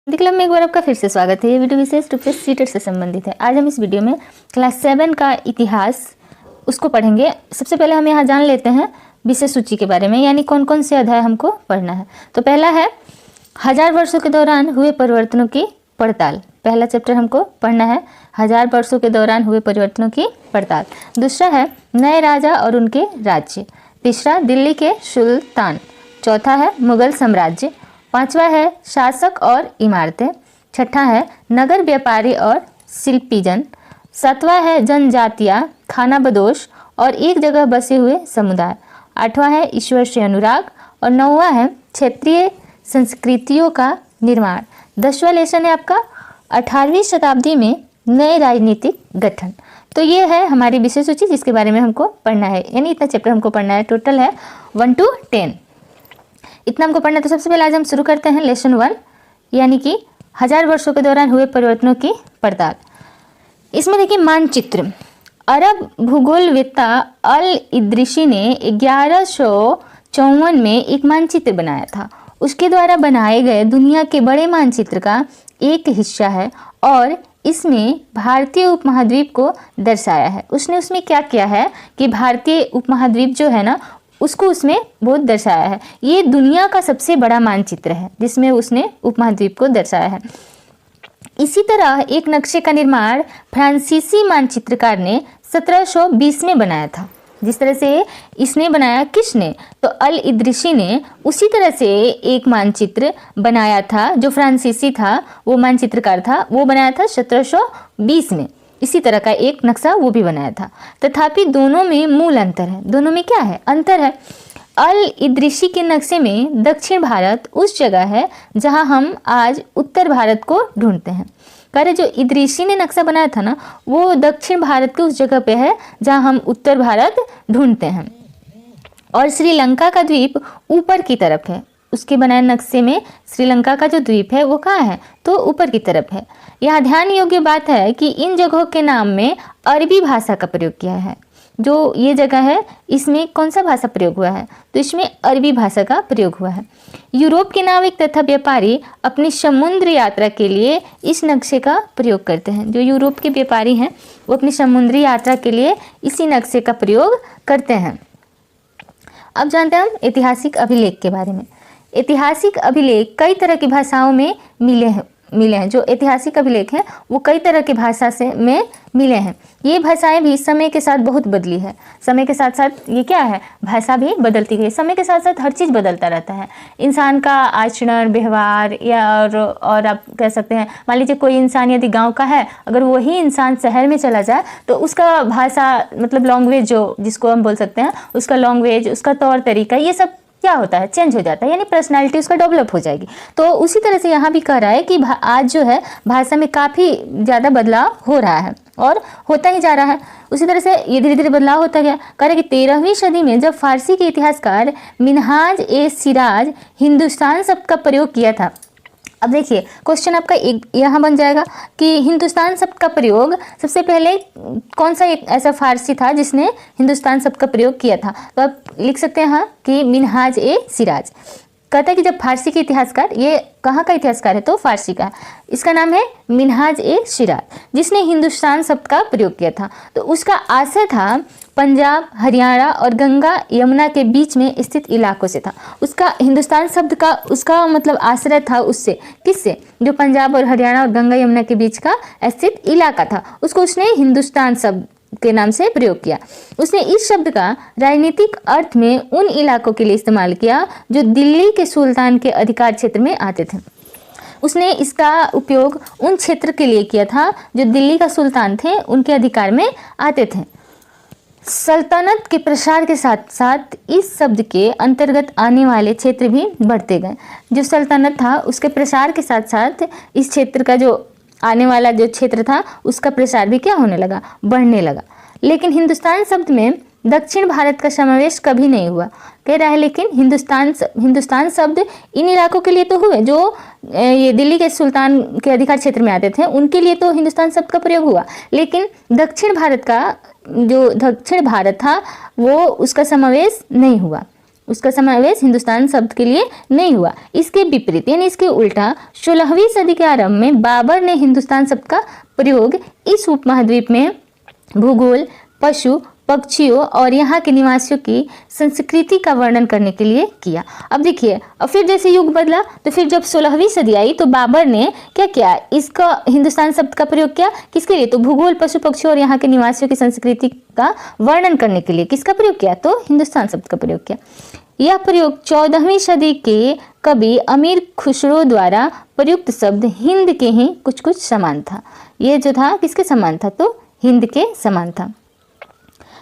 Hindi club में एक बार आपका फिर से स्वागत है। ये वीडियो विशेष रूप से सीटेट से संबंधित है। आज हम इस वीडियो में क्लास 7 का इतिहास उसको पढ़ेंगे। सबसे पहले हम यहाँ जान लेते हैं विषय सूची के बारे में, यानी कौन कौन से अध्याय हमको पढ़ना है। तो पहला है 1000 वर्षों के दौरान हुए परिवर्तनों की पड़ताल। पहला चैप्टर हमको पढ़ना है 1000 वर्षों के दौरान हुए परिवर्तनों की पड़ताल। दूसरा है नए राजा और उनके राज्य। तीसरा दिल्ली के सुल्तान। चौथा है मुगल साम्राज्य। पांचवा है शासक और इमारतें। छठा है नगर व्यापारी और शिल्पीजन। सातवां है जनजातियाँ, खानाबदोश और एक जगह बसे हुए समुदाय। आठवां है ईश्वर से अनुराग और नौवां है क्षेत्रीय संस्कृतियों का निर्माण। 10वां लेसन है आपका 18वीं शताब्दी में नए राजनीतिक गठन। तो ये है हमारी विषय सूची जिसके बारे में हमको पढ़ना है, यानी इतना चैप्टर हमको पढ़ना है। टोटल है 1 to 10 इतना हमको पढ़ना है। तो सबसे पहले आज हम शुरू करते हैं लेसन 1, यानी कि 1000 वर्षों के दौरान हुए परिवर्तनों की पड़ताल। इसमें देखिए मानचित्र। अरब भूगोलवेत्ता अल इद्रिसी ने 1154 में एक मानचित्र बनाया था। उसके द्वारा बनाए गए दुनिया के बड़े मानचित्र का एक हिस्सा है और इसमें भारतीय उपमहाद्वीप को दर्शाया है। उसने उसमें क्या किया है कि भारतीय उपमहाद्वीप जो है ना उसको उसमें बहुत दर्शाया है। ये दुनिया का सबसे बड़ा मानचित्र है जिसमें उसने उपमहाद्वीप को दर्शाया है। इसी तरह एक नक्शे का निर्माण फ्रांसीसी मानचित्रकार ने 1720 में बनाया था। जिस तरह से इसने बनाया, किसने? तो अल इद्रिसी ने उसी तरह से एक मानचित्र बनाया था। जो फ्रांसीसी था, वो मानचित्रकार था, वो बनाया था 1720 में। इसी तरह का एक नक्शा वो भी बनाया था। तथापि दोनों में मूल अंतर है। दोनों में क्या है? अंतर है। अल इद्रिसी के नक्शे में दक्षिण भारत उस जगह है जहां हम आज उत्तर भारत को ढूंढते हैं। कह जो इद्रिसी ने नक्शा बनाया था ना, वो दक्षिण भारत के उस जगह पे है जहां हम उत्तर भारत ढूंढते हैं। और श्रीलंका का द्वीप ऊपर की तरफ है। उसके बनाए नक्शे में श्रीलंका का जो द्वीप है वो कहाँ है? तो ऊपर की तरफ है। यहाँ ध्यान योग्य बात है कि इन जगहों के नाम में अरबी भाषा का प्रयोग किया है। जो ये जगह है इसमें कौन सा भाषा प्रयोग हुआ है? तो इसमें अरबी भाषा का प्रयोग हुआ है। यूरोप के नाविक तथा व्यापारी अपनी समुद्र यात्रा के लिए इस नक्शे का प्रयोग करते हैं। जो यूरोप के व्यापारी हैं वो अपनी समुद्री यात्रा के लिए इसी नक्शे का प्रयोग करते हैं। अब जानते हैं हम ऐतिहासिक अभिलेख के बारे में। ऐतिहासिक अभिलेख कई तरह की भाषाओं में मिले हैं। जो ऐतिहासिक अभिलेख हैं वो कई तरह की भाषा में मिले हैं। ये भाषाएं भी समय के साथ बहुत बदली है। समय के साथ साथ ये क्या है? भाषा भी बदलती गई। समय के साथ साथ हर चीज़ बदलता रहता है। इंसान का आचरण, व्यवहार या और आप कह सकते हैं, मान लीजिए कोई इंसान यदि गांव का है, अगर वही इंसान शहर में चला जाए तो उसका भाषा मतलब लैंग्वेज जो जिसको हम बोल सकते हैं, उसका लैंग्वेज, उसका तौर तरीका, ये सब क्या होता है? चेंज हो जाता है, यानी पर्सनालिटी उसका डेवलप हो जाएगी। तो उसी तरह से यहाँ भी कह रहा है कि आज जो है भाषा में काफ़ी ज़्यादा बदलाव हो रहा है और होता ही जा रहा है। उसी तरह से ये धीरे धीरे बदलाव होता गया। कह रहे कि 13वीं सदी में जब फारसी के इतिहासकार मिनहाज ए सिराज हिंदुस्तान शब्द का प्रयोग किया था। अब देखिए क्वेश्चन आपका एक यहाँ बन जाएगा कि हिंदुस्तान शब्द का प्रयोग सबसे पहले कौन सा एक ऐसा फारसी था जिसने हिंदुस्तान शब्द का प्रयोग किया था? तो आप लिख सकते हैं हाँ कि मिनहाज ए सिराज। कहता है कि जब फारसी के इतिहासकार, ये कहाँ का इतिहासकार है? तो फारसी का। इसका नाम है मिनहाज ए सिराज, जिसने हिंदुस्तान शब्द का प्रयोग किया था। तो उसका आशय था पंजाब, हरियाणा और गंगा यमुना के बीच में स्थित इलाकों से था। उसका हिंदुस्तान शब्द का उसका मतलब आश्रय था उससे, किससे? जो पंजाब और हरियाणा और गंगा यमुना के बीच का स्थित इलाका था, उसको उसने हिंदुस्तान शब्द के नाम से प्रयोग किया। उसने इस शब्द का राजनीतिक अर्थ में उन इलाकों के लिए इस्तेमाल किया जो दिल्ली के सुल्तान के अधिकार क्षेत्र में आते थे। उसने इसका उपयोग उन क्षेत्र के लिए किया था जो दिल्ली का सुल्तान थे उनके अधिकार में आते थे। सल्तनत के प्रसार के साथ साथ इस शब्द के अंतर्गत आने वाले क्षेत्र भी बढ़ते गए। जो सल्तनत था उसके प्रसार के साथ साथ इस क्षेत्र का जो आने वाला जो क्षेत्र था उसका प्रसार भी क्या होने लगा? बढ़ने लगा। लेकिन हिंदुस्तान शब्द में दक्षिण भारत का समावेश कभी नहीं हुआ। कह रहा है लेकिन हिंदुस्तान शब्द इन इलाकों के लिए तो हुए जो ये दिल्ली के सुल्तान के अधिकार क्षेत्र में आते थे, उनके लिए तो हिंदुस्तान शब्द का प्रयोग हुआ। लेकिन दक्षिण भारत का जो दक्षिण भारत था वो उसका समावेश नहीं हुआ। उसका समावेश हिंदुस्तान शब्द के लिए नहीं हुआ। इसके विपरीत यानी इसके उल्टा 16वीं सदी के आरंभ में बाबर ने हिंदुस्तान शब्द का प्रयोग इस उपमहाद्वीप में भूगोल, पशु पक्षियों और यहाँ के निवासियों की संस्कृति का वर्णन करने के लिए किया। अब देखिए, और फिर जैसे युग बदला तो फिर जब 16वीं सदी आई तो बाबर ने क्या किया, इसका हिंदुस्तान शब्द का प्रयोग किया। किसके लिए? तो भूगोल, पशु पक्षियों और यहाँ के निवासियों की संस्कृति का वर्णन करने के लिए किसका प्रयोग किया? तो हिंदुस्तान शब्द का प्रयोग किया। यह प्रयोग 14वीं सदी के कवि अमीर खुसरो द्वारा प्रयुक्त शब्द हिंद के ही कुछ कुछ समान था। ये जो था किसके समान था? तो हिंद के समान था।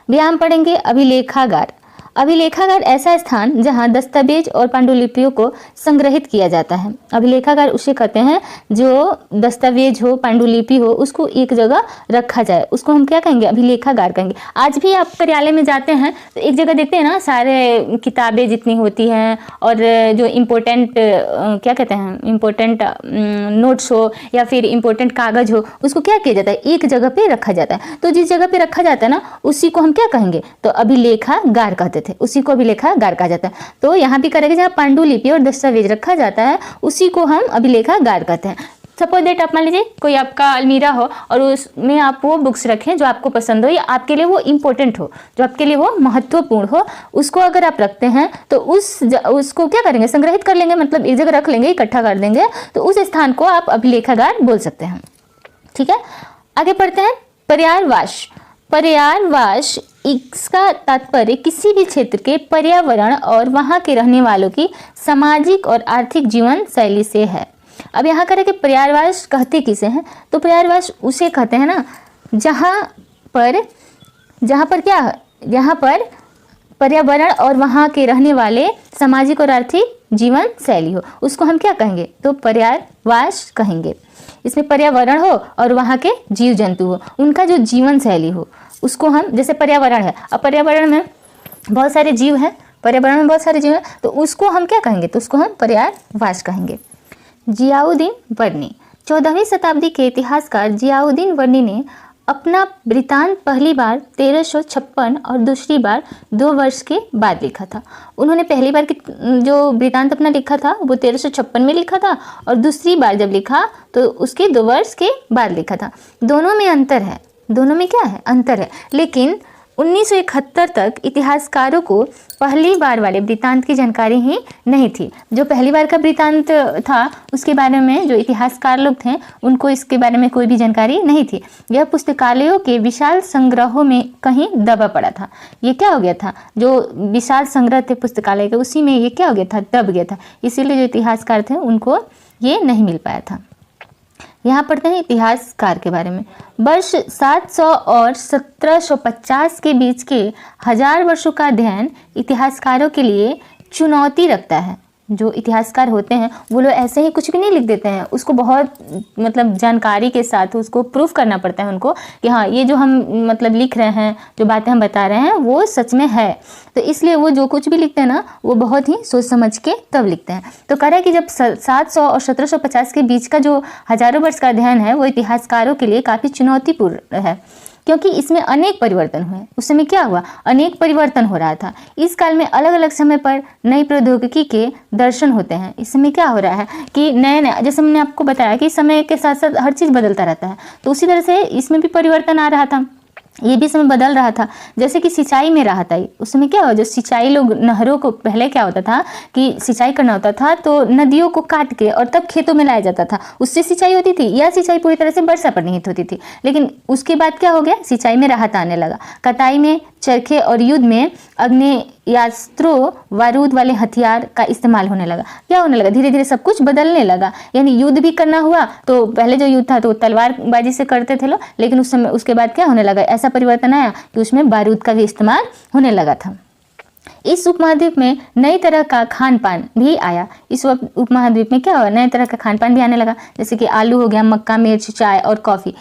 व्यायाम पढ़ेंगे अभिलेखागार। अभिलेखागार ऐसा स्थान जहां दस्तावेज और पांडुलिपियों को संग्रहित किया जाता है। अभिलेखागार उसे कहते हैं जो दस्तावेज हो, पांडुलिपि हो, उसको एक जगह रखा जाए, उसको हम क्या कहेंगे? अभिलेखागार कहेंगे। आज भी आप कार्यालय में जाते हैं तो एक जगह देखते हैं ना, सारे किताबें जितनी होती हैं और जो इम्पोर्टेंट क्या कहते हैं, इम्पोर्टेंट नोट्स हो या फिर इम्पोर्टेंट कागज हो, उसको क्या किया जाता है? एक जगह पे रखा जाता है। तो जिस जगह पे रखा जाता है ना, उसी को हम क्या कहेंगे? तो अभिलेखागार कहते थे, उसी को अभिलेखागार कहा जाता है। तो यहाँ भी करेंगे जहाँ पांडुलिपि और दस्तावेज रखा जाता है उसी को हम अभिलेखागार कहते हैं। सपोज दैट आप मान लीजिए कोई आपका अलमीरा हो और उसमें आप वो बुक्स रखें जो आपको पसंद हो या आपके लिए वो इम्पोर्टेंट हो, जो आपके लिए वो महत्वपूर्ण हो, उसको अगर आप रखते हैं तो उसको क्या करेंगे? संग्रहित कर लेंगे, मतलब एक जगह रख लेंगे, इकट्ठा कर देंगे, तो उस स्थान को आप अभिलेखागार बोल सकते हैं। ठीक है, आगे पढ़ते हैं। पर्यायवास। पर्यायवास इसका तात्पर्य किसी भी क्षेत्र के पर्यावरण और वहाँ के रहने वालों की सामाजिक और आर्थिक जीवन शैली से है। अब यहाँ करें कि पर्यायवास कहते किसे हैं? तो पर्यायवास उसे कहते हैं ना जहाँ पर क्या, जहाँ पर पर्यावरण और वहाँ के रहने वाले सामाजिक और आर्थिक जीवन शैली हो, उसको हम क्या कहेंगे? तो पर्यायवास कहेंगे। इसमें पर्यावरण हो और वहाँ के जीव जंतु हो, उनका जो जीवन शैली हो, उसको हम, जैसे पर्यावरण है, अब पर्यावरण में बहुत सारे जीव हैं, पर्यावरण में बहुत सारे जीव हैं, तो उसको हम क्या कहेंगे? तो उसको हम पर्यायवास कहेंगे। जियाउद्दीन वर्नी। 14वीं शताब्दी के इतिहासकार जियाउद्दीन वर्नी ने अपना वृत्तांत पहली बार 1356 और दूसरी बार 2 वर्ष के बाद लिखा था। उन्होंने पहली बार जो वृत्तांत अपना लिखा था वो 1356 में लिखा था और दूसरी बार जब लिखा तो उसके 2 वर्ष के बाद लिखा था। दोनों में अंतर है, दोनों में क्या है? अंतर है। लेकिन 1971 तक इतिहासकारों को पहली बार वाले वृत्तांत की जानकारी ही नहीं थी। जो पहली बार का वृत्तांत था उसके बारे में जो इतिहासकार लोग थे उनको इसके बारे में कोई भी जानकारी नहीं थी। यह पुस्तकालयों के विशाल संग्रहों में कहीं दबा पड़ा था। ये क्या हो गया था? जो विशाल संग्रह थे पुस्तकालय के, उसी में ये क्या हो गया था? दब गया था। इसीलिए जो इतिहासकार थे उनको ये नहीं मिल पाया था। यहाँ पढ़ते हैं इतिहासकार के बारे में। वर्ष 700 और 1750 के बीच के 1000 वर्षों का अध्ययन इतिहासकारों के लिए चुनौती रखता है। जो इतिहासकार होते हैं वो लोग ऐसे ही कुछ भी नहीं लिख देते हैं, उसको बहुत मतलब जानकारी के साथ उसको प्रूफ करना पड़ता है उनको कि हाँ ये जो हम मतलब लिख रहे हैं, जो बातें हम बता रहे हैं वो सच में है। तो इसलिए वो जो कुछ भी लिखते हैं ना वो बहुत ही सोच समझ के तब लिखते हैं। तो कह रहा है कि जब 700 और 1750 के बीच का जो हजारों वर्ष का अध्ययन है वो इतिहासकारों के लिए काफ़ी चुनौतीपूर्ण है, क्योंकि इसमें अनेक परिवर्तन हुए। उस समय क्या हुआ? अनेक परिवर्तन हो रहा था। इस काल में अलग अलग समय पर नई प्रौद्योगिकी के दर्शन होते हैं। इस समय क्या हो रहा है कि नए जैसे मैंने आपको बताया कि समय के साथ साथ हर चीज़ बदलता रहता है, तो उसी तरह से इसमें भी परिवर्तन आ रहा था। ये भी समय बदल रहा था। जैसे कि सिंचाई में रहा था, उस समय क्या हुआ? जो सिंचाई लोग नहरों को, पहले क्या होता था कि सिंचाई करना होता था तो नदियों को काट के और तब खेतों में लाया जाता था, उससे सिंचाई होती थी। यह सिंचाई पूरी तरह से वर्षा पर निहित होती थी। लेकिन उसके बाद क्या हो गया? सिंचाई में राहत आने लगा। कटाई में, चरखे और युद्ध में आग्नेयास्त्रों, बारूद वाले हथियार का इस्तेमाल होने लगा। क्या होने लगा? धीरे धीरे सब कुछ बदलने लगा। यानी युद्ध भी करना हुआ, तो पहले जो युद्ध था तो तलवारबाजी से करते थे लोग, लेकिन उस समय उसके बाद क्या होने लगा? ऐसा परिवर्तन आया कि उसमें बारूद का भी इस्तेमाल होने लगा था। इस उपमहाद्वीप में नई तरह का खान पान भी आया। इस उपमहाद्वीप में क्या हुआ? नए तरह का खान पान भी आने लगा, जैसे कि आलू हो गया, मक्का, मिर्च, चाय और कॉफ़ी।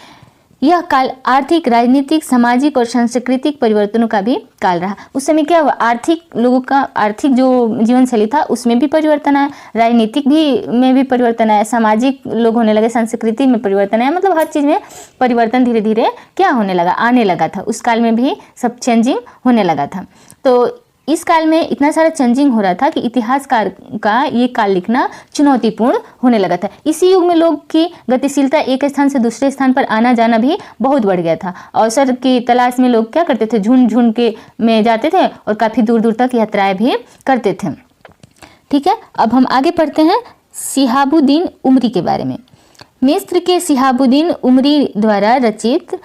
यह काल आर्थिक, राजनीतिक, सामाजिक और सांस्कृतिक परिवर्तनों का भी काल रहा। उस समय क्या हुआ? आर्थिक लोगों का, आर्थिक जो जीवन शैली था उसमें भी परिवर्तन आया, राजनीतिक में भी परिवर्तन आया, सामाजिक लोग होने लगे, संस्कृति में परिवर्तन आया। मतलब हर चीज़ में परिवर्तन धीरे धीरे क्या होने लगा? आने लगा था। उस काल में भी सब चेंजिंग होने लगा था। तो इस काल में इतना सारा चेंजिंग हो रहा था कि इतिहासकार का ये काल लिखना चुनौतीपूर्ण होने लगा था। इसी युग में लोग की गतिशीलता, एक स्थान से दूसरे स्थान पर आना जाना भी बहुत बढ़ गया था। अवसर की तलाश में लोग क्या करते थे, झुंड झुंड के में जाते थे और काफ़ी दूर दूर तक यात्राएं भी करते थे। ठीक है, अब हम आगे पढ़ते हैं शिहाबुद्दीन उमरी के बारे में। मिस्र के शिहाबुद्दीन उमरी द्वारा रचित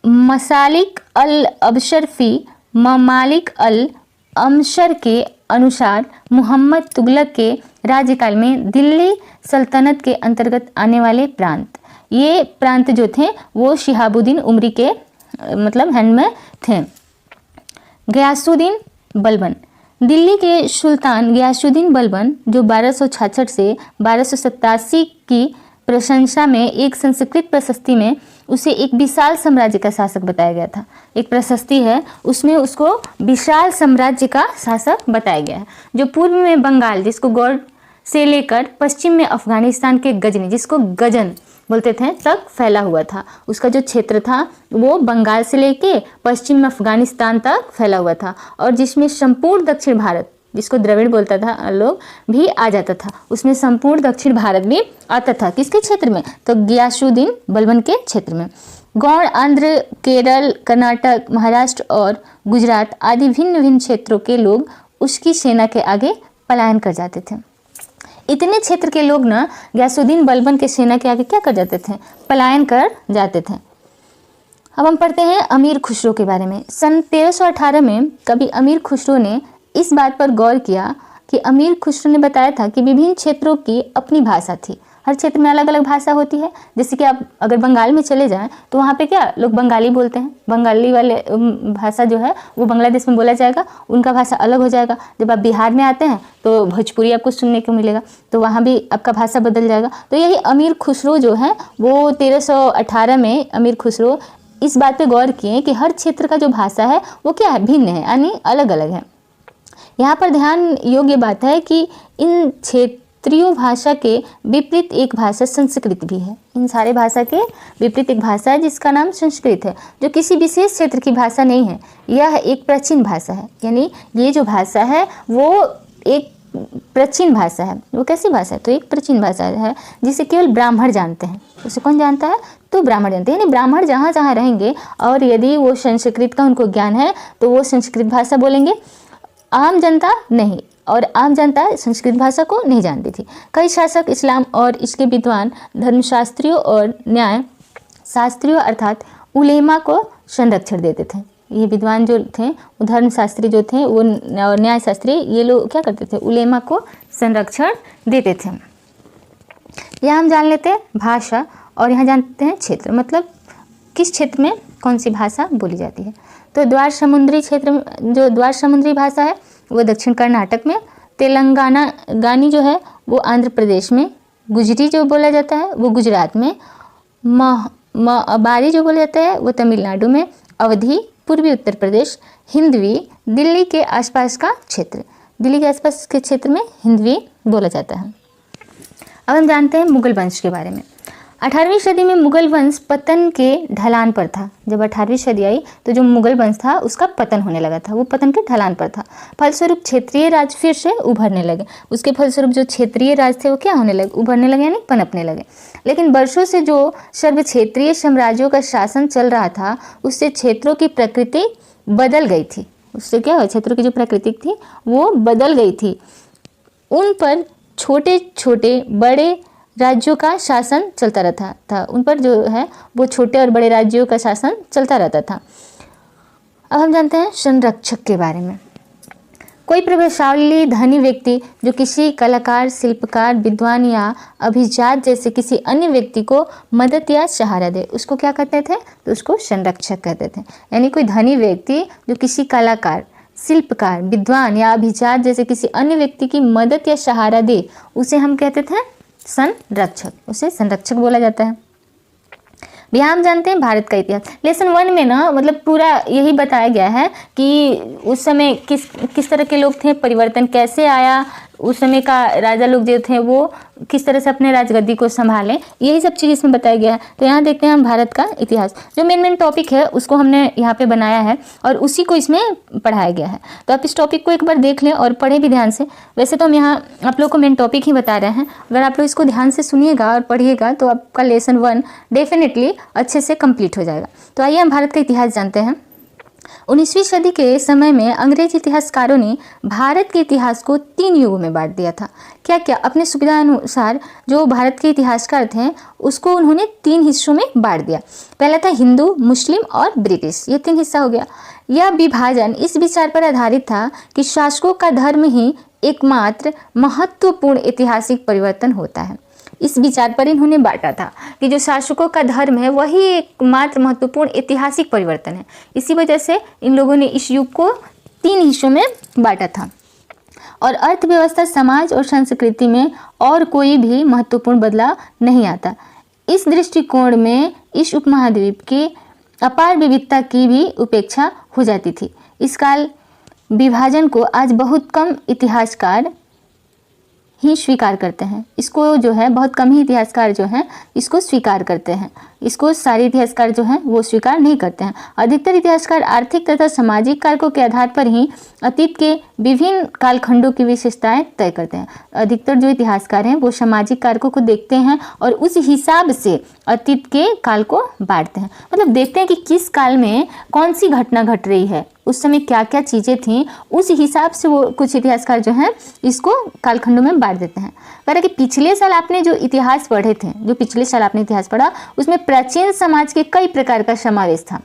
मसालिक अल अबशर फी ममालिक अल अमशर के अनुसार मुहम्मद तुगलक के राज्यकाल में दिल्ली सल्तनत के अंतर्गत आने वाले प्रांत, ये प्रांत जो थे वो शिहाबुद्दीन उमरी के मतलब हैंड में थे। गयासुद्दीन बलबन, दिल्ली के सुल्तान गयासुद्दीन बलबन जो 1266 से 1287 की प्रशंसा में एक संस्कृत प्रशस्ति में उसे एक विशाल साम्राज्य का शासक बताया गया था। एक प्रशस्ति है उसमें उसको विशाल साम्राज्य का शासक बताया गया है, जो पूर्व में बंगाल जिसको गौड़ से लेकर पश्चिम में अफगानिस्तान के गजनी जिसको गजन बोलते थे तक फैला हुआ था। उसका जो क्षेत्र था वो बंगाल से लेके पश्चिम में अफगानिस्तान तक फैला हुआ था और जिसमें संपूर्ण दक्षिण भारत जिसको द्रविड़ बोलता था लोग भी आ जाता था, उसमें संपूर्ण दक्षिण भारत भी आता था। किसके क्षेत्र में, तो गयासुद्दीन बलबन के क्षेत्र में। गौड़, आंध्र, केरल, कर्नाटक, महाराष्ट्र और गुजरात आदि भिन्न भिन्न क्षेत्रों के लोग उसकी सेना के आगे पलायन कर जाते थे। इतने क्षेत्र के लोग ना गयासुद्दीन बलबन के सेना के आगे क्या कर जाते थे, पलायन कर जाते थे। अब हम पढ़ते हैं अमीर खुसरो के बारे में। सन 1318 में कवि अमीर खुसरो ने इस बात पर गौर किया कि अमीर खुसरो ने बताया था कि विभिन्न क्षेत्रों की अपनी भाषा थी। हर क्षेत्र में अलग अलग भाषा होती है। जैसे कि आप अगर बंगाल में चले जाएं तो वहाँ पे क्या लोग बंगाली बोलते हैं, बंगाली वाले भाषा जो है वो बांग्लादेश में बोला जाएगा, उनका भाषा अलग हो जाएगा। जब आप बिहार में आते हैं तो भोजपुरी आपको सुनने को मिलेगा, तो वहाँ भी आपका भाषा बदल जाएगा। तो यही अमीर खुसरो जो है वो 1318 में अमीर खुसरो इस बात पर गौर किए कि हर क्षेत्र का जो भाषा है वो क्या है, भिन्न है, यानी अलग अलग है। यहाँ पर ध्यान योग्य बात है कि इन क्षेत्रीय भाषा के विपरीत एक भाषा संस्कृत भी है। इन सारे भाषा के विपरीत एक भाषा है जिसका नाम संस्कृत है, जो किसी विशेष क्षेत्र की भाषा नहीं है। यह एक प्राचीन भाषा है, यानी ये जो भाषा है वो एक प्राचीन भाषा है। वो कैसी भाषा है, तो एक प्राचीन भाषा है जिसे केवल ब्राह्मण जानते हैं। उसे कौन जानता है, तो ब्राह्मण जानते हैं। यानी ब्राह्मण जहाँ जहाँ रहेंगे और यदि वो संस्कृत का उनको ज्ञान है तो वो संस्कृत भाषा बोलेंगे, आम जनता नहीं, और आम जनता संस्कृत भाषा को नहीं जानती थी। कई शासक इस्लाम और इसके विद्वान धर्मशास्त्रियों और न्याय शास्त्रियों अर्थात उलेमा को संरक्षण देते थे। ये विद्वान जो थे, वो धर्मशास्त्री जो थे वो और न्याय शास्त्री, ये लोग क्या करते थे, उलेमा को संरक्षण देते थे। यहाँ हम जान लेते हैं भाषा और यहाँ जानते हैं क्षेत्र, मतलब किस क्षेत्र में कौन सी भाषा बोली जाती है। तो द्वार समुद्री क्षेत्र में जो द्वार समुद्री भाषा है वो दक्षिण कर्नाटक में, तेलंगाना गानी जो है वो आंध्र प्रदेश में, गुजरी जो बोला जाता है वो गुजरात में, अबारी जो बोला जाता है वो तमिलनाडु में, अवधी पूर्वी उत्तर प्रदेश, हिंदवी दिल्ली के आसपास का क्षेत्र, दिल्ली के आसपास के क्षेत्र में हिंदवी बोला जाता है। अब हम जानते हैं मुगल वंश के बारे में। 18वीं सदी में मुगल वंश पतन के ढलान पर था। जब 18वीं सदी आई तो जो मुगल वंश था उसका पतन होने लगा था, वो पतन के ढलान पर था। फलस्वरूप क्षेत्रीय राज फिर से उभरने लगे। उसके फलस्वरूप जो क्षेत्रीय राज थे वो क्या होने लगे, उभरने लगे, यानी पनपने लगे। लेकिन वर्षों से जो सर्व क्षेत्रीय साम्राज्यों का शासन चल रहा था उससे क्षेत्रों की प्रकृति बदल गई थी। उससे क्या हुआ, क्षेत्रों की जो प्रकृति थी वो बदल गई थी। उन पर छोटे छोटे बड़े राज्यों का शासन चलता रहता था, उन पर जो है वो छोटे और बड़े राज्यों का शासन चलता रहता था। अब हम जानते हैं संरक्षक के बारे में। कोई प्रभावशाली धनी व्यक्ति जो किसी कलाकार, शिल्पकार, विद्वान या अभिजात जैसे किसी अन्य व्यक्ति को मदद या सहारा दे, उसको क्या कहते थे, तो उसको संरक्षक कहते थे। यानी कोई धनी व्यक्ति जो किसी कलाकार, शिल्पकार, विद्वान या अभिजात जैसे किसी अन्य व्यक्ति की मदद या सहारा दे, उसे हम कहते थे संरक्षक, उसे संरक्षक बोला जाता है। यहाँ हम जानते हैं भारत का इतिहास। लेसन 1 में ना मतलब पूरा यही बताया गया है कि उस समय किस तरह के लोग थे, परिवर्तन कैसे आया, उस समय का राजा लोग जो थे वो किस तरह से अपने राजगद्दी को संभालें, यही सब चीज़ इसमें बताया गया है। तो यहाँ देखते हैं हम भारत का इतिहास, जो मेन टॉपिक है उसको हमने यहाँ पे बनाया है और उसी को इसमें पढ़ाया गया है। तो आप इस टॉपिक को एक बार देख लें और पढ़ें भी ध्यान से। वैसे तो हम यहाँ आप लोग को मेन टॉपिक ही बता रहे हैं, अगर आप लोग इसको ध्यान से सुनिएगा और पढ़िएगा तो आपका लेसन 1 डेफिनेटली अच्छे से कंप्लीट हो जाएगा। तो आइए हम भारत का इतिहास जानते हैं। 19वीं सदी के समय में अंग्रेज इतिहासकारों ने भारत के इतिहास को 3 युगों में बांट दिया था। क्या क्या अपने सुविधा अनुसार जो भारत के इतिहासकार थे उसको उन्होंने 3 हिस्सों में बांट दिया। पहला था हिंदू, मुस्लिम और ब्रिटिश, ये 3 हिस्सा हो गया। यह विभाजन इस विचार पर आधारित था कि शासकों का धर्म ही एकमात्र महत्वपूर्ण ऐतिहासिक परिवर्तन होता है। इस विचार पर इन्होंने बांटा था कि जो शासकों का धर्म है वही एकमात्र महत्वपूर्ण ऐतिहासिक परिवर्तन है। इसी वजह से इन लोगों ने इस युग को 3 हिस्सों में बांटा था। और अर्थव्यवस्था, समाज और संस्कृति में और कोई भी महत्वपूर्ण बदलाव नहीं आता। इस दृष्टिकोण में इस उपमहाद्वीप की अपार विविधता की भी उपेक्षा हो जाती थी। इस काल विभाजन को आज बहुत कम इतिहासकार ही स्वीकार करते हैं। इसको जो है बहुत कम ही इतिहासकार जो हैं इसको स्वीकार करते हैं। इसको सारे इतिहासकार जो हैं वो स्वीकार नहीं करते हैं। अधिकतर इतिहासकार आर्थिक तथा सामाजिक कारकों के आधार पर ही अतीत के विभिन्न कालखंडों की विशेषताएं तय करते हैं। अधिकतर जो इतिहासकार हैं वो सामाजिक कारकों को देखते हैं और उस हिसाब से अतीत के काल को बांटते हैं। मतलब देखते हैं कि किस काल में कौन सी घटना घट रही है, उस समय क्या क्या चीज़ें थीं, उस हिसाब से वो कुछ इतिहासकार जो हैं इसको कालखंडों में बांट देते हैं। कह कि पिछले साल आपने जो इतिहास पढ़े थे, जो पिछले साल आपने इतिहास पढ़ा उसमें प्राचीन समाज के कई प्रकार का समावेश था,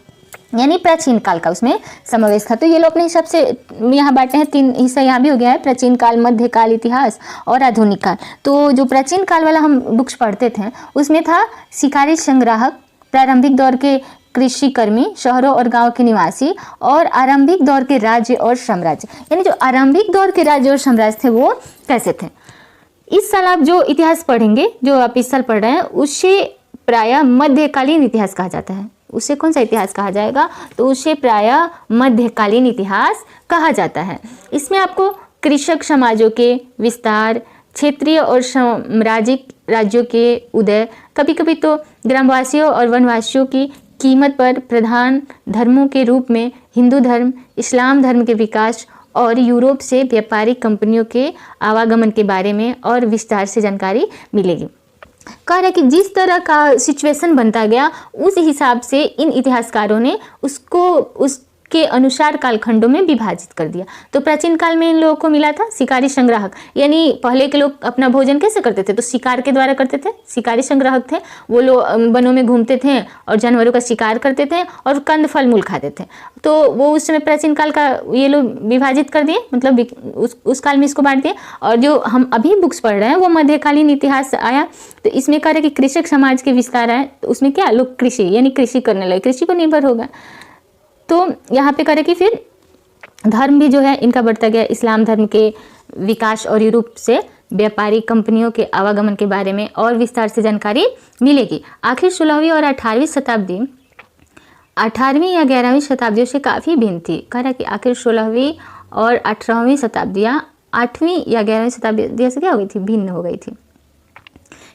यानी प्राचीन काल का उसमें समावेश था। तो ये लोग अपने हिसाब से यहाँ बांटे हैं। 3 हिस्सा यहाँ भी हो गया है, प्राचीन काल, मध्यकाल इतिहास और आधुनिक काल। तो जो प्राचीन काल वाला हम बुक्स पढ़ते थे उसमें था शिकारी संग्राहक, प्रारंभिक दौर के कृषि कर्मी, शहरों और गांव के निवासी और आरंभिक दौर के राज्य और साम्राज्य। यानी जो आरंभिक दौर के राज्य और साम्राज्य थे वो कैसे थे। इस साल आप जो इतिहास पढ़ेंगे, जो आप इस साल पढ़ रहे हैं, उसे प्रायः मध्यकालीन इतिहास कहा जाता है। उसे कौन सा इतिहास कहा जाएगा, तो उसे प्रायः मध्यकालीन इतिहास कहा जाता है। इसमें आपको कृषक समाजों के विस्तार, क्षेत्रीय और साम्राज्यिक राज्यों के उदय, कभी कभी तो ग्रामवासियों और वनवासियों की कीमत पर प्रधान धर्मों के रूप में हिंदू धर्म, इस्लाम धर्म के विकास और यूरोप से व्यापारिक कंपनियों के आवागमन के बारे में और विस्तार से जानकारी मिलेगी। कह रहा है कि जिस तरह का सिचुएशन बनता गया उस हिसाब से इन इतिहासकारों ने उसको उसके अनुसार कालखंडों में विभाजित कर दिया। तो प्राचीन काल में इन लोगों को मिला था शिकारी संग्राहक, यानी पहले के लोग अपना भोजन कैसे करते थे, तो शिकार के द्वारा करते थे। शिकारी संग्राहक थे, वो लोग वनों में घूमते थे और जानवरों का शिकार करते थे और कंद फल मूल खाते थे। तो वो उस समय प्राचीन काल का ये लोग विभाजित कर दिए, मतलब उस काल में इसको बांट दिए। और जो हम अभी बुक्स पढ़ रहे हैं वो मध्यकालीन इतिहास आया। तो इसमें कह रहे कि कृषक समाज के विस्तार आए, तो उसमें क्या लोग कृषि यानी कृषि करने लगे, कृषि पर निर्भर होगा। तो यहाँ पे करें कि फिर धर्म भी जो है इनका बढ़ता गया, इस्लाम धर्म के विकास और यूरोप से व्यापारिक कंपनियों के आवागमन के बारे में और विस्तार से जानकारी मिलेगी। आखिर 16वीं और 18वीं शताब्दी 18वीं या 11वीं शताब्दियों से काफ़ी भिन्न थी। कह रहा कि आखिर 16वीं और 18वीं शताब्दियाँ 8वीं या 11वीं शताब्दी से क्या हो गई थी, भिन्न हो गई थी।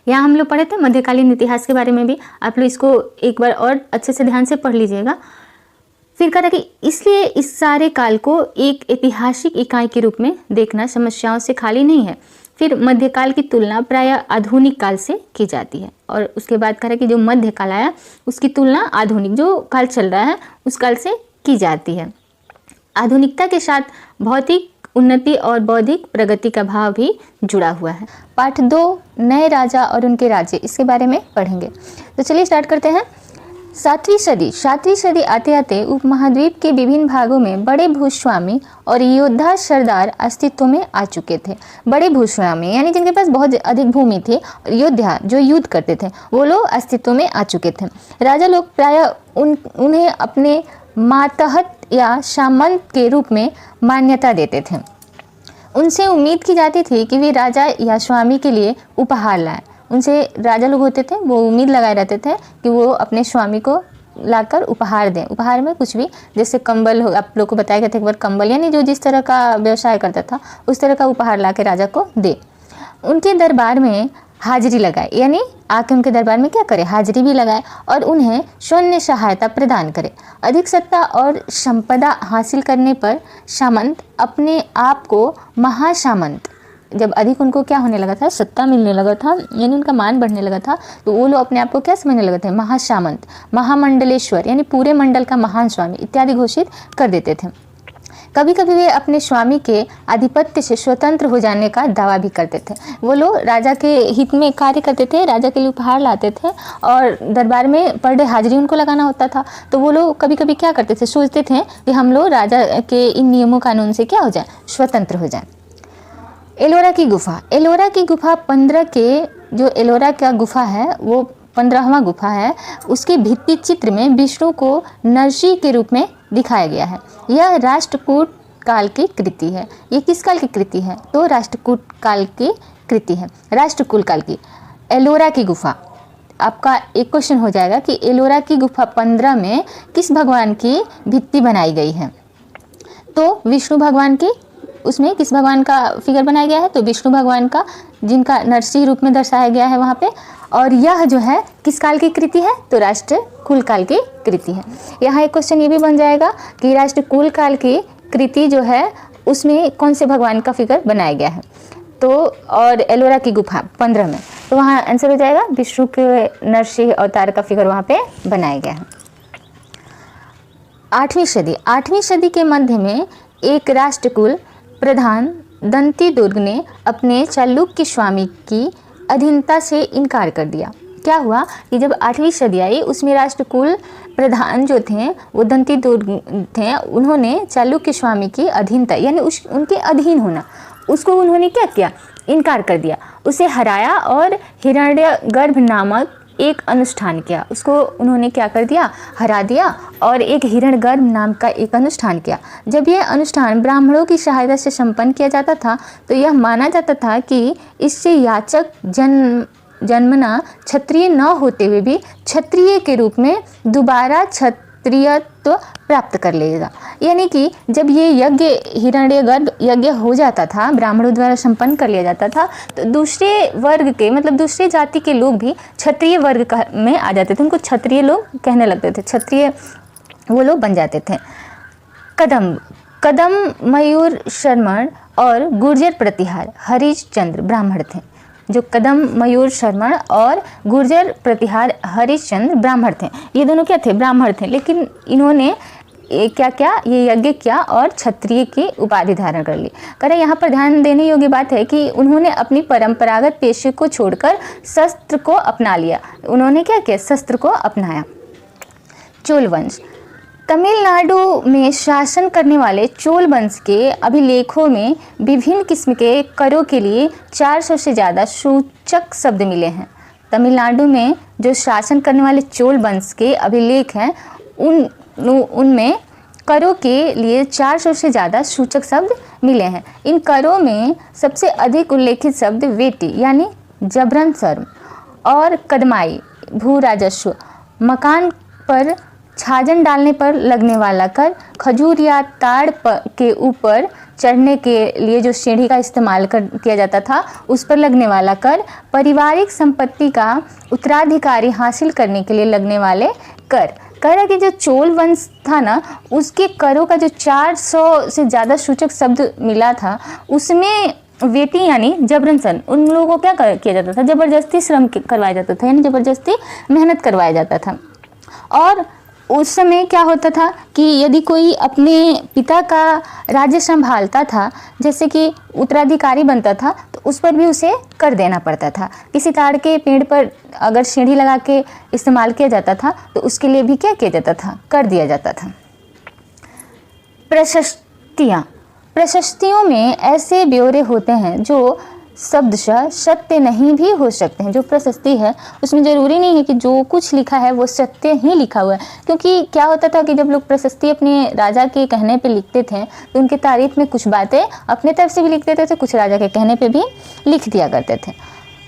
यहाँ हम लोग पढ़े थे मध्यकालीन इतिहास के बारे में भी, आप लोग इसको एक बार और अच्छे से ध्यान से पढ़ लीजिएगा। फिर कहा कि इसलिए इस सारे काल को एक ऐतिहासिक इकाई के रूप में देखना समस्याओं से खाली नहीं है। फिर मध्यकाल की तुलना प्रायः आधुनिक काल से की जाती है। और उसके बाद कहा कि जो मध्यकाल आया उसकी तुलना आधुनिक जो काल चल रहा है उस काल से की जाती है। आधुनिकता के साथ भौतिक उन्नति और बौद्धिक प्रगति का भाव भी जुड़ा हुआ है। पाठ 2 नए राजा और उनके राज्य, इसके बारे में पढ़ेंगे। तो चलिए स्टार्ट करते हैं। 7वीं सदी आते आते उपमहाद्वीप के विभिन्न भागों में बड़े भूस्वामी और योद्धा सरदार अस्तित्व में आ चुके थे। बड़े भूस्वामी यानी जिनके पास बहुत अधिक भूमि थी, और योद्धा जो युद्ध करते थे वो लोग अस्तित्व में आ चुके थे। राजा लोग प्रायः उन्हें अपने मातहत या सामंत के रूप में मान्यता देते थे। उनसे उम्मीद की जाती थी कि वे राजा या स्वामी के लिए उपहार लाएं। उनसे राजा लोग होते थे वो उम्मीद लगाए रहते थे कि वो अपने स्वामी को लाकर उपहार दें। उपहार में कुछ भी, जैसे कंबल हो, आप लोग को बताया गया था एक बार, कंबल यानी जो जिस तरह का व्यवसाय करता था उस तरह का उपहार ला के राजा को दे। उनके दरबार में हाजिरी लगाए, यानी आके उनके दरबार में क्या करे, हाजिरी भी लगाए और उन्हें शून्य सहायता प्रदान करे। अधिक सत्ता और संपदा हासिल करने पर सामंत अपने आप को महासामंत, जब अधिक उनको क्या होने लगा था, सत्ता मिलने लगा था, यानी उनका मान बढ़ने लगा था, तो वो लोग अपने आप को क्या समझने लगे थे, महासामंत, महामंडलेश्वर, यानी पूरे मंडल का महान स्वामी इत्यादि घोषित कर देते थे। कभी कभी वे अपने स्वामी के आधिपत्य से स्वतंत्र हो जाने का दावा भी करते थे। वो लोग राजा के हित में कार्य करते थे, राजा के लिए उपहार लाते थे और दरबार में पर डे हाजिरी उनको लगाना होता था। तो वो लोग कभी कभी क्या करते थे, सोचते थे कि हम लोग राजा के इन नियमों कानून से क्या हो जाए, स्वतंत्र हो जाए। एलोरा की गुफा, एलोरा की गुफा 15 के, जो एलोरा का गुफा है वो 15वां गुफा है, उसके भित्ति चित्र में विष्णु को नरसिंह के रूप में दिखाया गया है। यह राष्ट्रकूट काल की कृति है। ये किस काल की कृति है, तो राष्ट्रकूट काल की कृति है, राष्ट्रकूट काल की। एलोरा की गुफा, आपका एक क्वेश्चन हो जाएगा कि एलोरा की गुफा 15 में किस भगवान की भित्ति बनाई गई है, तो विष्णु भगवान की, उसमें किस भगवान का फिगर बनाया गया है, तो विष्णु भगवान का, जिनका नरसिंह रूप में दर्शाया गया है वहाँ पे। और यह जो है किस काल की कृति है, तो राष्ट्रकूट काल की कृति है। यहाँ एक क्वेश्चन ये भी बन जाएगा कि राष्ट्रकूट काल की कृति जो है उसमें कौन से भगवान का फिगर बनाया गया है, तो और एलोरा की गुफा 15 में, तो वहाँ आंसर हो जाएगा विष्णु के नरसिंह अवतार का फिगर वहाँ पे बनाया गया है। 8वीं सदी, 8वीं सदी के मध्य में एक राष्ट्रकूल प्रधान दंती दुर्ग ने अपने चालुक्य स्वामी की अधीनता से इनकार कर दिया। क्या हुआ कि जब 8वीं सदी आई उसमें राष्ट्रकूल प्रधान जो थे वो दंती दुर्ग थे, उन्होंने चालुक्य स्वामी की अधीनता यानी उनके अधीन होना, उसको उन्होंने क्या किया, इनकार कर दिया, उसे हराया और हिरण्यगर्भ नामक एक अनुष्ठान किया। उसको उन्होंने क्या कर दिया, हरा दिया और एक हिरण्यगर्भ नाम का एक अनुष्ठान किया। जब यह अनुष्ठान ब्राह्मणों की सहायता से संपन्न किया जाता था तो यह माना जाता था कि इससे याचक जन्मना क्षत्रिय न होते हुए भी क्षत्रिय के रूप में दोबारा क्षत्रियत्व प्राप्त कर लेगा। यानी कि जब ये यज्ञ हिरण्यगर्भ यज्ञ हो जाता था, ब्राह्मणों द्वारा संपन्न कर लिया जाता था, तो दूसरे वर्ग के मतलब दूसरे जाति के लोग भी क्षत्रिय वर्ग में आ जाते थे, उनको क्षत्रिय लोग कहने लगते थे, क्षत्रिय वो लोग बन जाते थे। कदम मयूर शर्मण और गुर्जर प्रतिहार हरिश्चंद्र ब्राह्मण थे। जो कदम मयूर शर्मण और गुर्जर प्रतिहार हरिश्चंद्र ब्राह्मण थे, ये दोनों क्या थे, ब्राह्मण थे, लेकिन इन्होंने क्या क्या ये यज्ञ किया और क्षत्रिय की उपाधि धारण कर ली। करें यहाँ पर ध्यान देने योग्य बात है कि उन्होंने अपनी परंपरागत पेशे को छोड़कर शस्त्र को अपना लिया। उन्होंने क्या किया, शस्त्र को अपनाया। चोल वंश, तमिलनाडु में शासन करने वाले चोल वंश के अभिलेखों में विभिन्न किस्म के करों के लिए 400 से ज़्यादा सूचक शब्द मिले हैं। तमिलनाडु में जो शासन करने वाले चोल वंश के अभिलेख हैं उनमें करों के लिए 400 से ज़्यादा सूचक शब्द मिले हैं। इन करों में सबसे अधिक उल्लेखित शब्द वेटी यानी जबरन शर्म और कदमाई भू राजस्व, मकान पर छाजन डालने पर लगने वाला कर, खजूर या ताड़ के ऊपर चढ़ने के लिए जो सीढ़ी का इस्तेमाल किया जाता था उस पर लगने वाला कर, पारिवारिक संपत्ति का उत्तराधिकारी हासिल करने के लिए लगने वाले कर। कह रहा कि जो चोल वंश था ना उसके करों का जो 400 से ज़्यादा सूचक शब्द मिला था उसमें वेटी यानी जबरन श्रम, उन लोगों को क्या किया जाता था, ज़बरदस्ती श्रम करवाया जाता था, यानी ज़बरदस्ती मेहनत करवाया जाता था। और उस समय क्या होता था कि यदि कोई अपने पिता का राज्य संभालता था, जैसे कि उत्तराधिकारी बनता था, तो उस पर भी उसे कर देना पड़ता था। किसी ताड़ के पेड़ पर अगर सीढ़ी लगा के इस्तेमाल किया जाता था तो उसके लिए भी क्या किया जाता था, कर दिया जाता था। प्रशस्तियाँ, प्रशस्तियों में ऐसे ब्यौरे होते हैं जो शब्दशः सत्य नहीं भी हो सकते हैं। जो प्रशस्ति है उसमें ज़रूरी नहीं है कि जो कुछ लिखा है वो सत्य ही लिखा हुआ है, क्योंकि क्या होता था कि जब लोग प्रशस्ति अपने राजा के कहने पे लिखते थे तो उनके तारीफ में कुछ बातें अपने तरफ से भी लिख देते थे, कुछ राजा के कहने पे भी लिख दिया करते थे।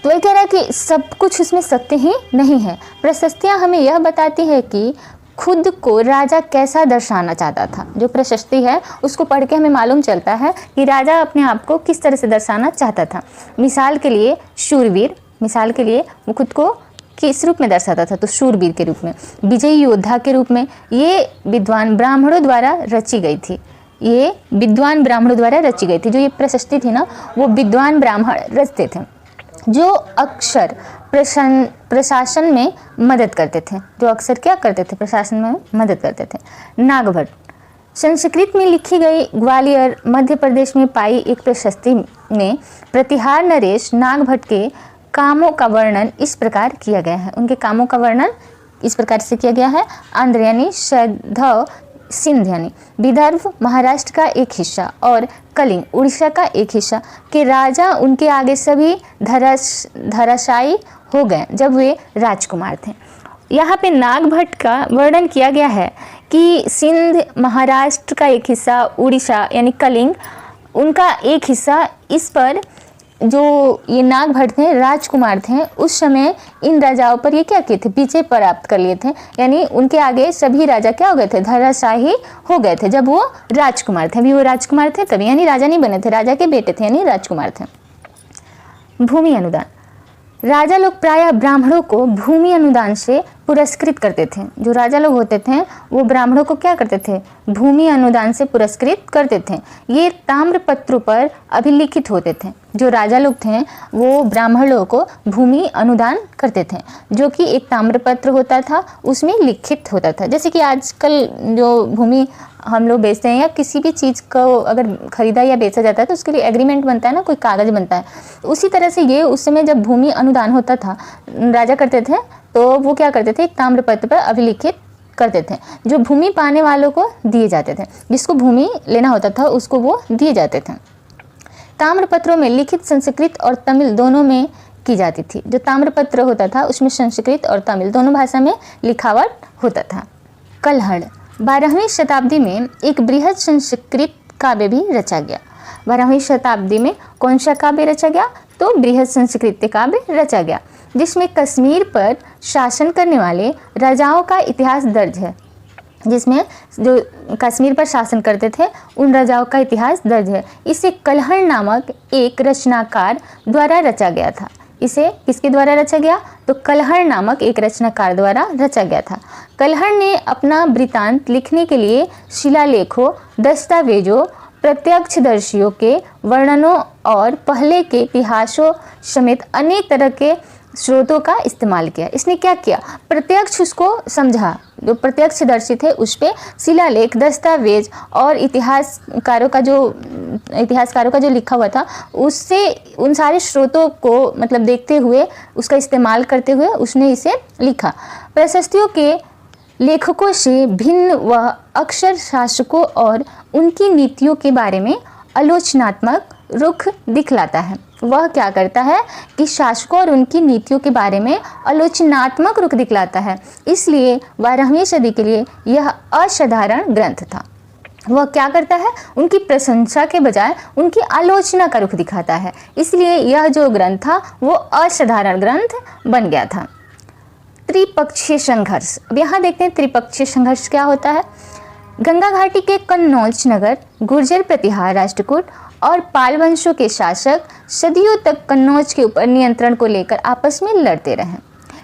तो ये कह रहा है कि सब कुछ उसमें सत्य ही नहीं है। प्रशस्तियाँ हमें यह बताती है कि खुद को राजा कैसा दर्शाना चाहता था। जो प्रशस्ति है उसको पढ़ के हमें मालूम चलता है कि राजा अपने आप को किस तरह से दर्शाना चाहता था। मिसाल के लिए शूरवीर, मिसाल के लिए वो खुद को किस रूप में दर्शाता था, तो शूरवीर के रूप में, विजयी योद्धा के रूप में। ये विद्वान ब्राह्मणों द्वारा रची गई थी, ये विद्वान ब्राह्मणों द्वारा रची गई थी। जो ये प्रशस्ति थी ना, वो विद्वान ब्राह्मण रचते थे, जो अक्सर प्रशासन में मदद करते थे, जो अक्सर क्या करते थे, प्रशासन में मदद करते थे। नागभट्ट संस्कृत में लिखी गई ग्वालियर मध्य प्रदेश में पाई एक प्रशस्ति में प्रतिहार नरेश नागभट्ट के कामों का वर्णन इस प्रकार किया गया है। उनके कामों का वर्णन इस प्रकार से किया गया है। आंध्र यानी सैंधव, सिंध यानी विदर्भ महाराष्ट्र का एक हिस्सा और कलिंग उड़ीसा का एक हिस्सा के राजा उनके आगे सभी धराशायी हो गए जब वे राजकुमार थे। यहाँ पे नागभट्ट का वर्णन किया गया है कि सिंध महाराष्ट्र का एक हिस्सा, उड़ीसा यानी कलिंग उनका एक हिस्सा, इस पर जो ये नागभट्ट थे राजकुमार थे, उस समय इन राजाओं पर ये क्या किए थे, विजय प्राप्त कर लिए थे। यानी उनके आगे सभी राजा क्या हो गए थे, धराशायी हो गए थे जब वो राजकुमार थे। अभी वो राजकुमार थे तभी, यानी राजा नहीं बने थे, राजा के बेटे थे यानी राजकुमार थे। भूमि अनुदान, राजा लोग प्रायः ब्राह्मणों को भूमि अनुदान से पुरस्कृत करते थे। जो राजा लोग होते थे वो ब्राह्मणों को क्या करते थे, भूमि अनुदान से पुरस्कृत करते थे। ये ताम्रपत्रों पर अभिलिखित होते थे। जो राजा लोग थे वो ब्राह्मण लोगों को भूमि अनुदान करते थे, जो कि एक ताम्रपत्र होता था, उसमें लिखित होता था। जैसे कि आजकल जो भूमि हम लोग बेचते हैं या किसी भी चीज़ को अगर खरीदा या बेचा जाता है तो उसके लिए एग्रीमेंट बनता है ना, कोई कागज़ बनता है। उसी तरह से ये उस समय जब भूमि अनुदान होता था, राजा करते थे तो वो क्या करते थे, एक ताम्रपत्र पर अभिलिखित करते थे, जो भूमि पाने वालों को दिए जाते थे। जिसको भूमि लेना होता था उसको वो दिए जाते थे। ताम्रपत्रों में लिखित संस्कृत और तमिल दोनों में की जाती थी। जो ताम्रपत्र होता था उसमें संस्कृत और तमिल दोनों भाषा में लिखावट होता था। कल्हड़ 12वीं शताब्दी में एक बृहद संस्कृत काव्य भी रचा गया। 12वीं शताब्दी में कौन सा काव्य रचा गया, तो बृहद संस्कृत काव्य रचा गया, जिसमें कश्मीर पर शासन करने वाले राजाओं का इतिहास दर्ज है। जिसमें जो कश्मीर पर शासन करते थे उन राजाओं का इतिहास दर्ज है। इसे कल्हड़ नामक एक रचनाकार द्वारा रचा गया था। इसे किसके द्वारा रचा गया, तो कल्हड़ नामक एक रचनाकार द्वारा रचा गया था। कल्हड़ ने अपना वृत्तांत लिखने के लिए शिलालेखों, दस्तावेजों, प्रत्यक्षदर्शियों के वर्णनों और पहले के इतिहासों समेत अनेक तरह के स्रोतों का इस्तेमाल किया। इसने क्या किया, प्रत्यक्ष उसको समझा, जो प्रत्यक्षदर्शी थे उस पर शिलालेख, दस्तावेज और इतिहासकारों का जो लिखा हुआ था उससे उन सारे स्रोतों को मतलब देखते हुए, उसका इस्तेमाल करते हुए उसने इसे लिखा। प्रशस्तियों के लेखकों से भिन्न वह अक्सर शासकों और उनकी नीतियों के बारे में आलोचनात्मक रुख दिखलाता है। वह क्या करता है कि शासकों और उनकी नीतियों के बारे में आलोचनात्मक रुख दिखलाता है। इसलिए 12वीं सदी के लिए यह असाधारण ग्रंथ था। वह क्या करता है, उनकी प्रशंसा के बजाय उनकी आलोचना का रुख दिखाता है। इसलिए यह जो ग्रंथ था वो असाधारण ग्रंथ बन गया था। त्रिपक्षीय संघर्ष, अब यहाँ देखते हैं त्रिपक्षीय संघर्ष क्या होता है। गंगा घाटी के कन्नौज नगर, गुर्जर, प्रतिहार, राष्ट्रकूट और पाल वंशों के शासक सदियों तक कन्नौज के ऊपर नियंत्रण को लेकर आपस में लड़ते रहे।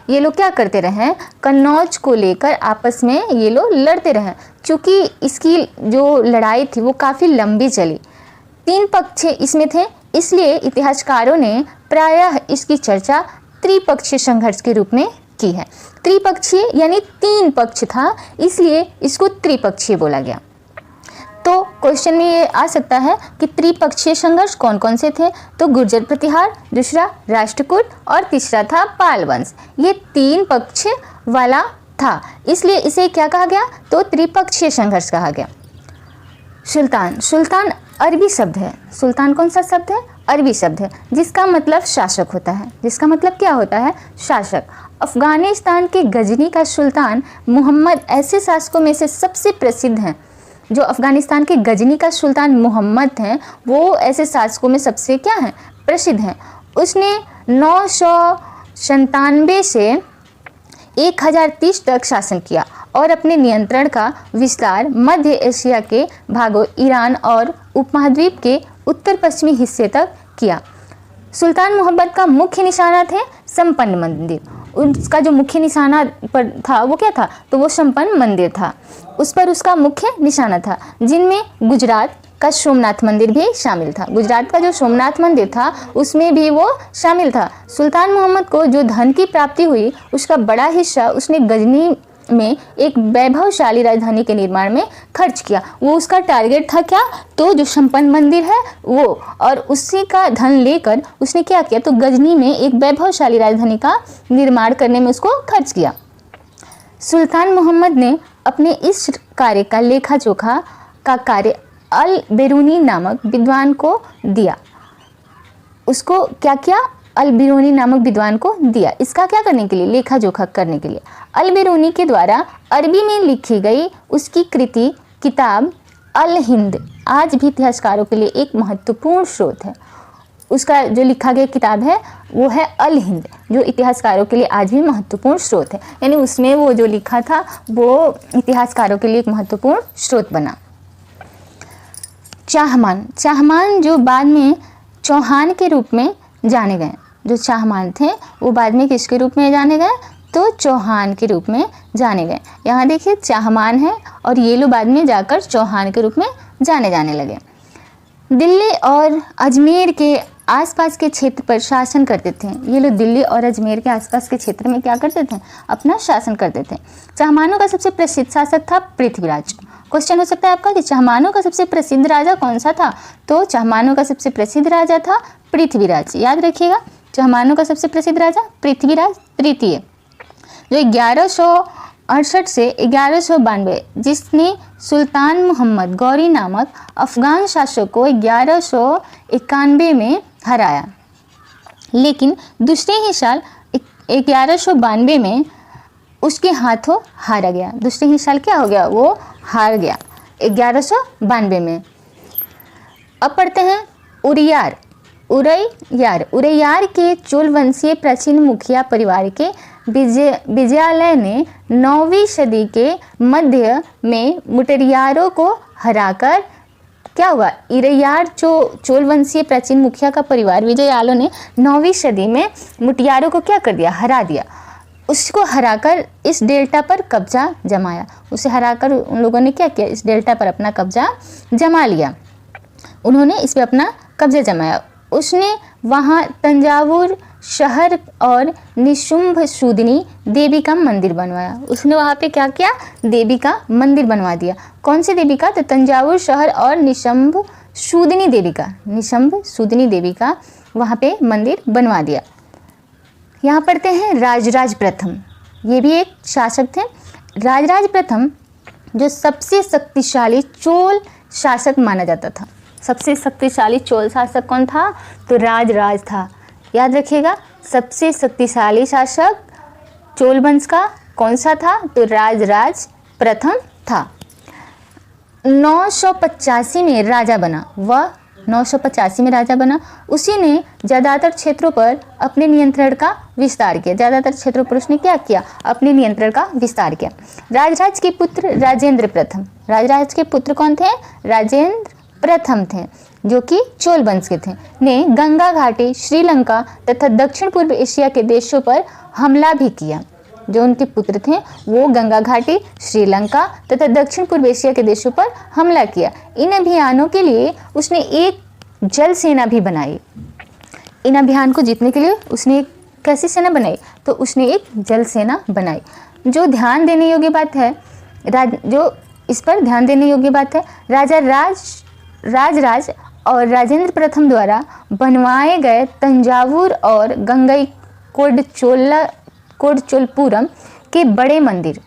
ये लोग क्या करते रहे, कन्नौज को लेकर आपस में ये लोग लड़ते रहे। क्योंकि इसकी जो लड़ाई थी वो काफ़ी लंबी चली, 3 पक्ष इसमें थे, इसलिए इतिहासकारों ने प्रायः इसकी चर्चा त्रिपक्षीय संघर्ष के रूप में की है। त्रिपक्षीय यानी 3 पक्ष था, इसलिए इसको त्रिपक्षीय बोला गया। तो क्वेश्चन में ये आ सकता है कि त्रिपक्षीय संघर्ष कौन कौन से थे, तो गुर्जर प्रतिहार, दूसरा राष्ट्रकूट और तीसरा था पाल वंश। ये 3 पक्ष वाला था, इसलिए इसे क्या कहा गया, तो त्रिपक्षीय संघर्ष कहा गया। सुल्तान, सुल्तान अरबी शब्द है। सुल्तान कौन सा शब्द है, अरबी शब्द है, जिसका मतलब शासक होता है। जिसका मतलब क्या होता है, शासक। अफगानिस्तान के गजनी का सुल्तान मोहम्मद ऐसे शासकों में से सबसे प्रसिद्ध हैं। जो अफगानिस्तान के गजनी का सुल्तान मोहम्मद हैं वो ऐसे शासकों में सबसे क्या हैं, प्रसिद्ध हैं। उसने 997 से 1030 तक शासन किया और अपने नियंत्रण का विस्तार मध्य एशिया के भागों ईरान और उपमहाद्वीप के उत्तर पश्चिमी हिस्से तक किया। सुल्तान मोहम्मद का मुख्य निशाना थे संपन्न मंदिर। उसका जो मुख्य निशाना पर था वो क्या था, तो वो संपन्न मंदिर था, उस पर उसका मुख्य निशाना था, जिनमें गुजरात का सोमनाथ मंदिर भी शामिल था। गुजरात का जो सोमनाथ मंदिर था उसमें भी वो शामिल था। सुल्तान मोहम्मद को जो धन की प्राप्ति हुई उसका बड़ा हिस्सा उसने गजनी में एक वैभवशाली राजधानी के निर्माण में खर्च किया। वो उसका टारगेट था क्या, तो जो संपन्न मंदिर है वो, और उसी का धन लेकर उसने क्या किया, तो गजनी में एक वैभवशाली राजधानी का निर्माण करने में उसको खर्च किया। सुल्तान मोहम्मद ने अपने इस कार्य का लेखा जोखा का कार्य अल बेरूनी नामक विद्वान को दिया। उसको क्या किया, अल बिरूनी नामक विद्वान को दिया। इसका क्या करने के लिए, लेखा जोखा करने के लिए। अल बिरूनी के द्वारा अरबी में लिखी गई उसकी कृति किताब अल हिंद आज भी इतिहासकारों के लिए एक महत्वपूर्ण स्रोत है। उसका जो लिखा गया किताब है वो है अल हिंद, जो इतिहासकारों के लिए आज भी महत्वपूर्ण स्रोत है। यानी उसमें वो जो लिखा था वो इतिहासकारों के लिए एक महत्वपूर्ण स्रोत बना। चाहमान, चाहमान जो बाद में चौहान के रूप में जाने गए, जो चाहमान थे वो बाद में किसके रूप में जाने गए, तो चौहान के रूप में जाने गए। यहाँ देखिए चाहमान है और ये लोग बाद में जाकर चौहान के रूप में जाने लगे। दिल्ली और अजमेर के आसपास के क्षेत्र पर शासन करते थे। ये लोग दिल्ली और अजमेर के आसपास के क्षेत्र में क्या करते थे, अपना शासन करते थे। चाहमानों का सबसे प्रसिद्ध शासक था पृथ्वीराज। क्वेश्चन हो सकता है आपका कि चाहमानों का सबसे प्रसिद्ध राजा कौन सा था, तो चाहमानों का सबसे प्रसिद्ध राजा था पृथ्वीराज। याद रखिएगा, चाहमानों का सबसे प्रसिद्ध राजा पृथ्वीराज तृतीय, जो 1168 से 1192, जिसने सुल्तान मोहम्मद गौरी नामक अफगान शासक को 1191 में हराया। लेकिन दूसरे ही साल 1192 में उसके हाथों हारा गया। दूसरे ही साल क्या हो गया, वो हार गया 1192 में। अब पढ़ते हैं उरैयार। उरैयार के चोल वंशीय प्राचीन मुखिया परिवार के विजयालय ने 9वीं सदी के मध्य में मुटरियारों को हराकर क्या हुआ, इरैयार जो चोल वंशीय प्राचीन मुखिया का परिवार विजयालय ने 9वीं सदी में मुटियारों को क्या कर दिया, हरा दिया। उसको हराकर इस डेल्टा पर कब्जा जमाया। उसे हराकर उन लोगों ने क्या किया, इस डेल्टा पर अपना कब्जा जमा लिया। उन्होंने इस पर अपना कब्जा जमाया। उसने वहाँ तंजावुर शहर और निशुंभ सूदिनी देवी का मंदिर बनवाया। उसने वहाँ पे क्या किया, देवी का मंदिर बनवा दिया। कौन सी देवी का, तो तंजावुर शहर और निशुंभ सूदिनी देवी का वहाँ पे मंदिर बनवा दिया। यहाँ पढ़ते हैं राजराज प्रथम। ये भी एक शासक थे। राजराज प्रथम जो सबसे शक्तिशाली चोल शासक माना जाता था। सबसे शक्तिशाली चोल शासक कौन था, तो राजराज था। याद रखिएगा, सबसे शक्तिशाली शासक चोल वंश का कौन सा था, तो राजराज प्रथम था। 985 में राजा बना। वह 985 में राजा बना। उसी ने ज़्यादातर क्षेत्रों पर अपने नियंत्रण का विस्तार किया। ज़्यादातर क्षेत्रों पर उसने क्या किया, अपने नियंत्रण का विस्तार किया। राजराज के पुत्र राजेंद्र प्रथम। राजराज के पुत्र कौन थे, राजेंद्र प्रथम थे, जो कि चोल वंश के थे, ने गंगा घाटी, श्रीलंका तथा दक्षिण पूर्व एशिया के देशों पर हमला भी किया। जो उनके पुत्र थे वो गंगा घाटी, श्रीलंका तथा दक्षिण पूर्व एशिया के देशों पर हमला किया। इन अभियानों के लिए उसने एक जल सेना भी बनाई। इन अभियान को जीतने के लिए उसने एक कैसी सेना बनाई, तो उसने एक जल सेना बनाई। जो ध्यान देने योग्य बात है, जो इस पर ध्यान देने योग्य बात है, राजराज और राजेंद्र प्रथम द्वारा बनवाए गए तंजावुर और कोडचोलपुरम के बड़े मंदिर,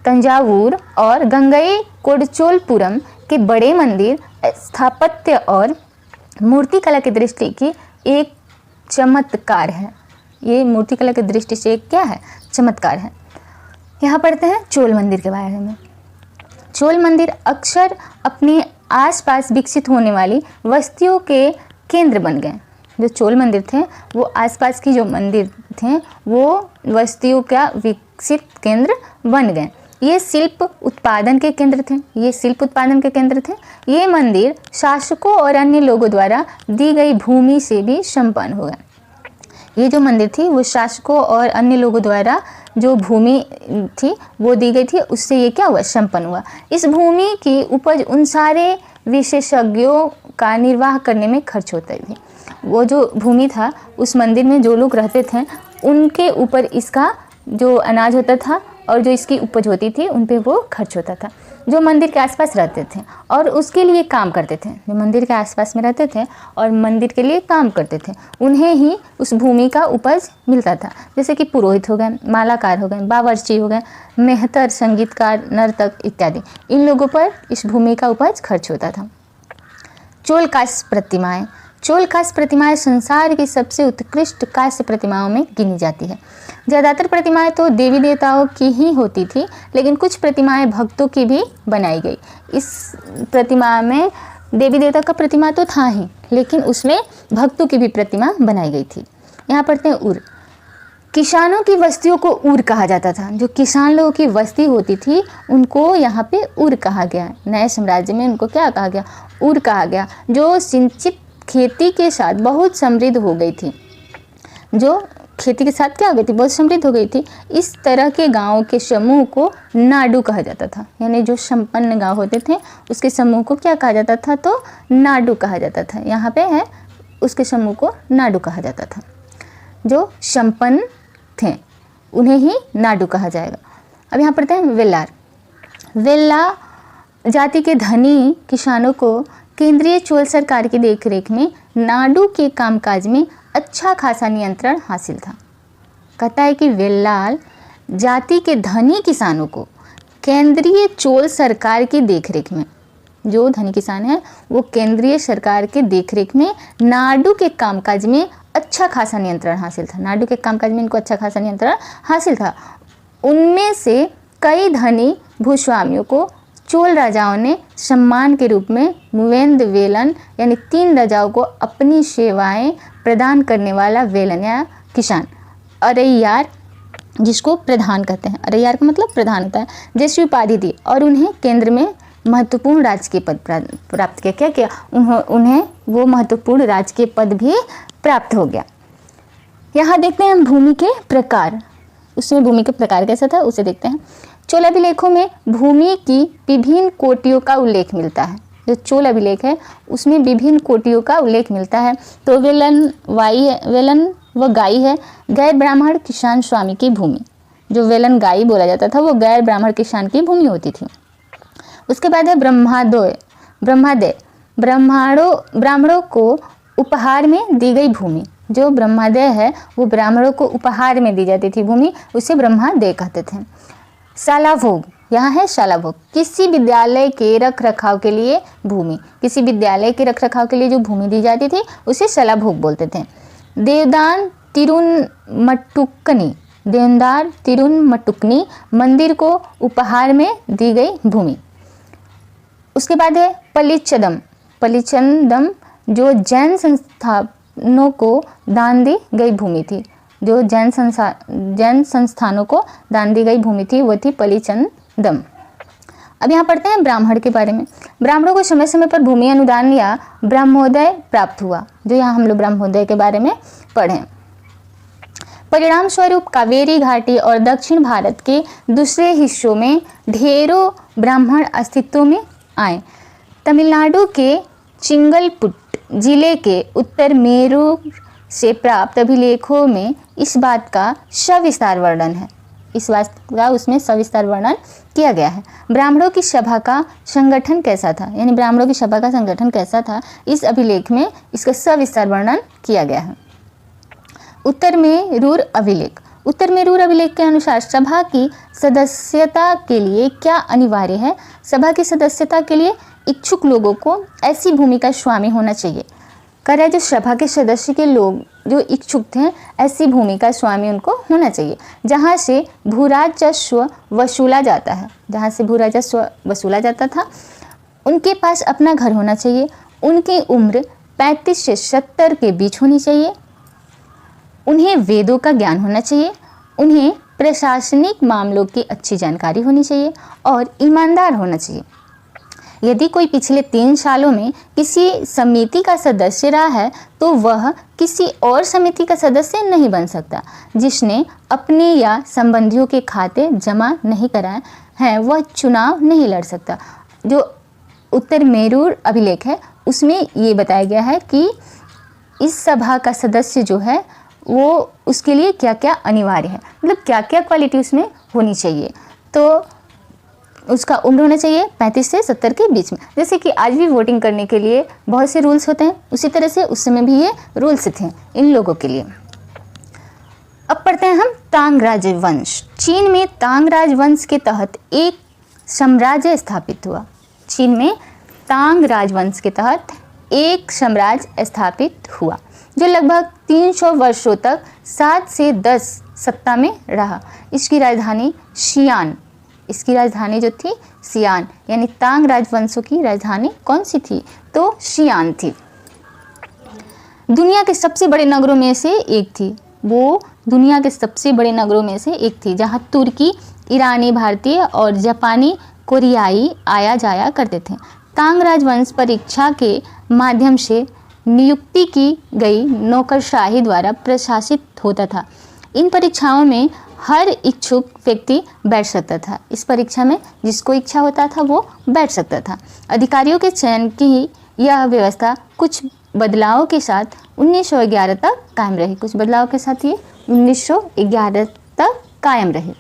तंजावुर और कोडचोलपुरम के बड़े मंदिर स्थापत्य और मूर्तिकला की दृष्टि की एक चमत्कार है। ये मूर्तिकला की दृष्टि से क्या है, चमत्कार है। यहाँ पढ़ते हैं चोल मंदिर के बारे में। चोल मंदिर अक्सर अपने आसपास विकसित होने वाली बस्तियों के केंद्र बन गए। जो चोल मंदिर थे वो आसपास की जो मंदिर थे वो बस्तियों का विकसित केंद्र बन गए। ये शिल्प उत्पादन के केंद्र थे, ये शिल्प उत्पादन के केंद्र थे। ये मंदिर शासकों और अन्य लोगों द्वारा दी गई भूमि से भी संपन्न हुआ। ये जो मंदिर थी वो शासकों और अन्य लोगों द्वारा जो भूमि थी वो दी गई थी, उससे ये क्या हुआ, संपन्न हुआ। इस भूमि की उपज उन सारे विशेषज्ञों का निर्वाह करने में खर्च होता थी। वो जो भूमि था उस मंदिर में जो लोग रहते थे उनके ऊपर इसका जो अनाज होता था और जो इसकी उपज होती थी उन पे वो खर्च होता था। जो मंदिर के आसपास रहते थे और उसके लिए काम करते थे, जो मंदिर के आसपास में रहते थे और मंदिर के लिए काम करते थे, उन्हें ही उस भूमि का उपज मिलता था। जैसे कि पुरोहित हो गए, मालाकार हो गए, बावर्ची हो गए, मेहतर, संगीतकार, नर्तक इत्यादि, इन लोगों पर इस भूमि का उपज खर्च होता था। चोल कांस्य प्रतिमाएं। चोल कांस्य प्रतिमाएं संसार की सबसे उत्कृष्ट कांस्य प्रतिमाओं में गिनी जाती है। ज़्यादातर प्रतिमाएं तो देवी देवताओं की ही होती थी, लेकिन कुछ प्रतिमाएं भक्तों की भी बनाई गई। इस प्रतिमा में देवी देवता का प्रतिमा तो था ही, लेकिन उसमें भक्तों की भी प्रतिमा बनाई गई थी। यहाँ पढ़ते हैं उर। किसानों की बस्तियों को उर कहा जाता था। जो किसान लोगों की बस्ती होती थी उनको यहाँ पे उर कहा गया। नए साम्राज्य में उनको क्या कहा गया, उर कहा गया। जो सिंचित खेती के साथ बहुत समृद्ध हो गई थी, जो खेती के साथ क्या हो गई थी, बहुत समृद्ध हो गई थी। इस तरह के गाँव के समूह को नाडू कहा जाता था। यानी जो संपन्न गाँव होते थे उसके समूह को क्या कहा जाता था, तो नाडू कहा जाता था। यहाँ पे है उसके समूह को नाडू कहा जाता था। जो संपन्न थे उन्हें ही नाडू कहा जाएगा। अब यहाँ पढ़ते हैं वेल्लार। वेल्ला जाति के धनी किसानों को केंद्रीय चोल सरकार की देखरेख में नाडू के कामकाज में अच्छा खासा नियंत्रण हासिल था। कहता है कि वेल्लाल जाति के धनी किसानों को केंद्रीय चोल सरकार की देखरेख में, जो धनी किसान हैं वो केंद्रीय सरकार के देखरेख में नाडू के कामकाज में अच्छा खासा नियंत्रण हासिल था। नाडू के कामकाज में इनको अच्छा खासा नियंत्रण हासिल था। उनमें से कई धनी भूस्वामियों को चोल राजाओं ने सम्मान के रूप में मुवेंद वेलन यानी 3 राजाओं को अपनी सेवाएं प्रदान करने वाला वेलन या किसान, अरैयार जिसको प्रधान कहते हैं, अरैयार का मतलब प्रधान होता है, जैसी उपाधि दी और उन्हें केंद्र में महत्वपूर्ण राजकीय पद प्राप्त किया। क्या किया, उन्हें वो महत्वपूर्ण राजकीय पद भी प्राप्त हो गया। यहाँ देखते हैं हम भूमि के प्रकार। उसमें भूमि के प्रकार कैसा था उसे देखते हैं। चोल अभिलेखों में भूमि की विभिन्न कोटियों का उल्लेख मिलता है। जो चोल अभिलेख है उसमें विभिन्न कोटियों का उल्लेख मिलता है। तो वेलन व गाई है, गैर ब्राह्मण किसान स्वामी की भूमि। जो वेलन गाई बोला जाता था वो गैर ब्राह्मण किसान की भूमि होती थी। उसके बाद है ब्रह्मादय, ब्राह्मणों को उपहार में दी गई भूमि। जो ब्रह्मादय है वो ब्राह्मणों को उपहार में दी जाती थी भूमि, उसे ब्रह्मादय कहते थे। शालाभोग, यहाँ है शालाभोग, किसी विद्यालय के रख रखाव के लिए भूमि, किसी विद्यालय के रख रखाव के लिए जो भूमि दी जाती थी उसे शालाभोग बोलते थे। देवदान तिरुनमटुकनी, मंदिर को उपहार में दी गई भूमि। उसके बाद है पलिचंदम, जो जैन संस्थानों को दान दी गई भूमि थी। जो जैन संस्थानों को दान दी गई भूमि थी वो थी पलिचंदम। अब यहाँ पढ़ते हैं ब्राह्मण के बारे में। ब्राह्मणों को समय समय पर भूमि अनुदान या ब्रह्मोदय प्राप्त हुआ। जो यहाँ हम लोग ब्रह्मोदय के बारे में पढ़ें। परिणाम स्वरूप कावेरी घाटी और दक्षिण भारत के दूसरे हिस्सों में ढेरों ब्राह्मण अस्तित्व में आए। तमिलनाडु के चिंगलपुट जिले के उत्तर मेरूर से प्राप्त अभिलेखों में इस बात का सविस्तार वर्णन है। इस बात का उसमें सविस्तार वर्णन किया गया है। ब्राह्मणों की सभा का संगठन कैसा था, यानी ब्राह्मणों की सभा का संगठन कैसा था, इस अभिलेख में इसका सविस्तार वर्णन किया गया है। उत्तर मेरूर अभिलेख के अनुसार सभा की सदस्यता के लिए क्या अनिवार्य है। सभा की सदस्यता के लिए इच्छुक लोगों को ऐसी भूमि का स्वामी होना चाहिए। कह रहा है जो सभा के सदस्य के लोग जो इच्छुक थे ऐसी भूमि का स्वामी उनको होना चाहिए जहाँ से भूराजस्व वसूला जाता है, जहाँ से भूराजस्व वसूला जाता था। उनके पास अपना घर होना चाहिए। उनकी उम्र 35 से 70 के बीच होनी चाहिए। उन्हें वेदों का ज्ञान होना चाहिए। उन्हें प्रशासनिक मामलों की अच्छी जानकारी होनी चाहिए और ईमानदार होना चाहिए। यदि कोई पिछले 3 सालों में किसी समिति का सदस्य रहा है तो वह किसी और समिति का सदस्य नहीं बन सकता। जिसने अपने या संबंधियों के खाते जमा नहीं कराए हैं वह चुनाव नहीं लड़ सकता। जो उत्तर मेरूर अभिलेख है उसमें ये बताया गया है कि इस सभा का सदस्य जो है वो उसके लिए क्या क्या अनिवार्य है, मतलब क्या क्या क्वालिटी उसमें होनी चाहिए। तो उसका उम्र होना चाहिए 35 से 70 के बीच में। जैसे कि आज भी वोटिंग करने के लिए बहुत से रूल्स होते हैं, उसी तरह से उस समय भी ये रूल्स थे इन लोगों के लिए। अब पढ़ते हैं हम तांग राजवंश। चीन में तांग राजवंश के तहत एक साम्राज्य स्थापित हुआ। चीन में तांग राजवंश के तहत एक साम्राज्य स्थापित हुआ जो लगभग 300 वर्षों तक 7 से 10 सत्ता में रहा। इसकी राजधानी शियान, इसकी राजधानी जो थी सियान, यानी तांग राजवंशों की राजधानी कौन सी थी? तो शियान थी। दुनिया के सबसे बड़े नगरों में से एक थी, वो दुनिया के सबसे बड़े नगरों में से एक थी जहाँ तुर्की, ईरानी, भारतीय और जापानी, कोरियाई आया जाया करते थे। तांग राजवंश परीक्षा के माध्यम से नियुक्ति की गई नौकरशाही द्वारा प्रशासित होता था। इन परीक्षाओं में हर इच्छुक व्यक्ति बैठ सकता था। इस परीक्षा में जिसको इच्छा होता था वो बैठ सकता था। अधिकारियों के चयन की यह व्यवस्था कुछ बदलावों के साथ 1911 तक कायम रही। कुछ बदलाव के साथ ये 1911 तक कायम रही।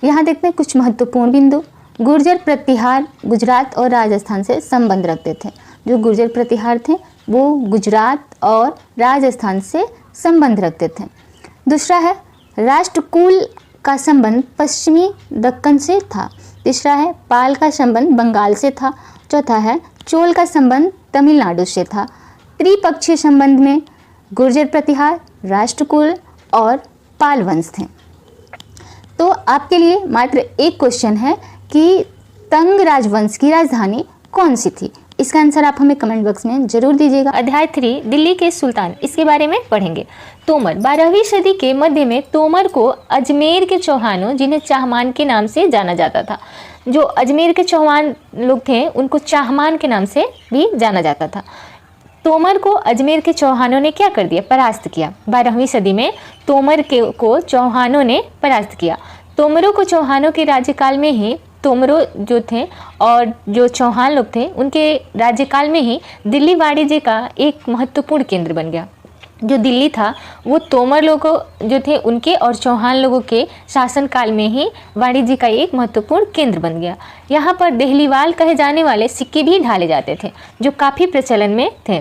यहाँ देखते हैं कुछ महत्वपूर्ण बिंदु। गुर्जर प्रतिहार गुजरात और राजस्थान से संबंध रखते थे। जो गुर्जर प्रतिहार थे वो गुजरात और राजस्थान से संबंध रखते थे। दूसरा है राष्ट्रकूल का संबंध पश्चिमी दक्कन से था। तीसरा है पाल का संबंध बंगाल से था। चौथा है चोल का संबंध तमिलनाडु से था। त्रिपक्षीय संबंध में गुर्जर प्रतिहार, राष्ट्रकूल और पाल वंश थे। तो आपके लिए मात्र एक क्वेश्चन है कि तंग राजवंश की राजधानी कौन सी थी? इसका आंसर आप हमें कमेंट बॉक्स में जरूर दीजिएगा। अध्याय 3 दिल्ली के सुल्तान, इसके बारे में पढ़ेंगे। तोमर 12वीं सदी के मध्य में तोमर को अजमेर के चौहानों, जिन्हें चाहमान के नाम से जाना जाता था, जो अजमेर के चौहान लोग थे उनको चाहमान के नाम से भी जाना जाता था। तोमर को अजमेर के चौहानों ने क्या कर दिया? परास्त किया। 12वीं सदी में तोमर को चौहानों ने परास्त किया। तोमरों को चौहानों के राज्यकाल में ही, तोमरों जो थे और जो चौहान लोग थे उनके राज्यकाल में ही दिल्ली वाणिज्य का एक महत्वपूर्ण केंद्र बन गया। जो दिल्ली था वो तोमर लोगों जो थे उनके और चौहान लोगों के शासनकाल में ही वाणिज्य का एक महत्वपूर्ण केंद्र बन गया। यहाँ पर देहलीवाल कहे जाने वाले सिक्के भी ढाले जाते थे जो काफ़ी प्रचलन में थे।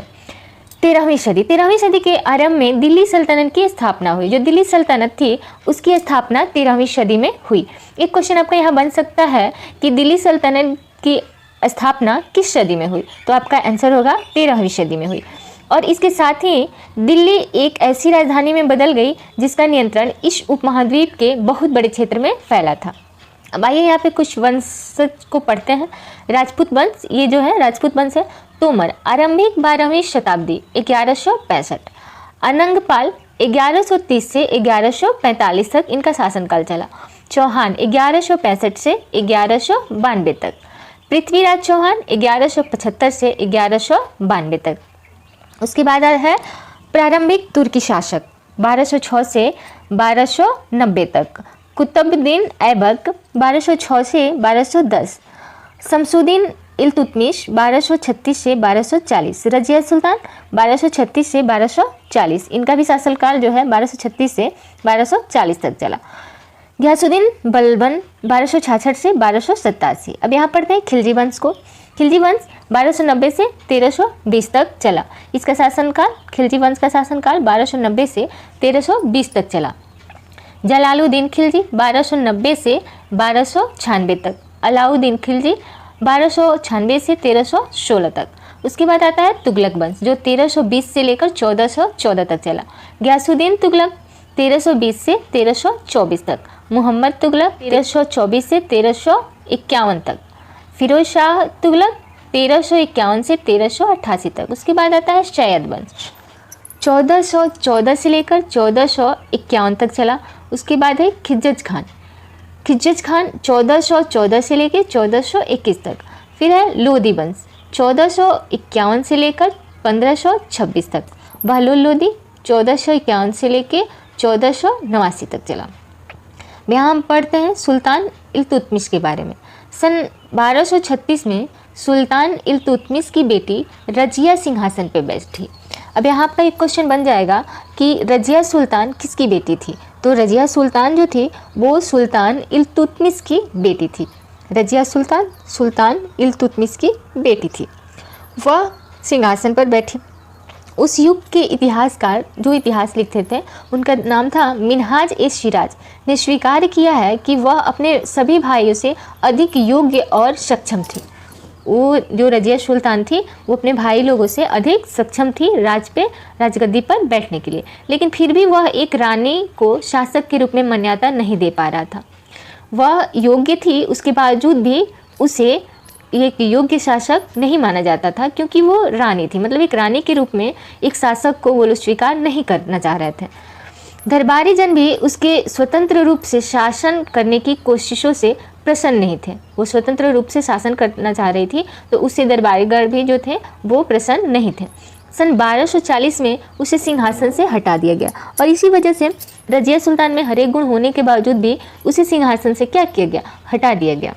13वीं सदी के आरंभ में दिल्ली सल्तनत की स्थापना हुई। जो दिल्ली सल्तनत थी उसकी स्थापना 13वीं सदी में हुई। एक क्वेश्चन आपका यहाँ बन सकता है कि दिल्ली सल्तनत की स्थापना किस सदी में हुई? तो आपका आंसर होगा 13वीं सदी में हुई। और इसके साथ ही दिल्ली एक ऐसी राजधानी में बदल गई जिसका नियंत्रण इस उपमहाद्वीप के बहुत बड़े क्षेत्र में फैला था। अब आइए यहाँ पे कुछ वंशज को पढ़ते हैं। राजपूत वंश, ये जो है राजपूत वंश है। तोमर आरंभिक 12वीं शताब्दी 1165। अनंगपाल 1130 से 1145 तक इनका शासनकाल चला। चौहान 1165 से 1192 तक। पृथ्वीराज चौहान 1175 से 1192 तक। उसके बाद है प्रारंभिक तुर्की शासक 1206 से 1290 तक। कुतुबुद्दीन ऐबक 1206 से 1210। शमसुद्दीन इल्तुतमिश 1236 से 1240। रजिया सुल्तान 1236 से 1240। इनका भी शासनकाल जो है 1236 से 1240 तक चला। गयासुद्दीन बलबन 1266 से 1287। अब यहाँ पढ़ते हैं खिलजी वंश को। खिलजी वंश 1290 से 1320 तक चला। इसका शासनकाल, खिलजी वंश का शासनकाल 1290 से 1320 तक चला। जलालुद्दीन खिलजी 1290 से 1296 तक। अलाउद्दीन खिलजी 1296 से 1316 तक। उसके बाद आता है तुगलक वंश जो 1320 से लेकर 1414 तक चला। गयासुद्दीन तुगलक 1320 से 1324 तक। मोहम्मद तुगलक 1324 से 1351 तक। फिरोज शाह तुगलक 1351 से 1388 तक। उसके बाद आता है सैयद वंश 1414 से लेकर 1451 तक चला। उसके बाद है खिज्जत खान। खिज्जत खान 1414 से लेकर 1421 तक। फिर है लोदी वंश 1451 से लेकर 1526 तक। बहलोल लोदी 1451 से लेकर 1489 तक चला। यहाँ हम पढ़ते हैं सुल्तान इल्तुतमिश के बारे में। सन 1236 में सुल्तान इल्तुतमिश की बेटी रजिया सिंहासन पर बैठी। अब यहाँ आपका एक क्वेश्चन बन जाएगा कि रजिया सुल्तान किसकी बेटी थी। तो रजिया सुल्तान जो थी वो सुल्तान इल्तुतमिश की बेटी थी। रजिया सुल्तान सुल्तान इल्तुतमिश की बेटी थी। वह सिंहासन पर बैठी। उस युग के इतिहासकार जो इतिहास लिखते थे उनका नाम था मिनहाज ए शिराज ने स्वीकार किया है कि वह अपने सभी भाइयों से अधिक योग्य और सक्षम थी। वो जो रजिया सुल्तान थी वो अपने भाई लोगों से अधिक सक्षम थी राजगद्दी पर बैठने के लिए, लेकिन फिर भी वह एक रानी को शासक के रूप में मान्यता नहीं दे पा रहा था। वह योग्य थी, उसके बावजूद भी उसे एक योग्य शासक नहीं माना जाता था क्योंकि वो रानी थी। मतलब एक रानी के रूप में एक शासक को वो लोग स्वीकार नहीं करना चाह रहे थे। दरबारी जन भी उसके स्वतंत्र रूप से शासन करने की कोशिशों से प्रसन्न नहीं थे। वो स्वतंत्र रूप से शासन करना चाह रही थी तो उससे दरबारीगण भी जो थे वो प्रसन्न नहीं थे। सन 1240 में उसे सिंहासन से हटा दिया गया और इसी वजह से रजिया सुल्तान में हरेक गुण होने के बावजूद भी उसे सिंहासन से क्या किया गया, हटा दिया गया।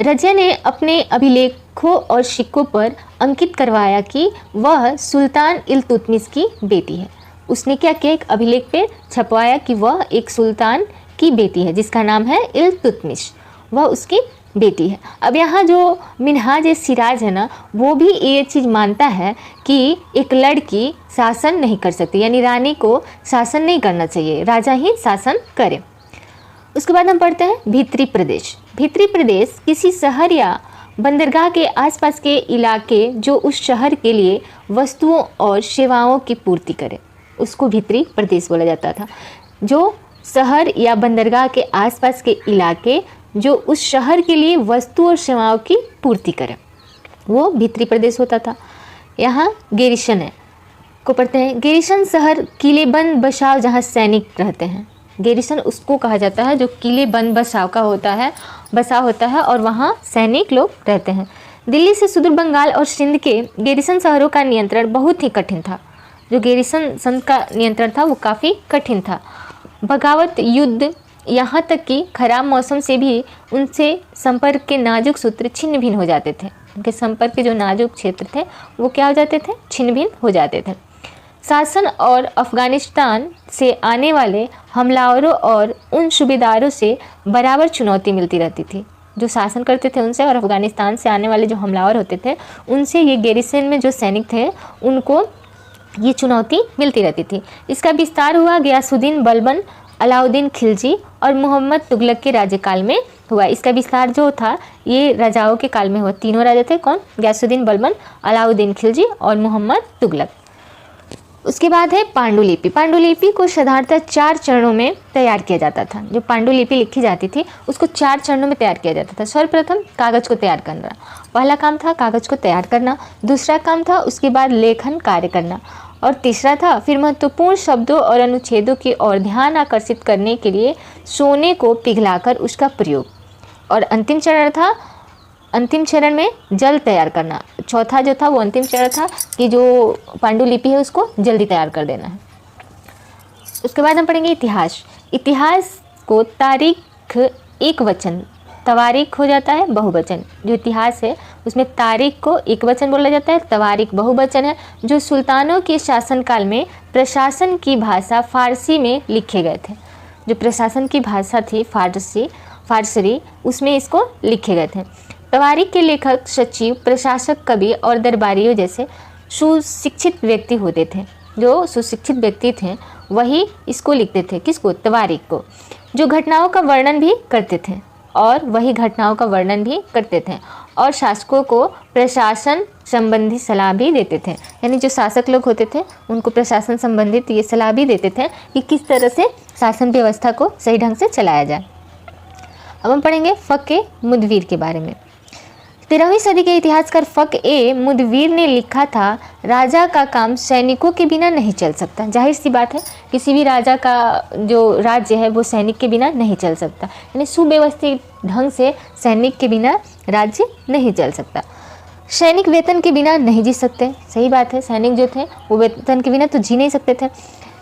रजिया ने अपने अभिलेखों और सिक्कों पर अंकित करवाया कि वह सुल्तान इल्तुतमिश की बेटी है। उसने क्या किया, एक अभिलेख पे छपवाया कि वह एक सुल्तान की बेटी है जिसका नाम है इल्तुतमिश, वह उसकी बेटी है। अब यहाँ जो मिनहाज ए सिराज है ना, वो भी ये चीज़ मानता है कि एक लड़की शासन नहीं कर सकती, यानी रानी को शासन नहीं करना चाहिए, राजा ही शासन करे। उसके बाद हम पढ़ते हैं भीतरी प्रदेश। भीतरी प्रदेश किसी शहर या बंदरगाह के आसपास के इलाके जो उस शहर के लिए वस्तुओं और सेवाओं की पूर्ति करे, उसको भीतरी प्रदेश बोला जाता था। जो शहर या बंदरगाह के आसपास के इलाके जो उस शहर के लिए वस्तु और सेवाओं की पूर्ति करे, वो भीतरी प्रदेश होता था। यहाँ गैरिसन है को पढ़ते हैं। गैरिसन शहर किले बंद बसाव जहाँ सैनिक रहते हैं। गैरिसन उसको कहा जाता है जो किले बंद बसाव का बसाव होता है और वहाँ सैनिक लोग रहते हैं। दिल्ली से सुदूर बंगाल और सिंध के गैरिसन शहरों का नियंत्रण बहुत ही कठिन था। जो गैरिसन संघ का नियंत्रण था वो काफ़ी कठिन था। बगावत, युद्ध, यहाँ तक कि खराब मौसम से भी उनसे संपर्क के नाजुक सूत्र छिन्न भिन्न हो जाते थे। उनके संपर्क के जो नाजुक क्षेत्र थे वो क्या हो जाते थे, छिन्न भिन्न हो जाते थे। शासन और अफ़गानिस्तान से आने वाले हमलावरों और उन सूबेदारों से बराबर चुनौती मिलती रहती थी। जो शासन करते थे उनसे और अफ़गानिस्तान से आने वाले जो हमलावर होते थे उनसे ये गैरिसन में जो सैनिक थे उनको ये चुनौती मिलती रहती थी। इसका विस्तार हुआ गयासुद्दीन बलबन, अलाउद्दीन खिलजी और मोहम्मद तुगलक के राज्यकाल में हुआ। इसका विस्तार जो था ये राजाओं के काल में हुआ। तीनों राजा थे कौन, गयासुद्दीन बलबन, अलाउद्दीन खिलजी और मोहम्मद तुगलक। उसके बाद है पांडुलिपि। पांडुलिपि को साधारणतः 4 चरणों में तैयार किया जाता था। जो पांडुलिपि लिखी जाती थी उसको 4 चरणों में तैयार किया जाता था। सर्वप्रथम कागज़ को तैयार करना, पहला काम था कागज़ को तैयार करना। दूसरा काम था उसके बाद लेखन कार्य करना और तीसरा था फिर महत्वपूर्ण शब्दों और अनुच्छेदों की ओर ध्यान आकर्षित करने के लिए सोने को पिघलाकर उसका प्रयोग। और अंतिम चरण में जल्द तैयार करना। चौथा जो था वो अंतिम चरण था कि जो पांडुलिपि है उसको जल्दी तैयार कर देना है। उसके बाद हम पढ़ेंगे इतिहास। इतिहास को तारीख एक वचन, तवारीख हो जाता है बहुवचन। जो इतिहास है उसमें तारीख को एक वचन बोला जाता है, तवारीख बहुवचन है। जो सुल्तानों के शासनकाल में प्रशासन की भाषा फारसी में लिखे गए थे। जो प्रशासन की भाषा थी फारसी उसमें इसको लिखे गए थे। तवारीख के लेखक सचिव, प्रशासक, कवि और दरबारियों जैसे सुशिक्षित व्यक्ति होते थे। जो सुशिक्षित व्यक्ति थे वही इसको लिखते थे, किसको, तवारीख को। जो घटनाओं का वर्णन भी करते थे और शासकों को प्रशासन संबंधी सलाह भी देते थे। यानी जो शासक लोग होते थे उनको प्रशासन संबंधित ये सलाह भी देते थे कि किस तरह से शासन व्यवस्था को सही ढंग से चलाया जाए। अब हम पढ़ेंगे फ़क़े मुदव्विर के बारे में। 13वीं सदी के इतिहासकार फक ए मुदवीर ने लिखा था, राजा का काम सैनिकों के बिना नहीं चल सकता। जाहिर सी बात है, किसी भी राजा का जो राज्य है वो सैनिक के बिना नहीं चल सकता, यानी सुव्यवस्थित ढंग से सैनिक के बिना राज्य नहीं चल सकता। सैनिक वेतन के बिना नहीं जी सकते, सही बात है, सैनिक जो थे वो वेतन के बिना तो जी नहीं सकते थे।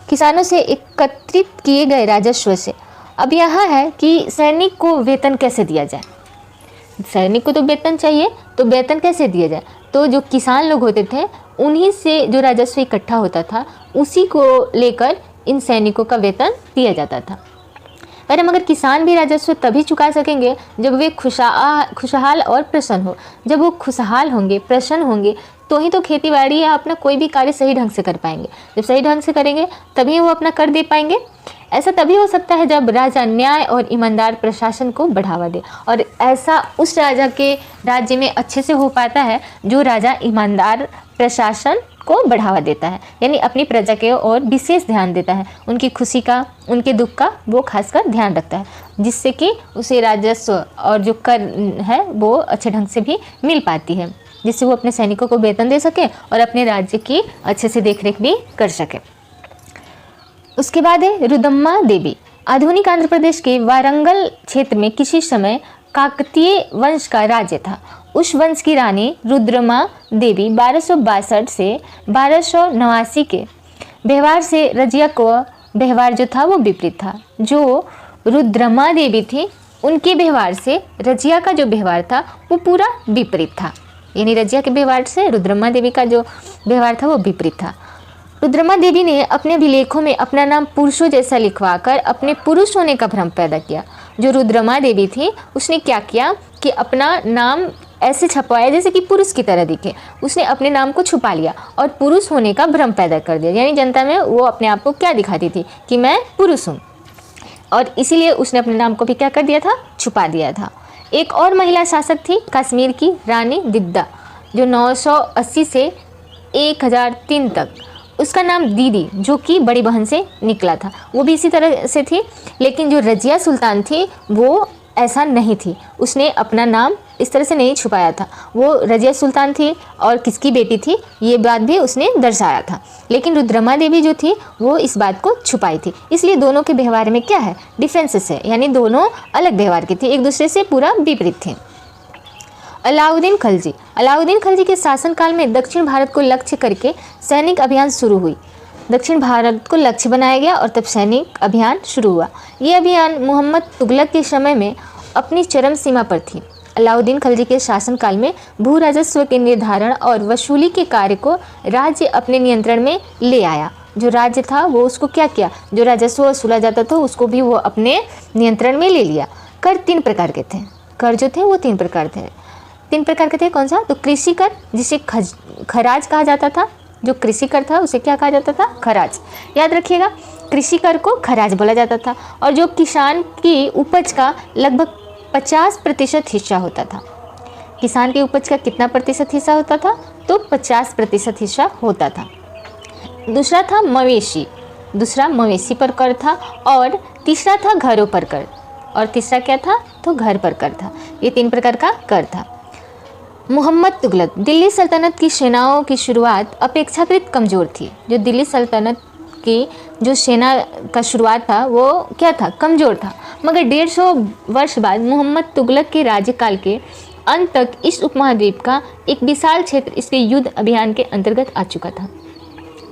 किसानों से एकत्रित किए गए राजस्व से, अब यहाँ है कि सैनिक को वेतन कैसे दिया जाए। सैनिक को तो वेतन चाहिए, तो वेतन कैसे दिया जाए, तो जो किसान लोग होते थे उन्हीं से जो राजस्व इकट्ठा होता था उसी को लेकर इन सैनिकों का वेतन दिया जाता था। पर मगर किसान भी राजस्व तभी चुका सकेंगे जब वे खुशहाल और प्रसन्न हो। जब वो खुशहाल होंगे, प्रसन्न होंगे, तो ही तो खेती बाड़ी या अपना कोई भी कार्य सही ढंग से कर पाएंगे। जब सही ढंग से करेंगे तभी वो अपना कर दे पाएंगे। ऐसा तभी हो सकता है जब राजा न्याय और ईमानदार प्रशासन को बढ़ावा दे, और ऐसा उस राजा के राज्य में अच्छे से हो पाता है जो राजा ईमानदार प्रशासन को बढ़ावा देता है, यानी अपनी प्रजा के और विशेष ध्यान देता है, उनकी खुशी का, उनके दुख का वो खासकर ध्यान रखता है, जिससे कि उसे राजस्व और जो कर है वो अच्छे ढंग से भी मिल पाती है, जिससे वो अपने सैनिकों को वेतन दे सके और अपने राज्य की अच्छे से देखरेख भी कर सके। उसके बाद है रुद्रम्मा देवी। आधुनिक आंध्र प्रदेश के वारंगल क्षेत्र में किसी समय काकतीय वंश का राज्य था। उस वंश की रानी रुद्रम्मा देवी 1262 से 1289 के व्यवहार से रजिया को व्यवहार जो था वो विपरीत था। जो रुद्रम्मा देवी थी उनके व्यवहार से रजिया का जो व्यवहार था वो पूरा विपरीत था, यानी रजिया के व्यवहार से रुद्रम्मा देवी का जो व्यवहार था वो विपरीत था। रुद्रम्मा देवी ने अपने अभिलेखों में अपना नाम पुरुषों जैसा लिखवाकर अपने पुरुष होने का भ्रम पैदा किया। जो रुद्रम्मा देवी थी उसने क्या किया कि अपना नाम ऐसे छपवाया जैसे कि पुरुष की तरह दिखे। उसने अपने नाम को छुपा लिया और पुरुष होने का भ्रम पैदा कर दिया, यानी जनता में वो अपने आप को क्या दिखाती थी कि मैं पुरुष हूँ, और इसीलिए उसने अपने नाम को भी क्या कर दिया था, छुपा दिया था। एक और महिला शासक थी कश्मीर की रानी दिद्दा, जो 980 से 1003 तक, उसका नाम दीदी जो कि बड़ी बहन से निकला था, वो भी इसी तरह से थी। लेकिन जो रजिया सुल्तान थी वो ऐसा नहीं थी, उसने अपना नाम इस तरह से नहीं छुपाया था। वो रजिया सुल्तान थी और किसकी बेटी थी ये बात भी उसने दर्शाया था, लेकिन रुद्रम्मा देवी जो थी वो इस बात को छुपाई थी। इसलिए दोनों के व्यवहार में क्या है, डिफरेंसेस है, यानी दोनों अलग व्यवहार की थी, एक दूसरे से पूरा विपरीत थे। अलाउद्दीन खिलजी। अलाउद्दीन खिलजी के शासनकाल में दक्षिण भारत को लक्ष्य करके सैनिक अभियान शुरू हुई। दक्षिण भारत को लक्ष्य बनाया गया और तब सैनिक अभियान शुरू हुआ। ये अभियान मोहम्मद तुगलक के समय में अपनी चरम सीमा पर थी। अलाउद्दीन खिलजी के शासनकाल में भू राजस्व के निर्धारण और वसूली के कार्य को राज्य अपने नियंत्रण में ले आया। जो राज्य था वो उसको क्या किया, जो राजस्व वसूला जाता था उसको भी वो अपने नियंत्रण में ले लिया। कर 3 प्रकार के थे, कर जो थे वो 3 प्रकार थे। 3 प्रकार के थे, कौन सा, तो कृषि कर जिसे खराज कहा जाता था, जो कृषि कर था उसे क्या कहा जाता था, खराज। याद रखिएगा, कृषि कर को खराज बोला जाता था। और जो किसान की उपज का लगभग 50% हिस्सा होता था। किसान की उपज का कितना प्रतिशत हिस्सा होता था, तो 50% हिस्सा होता था। दूसरा था मवेशी, दूसरा मवेशी पर कर था, और तीसरा था घरों पर कर, और तीसरा क्या था, तो घर पर कर था। ये 3 प्रकार का कर था। मोहम्मद तुगलक। दिल्ली सल्तनत की सेनाओं की शुरुआत अपेक्षाकृत कमज़ोर थी। जो दिल्ली सल्तनत की जो सेना का शुरुआत था वो क्या था, कमज़ोर था। मगर 150 वर्ष बाद मोहम्मद तुगलक के राज्यकाल के अंत तक इस उपमहाद्वीप का एक विशाल क्षेत्र इसके युद्ध अभियान के अंतर्गत आ चुका था।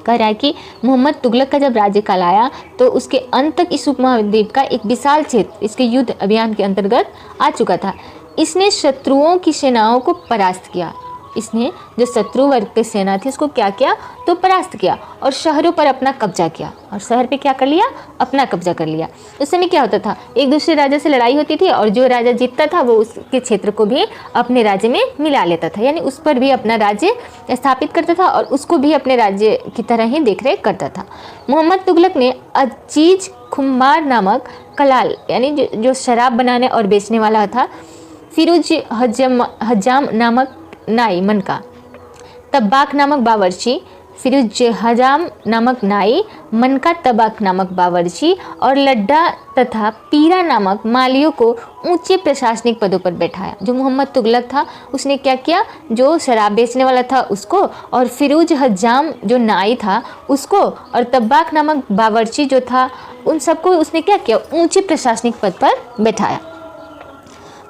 कह रहा है कि मोहम्मद तुगलक का जब राज्यकाल आया तो उसके अंत तक इस उपमहाद्वीप का एक विशाल क्षेत्र इसके युद्ध अभियान के अंतर्गत आ चुका था। इसने शत्रुओं की सेनाओं को परास्त किया। इसने जो शत्रु वर्ग की सेना थी उसको क्या किया, तो परास्त किया, और शहरों पर अपना कब्जा किया, और शहर पे क्या कर लिया, अपना कब्जा कर लिया। उस समय क्या होता था, एक दूसरे राजा से लड़ाई होती थी और जो राजा जीतता था वो उसके क्षेत्र को भी अपने राज्य में मिला लेता था, यानी उस पर भी अपना राज्य स्थापित करता था और उसको भी अपने राज्य की तरह ही देखरेख करता था। मोहम्मद तुगलक ने अजीज खुमार नामक कलाल, यानी जो शराब बनाने और बेचने वाला था, फिरोज हज्जाम नामक नाई मनका, तब्बाक नामक बावर्ची, फिरोज हजाम नामक नाई, मनका तबाक नामक बावर्ची और लड्डा तथा पीरा नामक मालियों को ऊंचे प्रशासनिक पदों पर बैठाया। जो मोहम्मद तुगलक था उसने क्या किया, जो शराब बेचने वाला था उसको, और फिरोज हजाम जो नाई था उसको, और तबाक नामक बावर्ची जो था, उन सबको उसने क्या किया, ऊंचे प्रशासनिक पद पर बैठाया।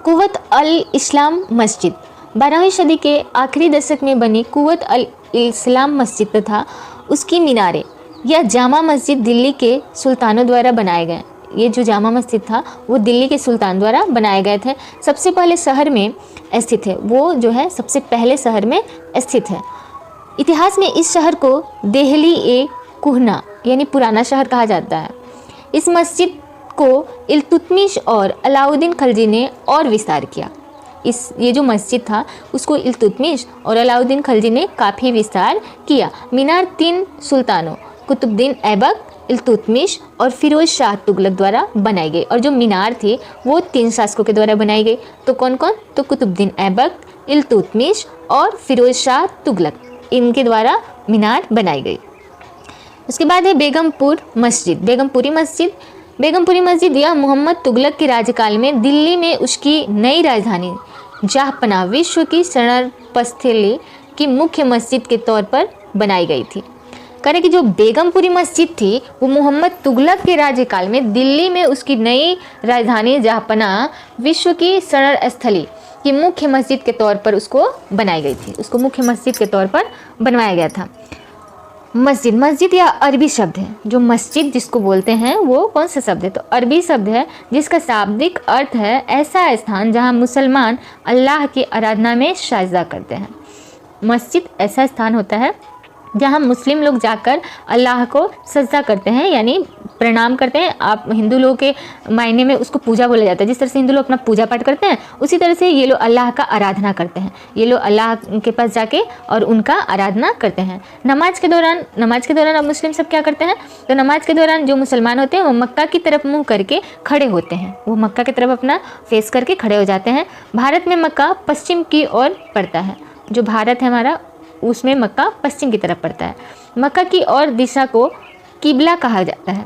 कुव्वत अल इस्लाम मस्जिद 12वीं सदी के आखिरी दशक में बनी कुव्वत अल इस्लाम मस्जिद तथा उसकी मीनारे या जामा मस्जिद दिल्ली के सुल्तानों द्वारा बनाए गए। ये जो जामा मस्जिद था वो दिल्ली के सुल्तान द्वारा बनाए गए थे। सबसे पहले शहर में स्थित है, वो जो है सबसे पहले शहर में स्थित है। इतिहास में इस शहर को देहली ए कुहना यानी पुराना शहर कहा जाता है। इस मस्जिद को इल्तुतमिश और अलाउद्दीन खिलजी ने और विस्तार किया। ये जो मस्जिद था उसको इल्तुतमिश और अलाउद्दीन खिलजी ने काफ़ी विस्तार किया। मीनार 3 सुल्तानों कुतुबुद्दीन ऐबक, इल्तुतमिश और फिरोज शाह तुगलक द्वारा बनाई गई, और जो मीनार थी वो 3 शासकों के द्वारा बनाई गई। तो कौन कौन, तो कुतुबुद्दीन ऐबक, इल्तुतमिश और फिरोज शाह तुगलक, इनके द्वारा मीनार बनाई गई। उसके बाद है बेगमपुर मस्जिद, बेगमपुरी मस्जिद यह मोहम्मद तुगलक के राज्यकाल में दिल्ली में उसकी नई राजधानी जहांपनाह विश्व की शरणस्थली की मुख्य मस्जिद के तौर पर बनाई गई थी। करें कि जो बेगमपुरी मस्जिद थी वो मोहम्मद तुगलक के राज्यकाल में दिल्ली में उसकी नई राजधानी जहांपनाह विश्व की शरणस्थली की मुख्य मस्जिद के तौर पर उसको बनाई गई थी, उसको मुख्य मस्जिद के तौर पर बनवाया गया था। मस्जिद या अरबी शब्द है, जो मस्जिद जिसको बोलते हैं वो कौन सा शब्द है, तो अरबी शब्द है जिसका शाब्दिक अर्थ है ऐसा स्थान जहां मुसलमान अल्लाह की आराधना में सजदा करते हैं। मस्जिद ऐसा स्थान होता है जहां मुस्लिम लोग जाकर अल्लाह को सजदा करते हैं, यानी प्रणाम करते हैं। आप हिंदू लोगों के मायने में उसको पूजा बोला जाता है। जिस तरह से हिंदू लोग अपना पूजा पाठ करते हैं उसी तरह से ये लोग अल्लाह का आराधना करते हैं। ये लोग अल्लाह के पास जाके और उनका आराधना करते हैं। नमाज के दौरान अब मुस्लिम सब क्या करते हैं, तो नमाज के दौरान जो मुसलमान होते हैं वो मक्का की तरफ मुँह करके खड़े होते हैं, वो मक्का की तरफ अपना फेस करके खड़े हो जाते हैं। भारत में मक्का पश्चिम की ओर पड़ता है, जो भारत है हमारा उसमें मक्का पश्चिम की तरफ पड़ता है। मक्का की ओर दिशा को किबला कहा जाता है।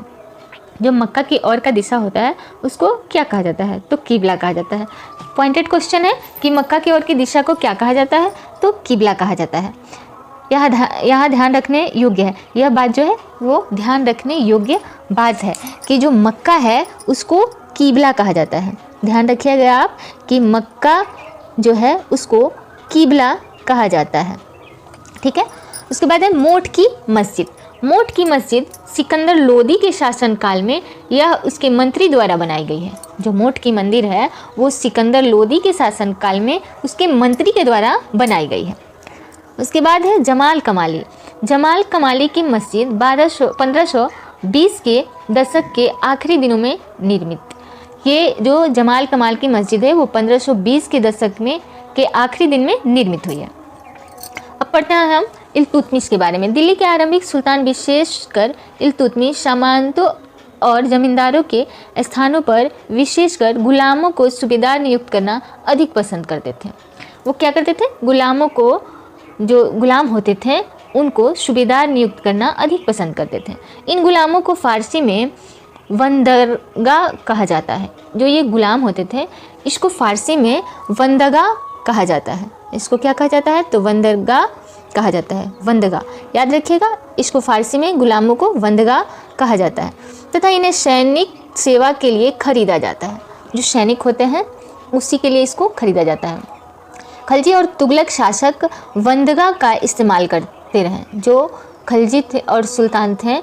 जो मक्का की ओर का दिशा होता है उसको क्या कहा जाता है, तो किबला कहा जाता है। पॉइंटेड क्वेश्चन है कि मक्का की ओर की दिशा को क्या कहा जाता है, तो किबला कहा जाता है। यहाँ ध्यान रखने योग्य है, यह बात जो है वो ध्यान रखने योग्य बात है कि जो मक्का है उसको किबला कहा जाता है। ध्यान रखिएगा आप कि मक्का जो है उसको किबला कहा जाता है, ठीक है। उसके बाद है मोट की मस्जिद सिकंदर लोदी के शासनकाल में यह उसके मंत्री द्वारा बनाई गई है। जो मोट की मंदिर है वो सिकंदर लोदी के शासनकाल में उसके मंत्री के द्वारा बनाई गई है। उसके बाद है जमाल कमाली की मस्जिद 1520 के दशक के आखिरी दिनों में निर्मित। ये जो जमाल कमाल की मस्जिद है वो 1520 के दशक में के आखिरी दिन में निर्मित हुई है। अब पढ़ते हैं हम इल्तुतमिश के बारे में। दिल्ली के आरंभिक सुल्तान विशेषकर इल्तुतमिश सामंतों और जमींदारों के स्थानों पर विशेषकर गुलामों को सूबेदार नियुक्त करना अधिक पसंद करते थे। वो क्या करते थे, गुलामों को, जो गुलाम होते थे उनको सूबेदार नियुक्त करना अधिक पसंद करते थे। इन गुलामों को फारसी में वंदगा कहा जाता है। जो ये गुलाम होते थे इसको फारसी में वंदगा कहा जाता है। इसको क्या कहा जाता है, तो वंदगा कहा जाता है, वंदगा याद रखिएगा। इसको फारसी में गुलामों को वंदगा कहा जाता है तथा इन्हें सैनिक सेवा के लिए खरीदा जाता है। जो सैनिक होते हैं उसी के लिए इसको खरीदा जाता है। खलजी और तुगलक शासक वंदगा का इस्तेमाल करते रहे। जो खलजी थे और सुल्तान थे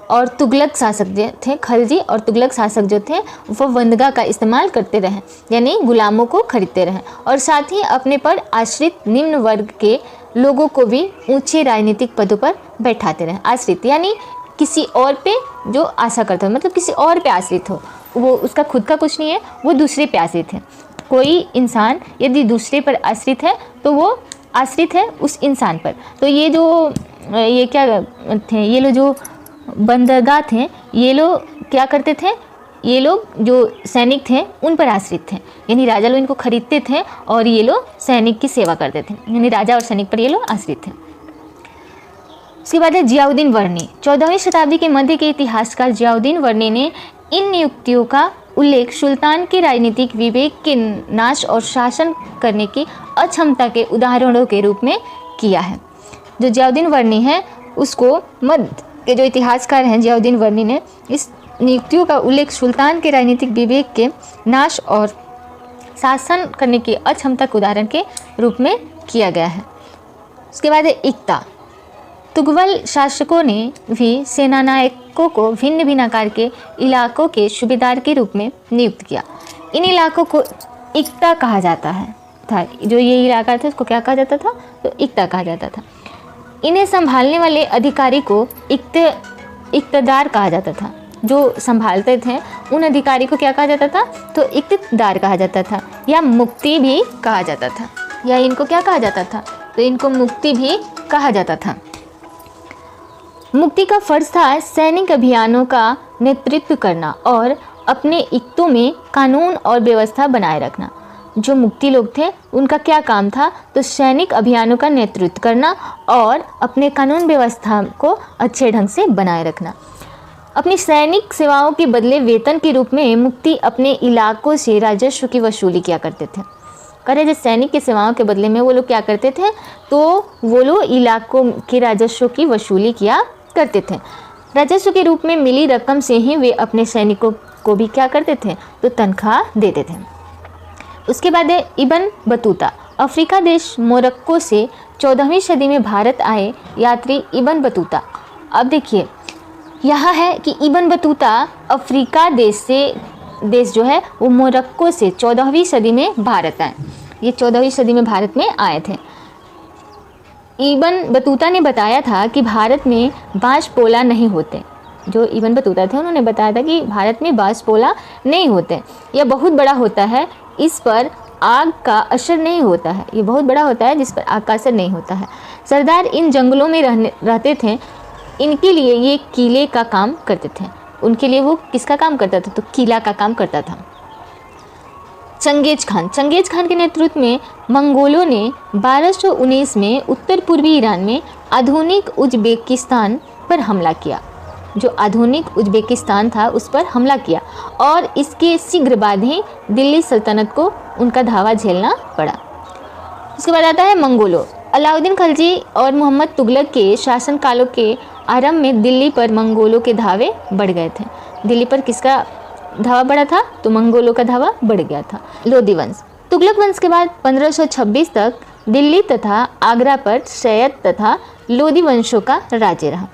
और तुगलक शासक जो थे, खलजी और तुगलक शासक जो थे वो वंदगा का इस्तेमाल करते रहे, यानी गुलामों को खरीदते रहे और साथ ही अपने पर आश्रित निम्न वर्ग के लोगों को भी ऊंचे राजनीतिक पदों पर बैठाते रहे। आश्रित यानी किसी और पे जो आशा करता हो, मतलब किसी और पे आश्रित हो, वो उसका खुद का कुछ नहीं है, वो दूसरे पे आश्रित है। कोई इंसान यदि दूसरे पर आश्रित है तो वो आश्रित है उस इंसान पर। तो ये क्या थे, ये लोग जो बंदरगाह थे, ये लोग क्या करते थे, ये लोग जो सैनिक थे उन पर आश्रित थे, यानी राजा लोग इनको खरीदते थे और ये लोग सैनिक की सेवा करते थे, यानी राजा और सैनिक पर ये लोग आश्रित थे। उसके बाद है जियाउद्दीन वर्णी। 14वीं शताब्दी के मध्य के इतिहासकार जियाउद्दीन वर्णी ने इन नियुक्तियों का उल्लेख सुल्तान के राजनीतिक विवेक के नाश और शासन करने की अक्षमता के उदाहरणों के रूप में किया है। जो जियाउद्दीन वर्णी है उसको मध्य के जो इतिहासकार हैं जियाउद्दीन वर्णी ने इस नियुक्तियों का उल्लेख सुल्तान के राजनीतिक विवेक के नाश और शासन करने की अक्षमता के उदाहरण के रूप में किया गया है। उसके बाद है इक्ता। तुगलक शासकों ने भी सेनानायकों को भिन्न भिन्न आकार के इलाकों के सूबेदार के रूप में नियुक्त किया। इन इलाकों को इक्ता कहा जाता है था। जो ये इलाका था उसको क्या कहा जाता था? तो इक्ता कहा जाता था। इन्हें संभालने वाले अधिकारी को इक्तदार कहा जाता था। जो संभालते थे उन अधिकारी को क्या कहा जाता था? तो इक्तदार कहा जाता था, या मुक्ति भी कहा जाता था। या इनको क्या कहा जाता था? तो इनको मुक्ति भी कहा जाता था। मुक्ति का फर्ज था सैनिक अभियानों का नेतृत्व करना और अपने इक्तों में कानून और व्यवस्था बनाए रखना। जो मुक्ति लोग थे उनका क्या काम था? तो सैनिक अभियानों का नेतृत्व करना और अपने कानून व्यवस्था को अच्छे ढंग से बनाए रखना। अपनी सैनिक सेवाओं के बदले वेतन के रूप में मुक्ति अपने इलाकों से राजस्व की वसूली किया करते थे। करे जो सैनिक की सेवाओं के बदले में वो लोग क्या करते थे? तो वो लोग इलाकों के राजस्व की वसूली किया करते थे। राजस्व के रूप में मिली रकम से ही वे अपने सैनिकों को भी क्या करते थे? तो तनख्वाह देते थे। उसके बाद है इब्न बतूता। अफ्रीका देश मोरक्को से 14वीं सदी में भारत आए यात्री इब्न बतूता। अब देखिए यहाँ है कि इब्न बतूता अफ्रीका देश जो है वो मोरक्को से 14वीं सदी में भारत आए। ये 14वीं सदी में भारत में आए थे। इब्न बतूता ने बताया था कि भारत में बांस पोला नहीं होते। जो इब्न बतूता थे उन्होंने बताया था कि भारत में बांस पोला नहीं होते। यह बहुत बड़ा होता है, इस पर आग का असर नहीं होता है। ये बहुत बड़ा होता है जिस पर आग का असर नहीं होता है। सरदार इन जंगलों में रहते थे। इनके लिए ये किले का काम करते थे। उनके लिए वो किसका काम करता था? तो किला का काम करता था। चंगेज खान के नेतृत्व में मंगोलों ने 1219 में उत्तर पूर्वी ईरान में आधुनिक उज़्बेकिस्तान पर हमला किया। जो आधुनिक उज़्बेकिस्तान था उस पर हमला किया और इसके शीघ्र बाद ही दिल्ली सल्तनत को उनका धावा झेलना पड़ा। उसके बाद आता है मंगोलों। अलाउद्दीन खिलजी और मोहम्मद तुगलक के शासनकालों के आरंभ में दिल्ली पर मंगोलों के धावे बढ़ गए थे। दिल्ली पर किसका धावा बढ़ा था? तो मंगोलों का धावा बढ़ गया था। लोधी वंश। तुगलक वंश के बाद 1526 तक दिल्ली तथा आगरा पर सैयद तथा लोधी वंशों का राज्य रहा।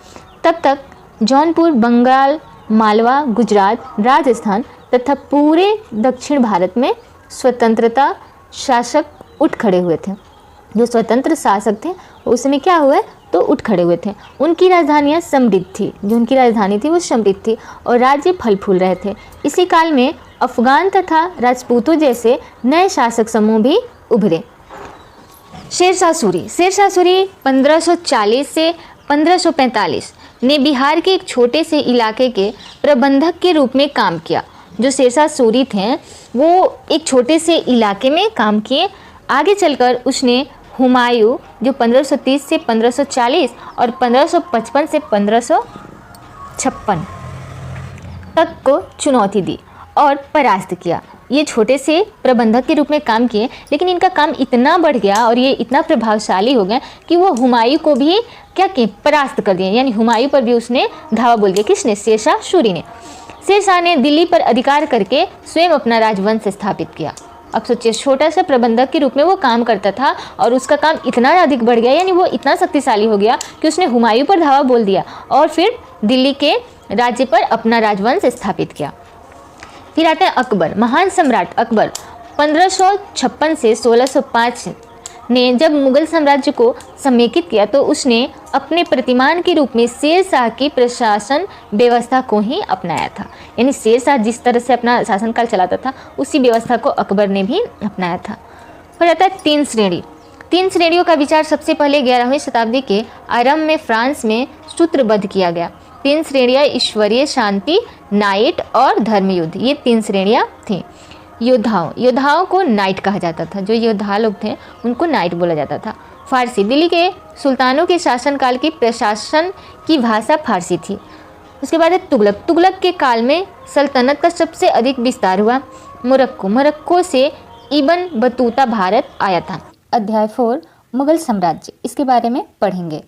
तब तक जौनपुर, बंगाल, मालवा, गुजरात, राजस्थान तथा पूरे दक्षिण भारत में स्वतंत्रता शासक उठ खड़े हुए थे। जो स्वतंत्र शासक थे उस समय क्या हुए? तो उठ खड़े हुए थे। उनकी राजधानियाँ समृद्ध थी। जो उनकी राजधानी थी वो समृद्ध थी और राज्य फल फूल रहे थे। इसी काल में अफगान तथा राजपूतों जैसे नए शासक समूह भी उभरे। शेरशाह सूरी 1540 से 1545 ने बिहार के एक छोटे से इलाके के प्रबंधक के रूप में काम किया। जो शेरशाह सूरी थे वो एक छोटे से इलाके में काम किए। आगे चलकर उसने हुमायूं जो 1530 से 1540 और 1555 से 1556 तक को चुनौती दी और परास्त किया। ये छोटे से प्रबंधक के रूप में काम किए, लेकिन इनका काम इतना बढ़ गया और ये इतना प्रभावशाली हो गया कि वो हुमायूं को भी क्या किए? परास्त कर दिए। यानी हुमायूं पर भी उसने धावा बोल दिया। किसने? शेरशाह सूरी ने। शेरशाह ने दिल्ली पर अधिकार करके स्वयं अपना राजवंश स्थापित किया। अब सोचिए, छोटा सा प्रबंधक के रूप में वो काम करता था और उसका काम इतना अधिक बढ़ गया, यानी वो इतना शक्तिशाली हो गया कि उसने हुमायूं पर धावा बोल दिया और फिर दिल्ली के राज्य पर अपना राजवंश स्थापित किया। फिर आता है अकबर। महान सम्राट अकबर 1556 से 1605 ने जब मुगल साम्राज्य को समेकित किया तो उसने अपने प्रतिमान के रूप में शेरशाह की प्रशासन व्यवस्था को ही अपनाया था। यानी शेरशाह जिस तरह से अपना शासनकाल चलाता था उसी व्यवस्था को अकबर ने भी अपनाया था। हो जाता है तीन श्रेणियों का विचार सबसे पहले 11वीं शताब्दी के आरंभ में फ्रांस में सूत्रबद्ध किया गया। 3 श्रेणियाँ ईश्वरीय, शांति, नाइट और धर्मयुद्ध, ये 3 श्रेणियाँ थीं। योद्धाओं को नाइट कहा जाता था। जो योद्धा लोग थे उनको नाइट बोला जाता था। फारसी। दिल्ली के सुल्तानों के शासनकाल की प्रशासन की भाषा फारसी थी। उसके बाद है तुगलक। तुगलक के काल में सल्तनत का सबसे अधिक विस्तार हुआ। मोरक्को। मोरक्को से इब्न बतूता भारत आया था। अध्याय 4 मुगल साम्राज्य, इसके बारे में पढ़ेंगे।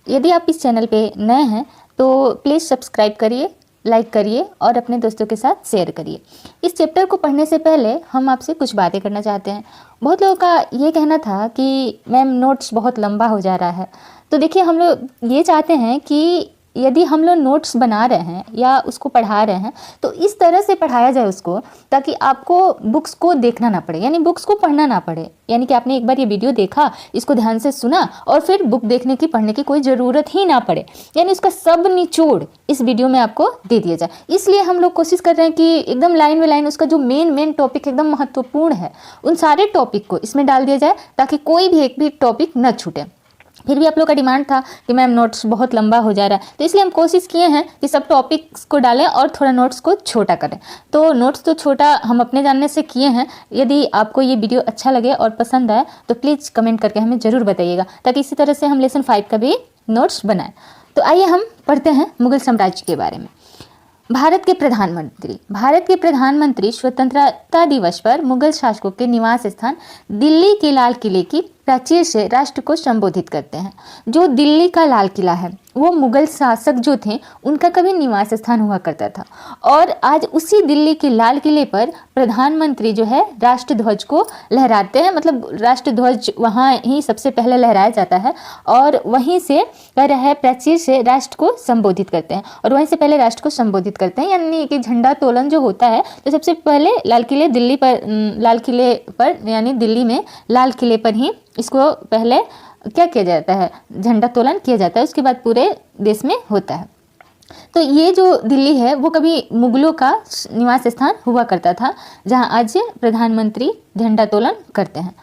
यदि आप इस चैनल पे नए हैं तो प्लीज़ सब्सक्राइब करिए, लाइक करिए और अपने दोस्तों के साथ शेयर करिए। इस चैप्टर को पढ़ने से पहले हम आपसे कुछ बातें करना चाहते हैं। बहुत लोगों का ये कहना था कि मैम नोट्स बहुत लंबा हो जा रहा है। तो देखिए, हम लोग ये चाहते हैं कि यदि हम लोग नोट्स बना रहे हैं या उसको पढ़ा रहे हैं तो इस तरह से पढ़ाया जाए उसको, ताकि आपको बुक्स को देखना ना पड़े, यानी बुक्स को पढ़ना ना पड़े। यानी कि आपने एक बार ये वीडियो देखा, इसको ध्यान से सुना और फिर बुक देखने की, पढ़ने की कोई ज़रूरत ही ना पड़े। यानी उसका सब निचोड़ इस वीडियो में आपको दे दिया जाए। इसलिए हम लोग कोशिश कर रहे हैं कि एकदम लाइन बाय लाइन उसका जो मेन टॉपिक एकदम महत्वपूर्ण है, उन सारे टॉपिक को इसमें डाल दिया जाए, ताकि कोई भी एक भी टॉपिक न छूटे। फिर भी आप लोग का डिमांड था कि मैम नोट्स बहुत लंबा हो जा रहा है, तो इसलिए हम कोशिश किए हैं कि सब टॉपिक्स को डालें और थोड़ा नोट्स को छोटा करें। तो नोट्स तो छोटा हम अपने जानने से किए हैं। यदि आपको ये वीडियो अच्छा लगे और पसंद आए तो प्लीज़ कमेंट करके हमें ज़रूर बताइएगा, ताकि इसी तरह से हम लेसन 5 का भी नोट्स बनाएं। तो आइए हम पढ़ते हैं मुगल साम्राज्य के बारे में। भारत के प्रधानमंत्री। भारत के प्रधानमंत्री स्वतंत्रता दिवस पर मुगल शासकों के निवास स्थान दिल्ली के लाल किले की प्राचीर से राष्ट्र को संबोधित करते हैं। जो दिल्ली का लाल किला है वो मुगल शासक जो थे उनका कभी निवास स्थान हुआ करता था, और आज उसी दिल्ली के लाल किले पर प्रधानमंत्री जो है राष्ट्र ध्वज को लहराते हैं। मतलब राष्ट्र ध्वज वहाँ ही सबसे पहले लहराया जाता है और वहीं से कह रहा है प्राचीर से राष्ट्र को संबोधित करते हैं, और वहीं से पहले राष्ट्र को संबोधित करते हैं। यानी कि झंडा तोलन जो होता है तो सबसे पहले लाल किले पर यानी दिल्ली में लाल किले पर ही इसको पहले क्या किया जाता है, झंडा तोलन किया जाता है। उसके बाद पूरे देश में होता है। तो ये जो दिल्ली है वो कभी मुगलों का निवास स्थान हुआ करता था, जहां आज प्रधानमंत्री झंडा तोलन करते हैं।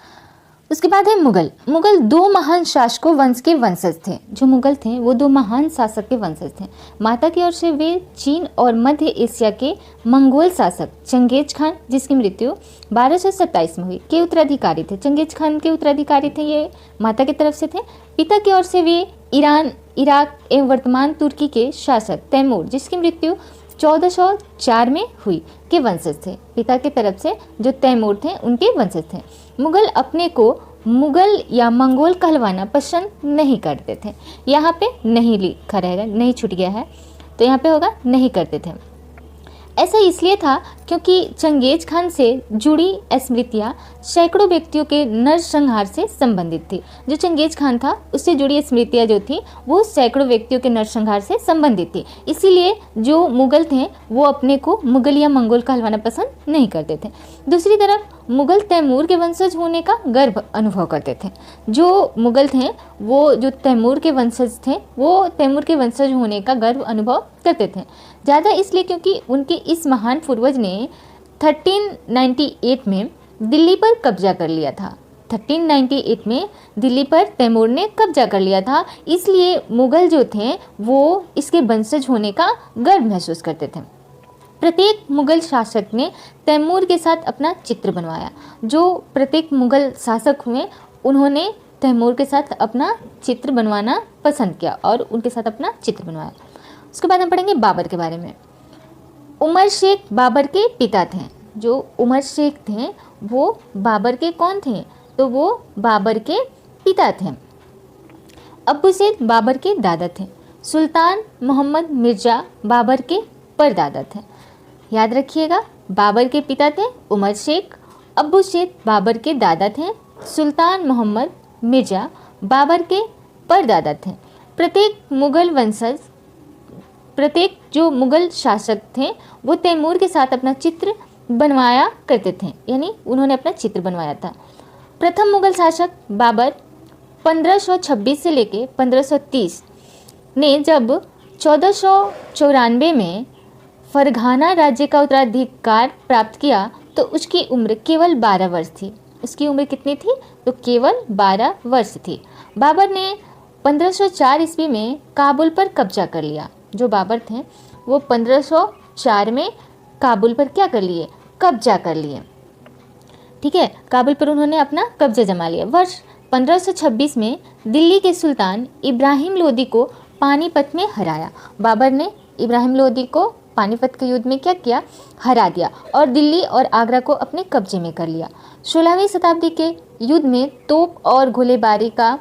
उसके बाद है मुगल। मुगल 2 महान शासकों वंश के वंशज थे। जो मुगल थे वो 2 महान शासक के वंशज थे। माता की ओर से वे चीन और मध्य एशिया के मंगोल शासक चंगेज खान, जिसकी मृत्यु 1227 में हुई, के उत्तराधिकारी थे। चंगेज खान के उत्तराधिकारी थे ये, माता की तरफ से थे। पिता की ओर से वे ईरान, इराक एवं वर्तमान तुर्की के शासक तैमूर, जिसकी मृत्यु 1404 में हुई, के वंशज थे। पिता की तरफ से जो तैमूर थे उनके वंशज थे। मुगल अपने को मुगल या मंगोल कहलवाना पसंद नहीं करते थे। यहाँ पे नहीं लिखा रहेगा, नहीं छूट गया है तो यहाँ पे होगा नहीं करते थे। ऐसा इसलिए था क्योंकि चंगेज खान से जुड़ी स्मृतियाँ सैकड़ों व्यक्तियों के नरसंहार से संबंधित थी। जो चंगेज खान था उससे जुड़ी स्मृतियाँ जो थी वो सैकड़ों व्यक्तियों के नरसंहार से संबंधित थी। इसीलिए जो मुगल थे वो अपने को मुगल या मंगोल कहलवाना पसंद नहीं करते थे। दूसरी तरफ मुगल तैमूर के वंशज होने का गर्व अनुभव करते थे। जो मुगल थे वो जो तैमूर के वंशज थे वो तैमूर के वंशज होने का गर्व अनुभव करते थे। ज़्यादा इसलिए क्योंकि उनके इस महान पूर्वज ने 1398 में दिल्ली पर कब्जा कर लिया था। 1398 में दिल्ली पर तैमूर ने कब्जा कर लिया था, इसलिए मुगल जो थे वो इसके वंशज होने का गर्व महसूस करते थे। प्रत्येक मुगल शासक ने तैमूर के साथ अपना चित्र बनवाया। जो प्रत्येक मुगल शासक हुए उन्होंने तैमूर के साथ अपना चित्र बनवाना पसंद किया और उनके साथ अपना चित्र बनवाया। उसके बाद हम पढ़ेंगे बाबर के बारे में। उमर शेख बाबर के पिता थे। जो उमर शेख थे वो बाबर के कौन थे, तो वो बाबर के पिता थे। अब्बू शेख बाबर के दादा थे। सुल्तान मोहम्मद मिर्जा बाबर के परदादा थे। याद रखिएगा, बाबर के पिता थे उमर शेख, अब्बू शेख बाबर के दादा थे, सुल्तान मोहम्मद मिर्जा बाबर के परदादा थे। प्रत्येक जो मुगल शासक थे वो तैमूर के साथ अपना चित्र बनवाया करते थे, यानी उन्होंने अपना चित्र बनवाया था। प्रथम मुगल शासक बाबर 1526 से लेके 1530 ने जब 1494 में फरघाना राज्य का उत्तराधिकार प्राप्त किया तो उसकी उम्र केवल 12 वर्ष थी। उसकी उम्र कितनी थी, तो केवल 12 वर्ष थी। बाबर ने 1504 ईस्वी में काबुल पर कब्जा कर लिया। जो बाबर थे वो 1504 में काबुल पर क्या कर लिए, कब्जा कर लिए। ठीक है, काबुल पर उन्होंने अपना कब्जा जमा लिया। वर्ष 1526 में दिल्ली के सुल्तान इब्राहिम लोदी को पानीपत में हराया। बाबर ने इब्राहिम लोदी को पानीपत के युद्ध में क्या किया, हरा दिया और दिल्ली और आगरा को अपने कब्जे में कर लिया। 16वीं शताब्दी के युद्ध में तोप और गोलेबारी का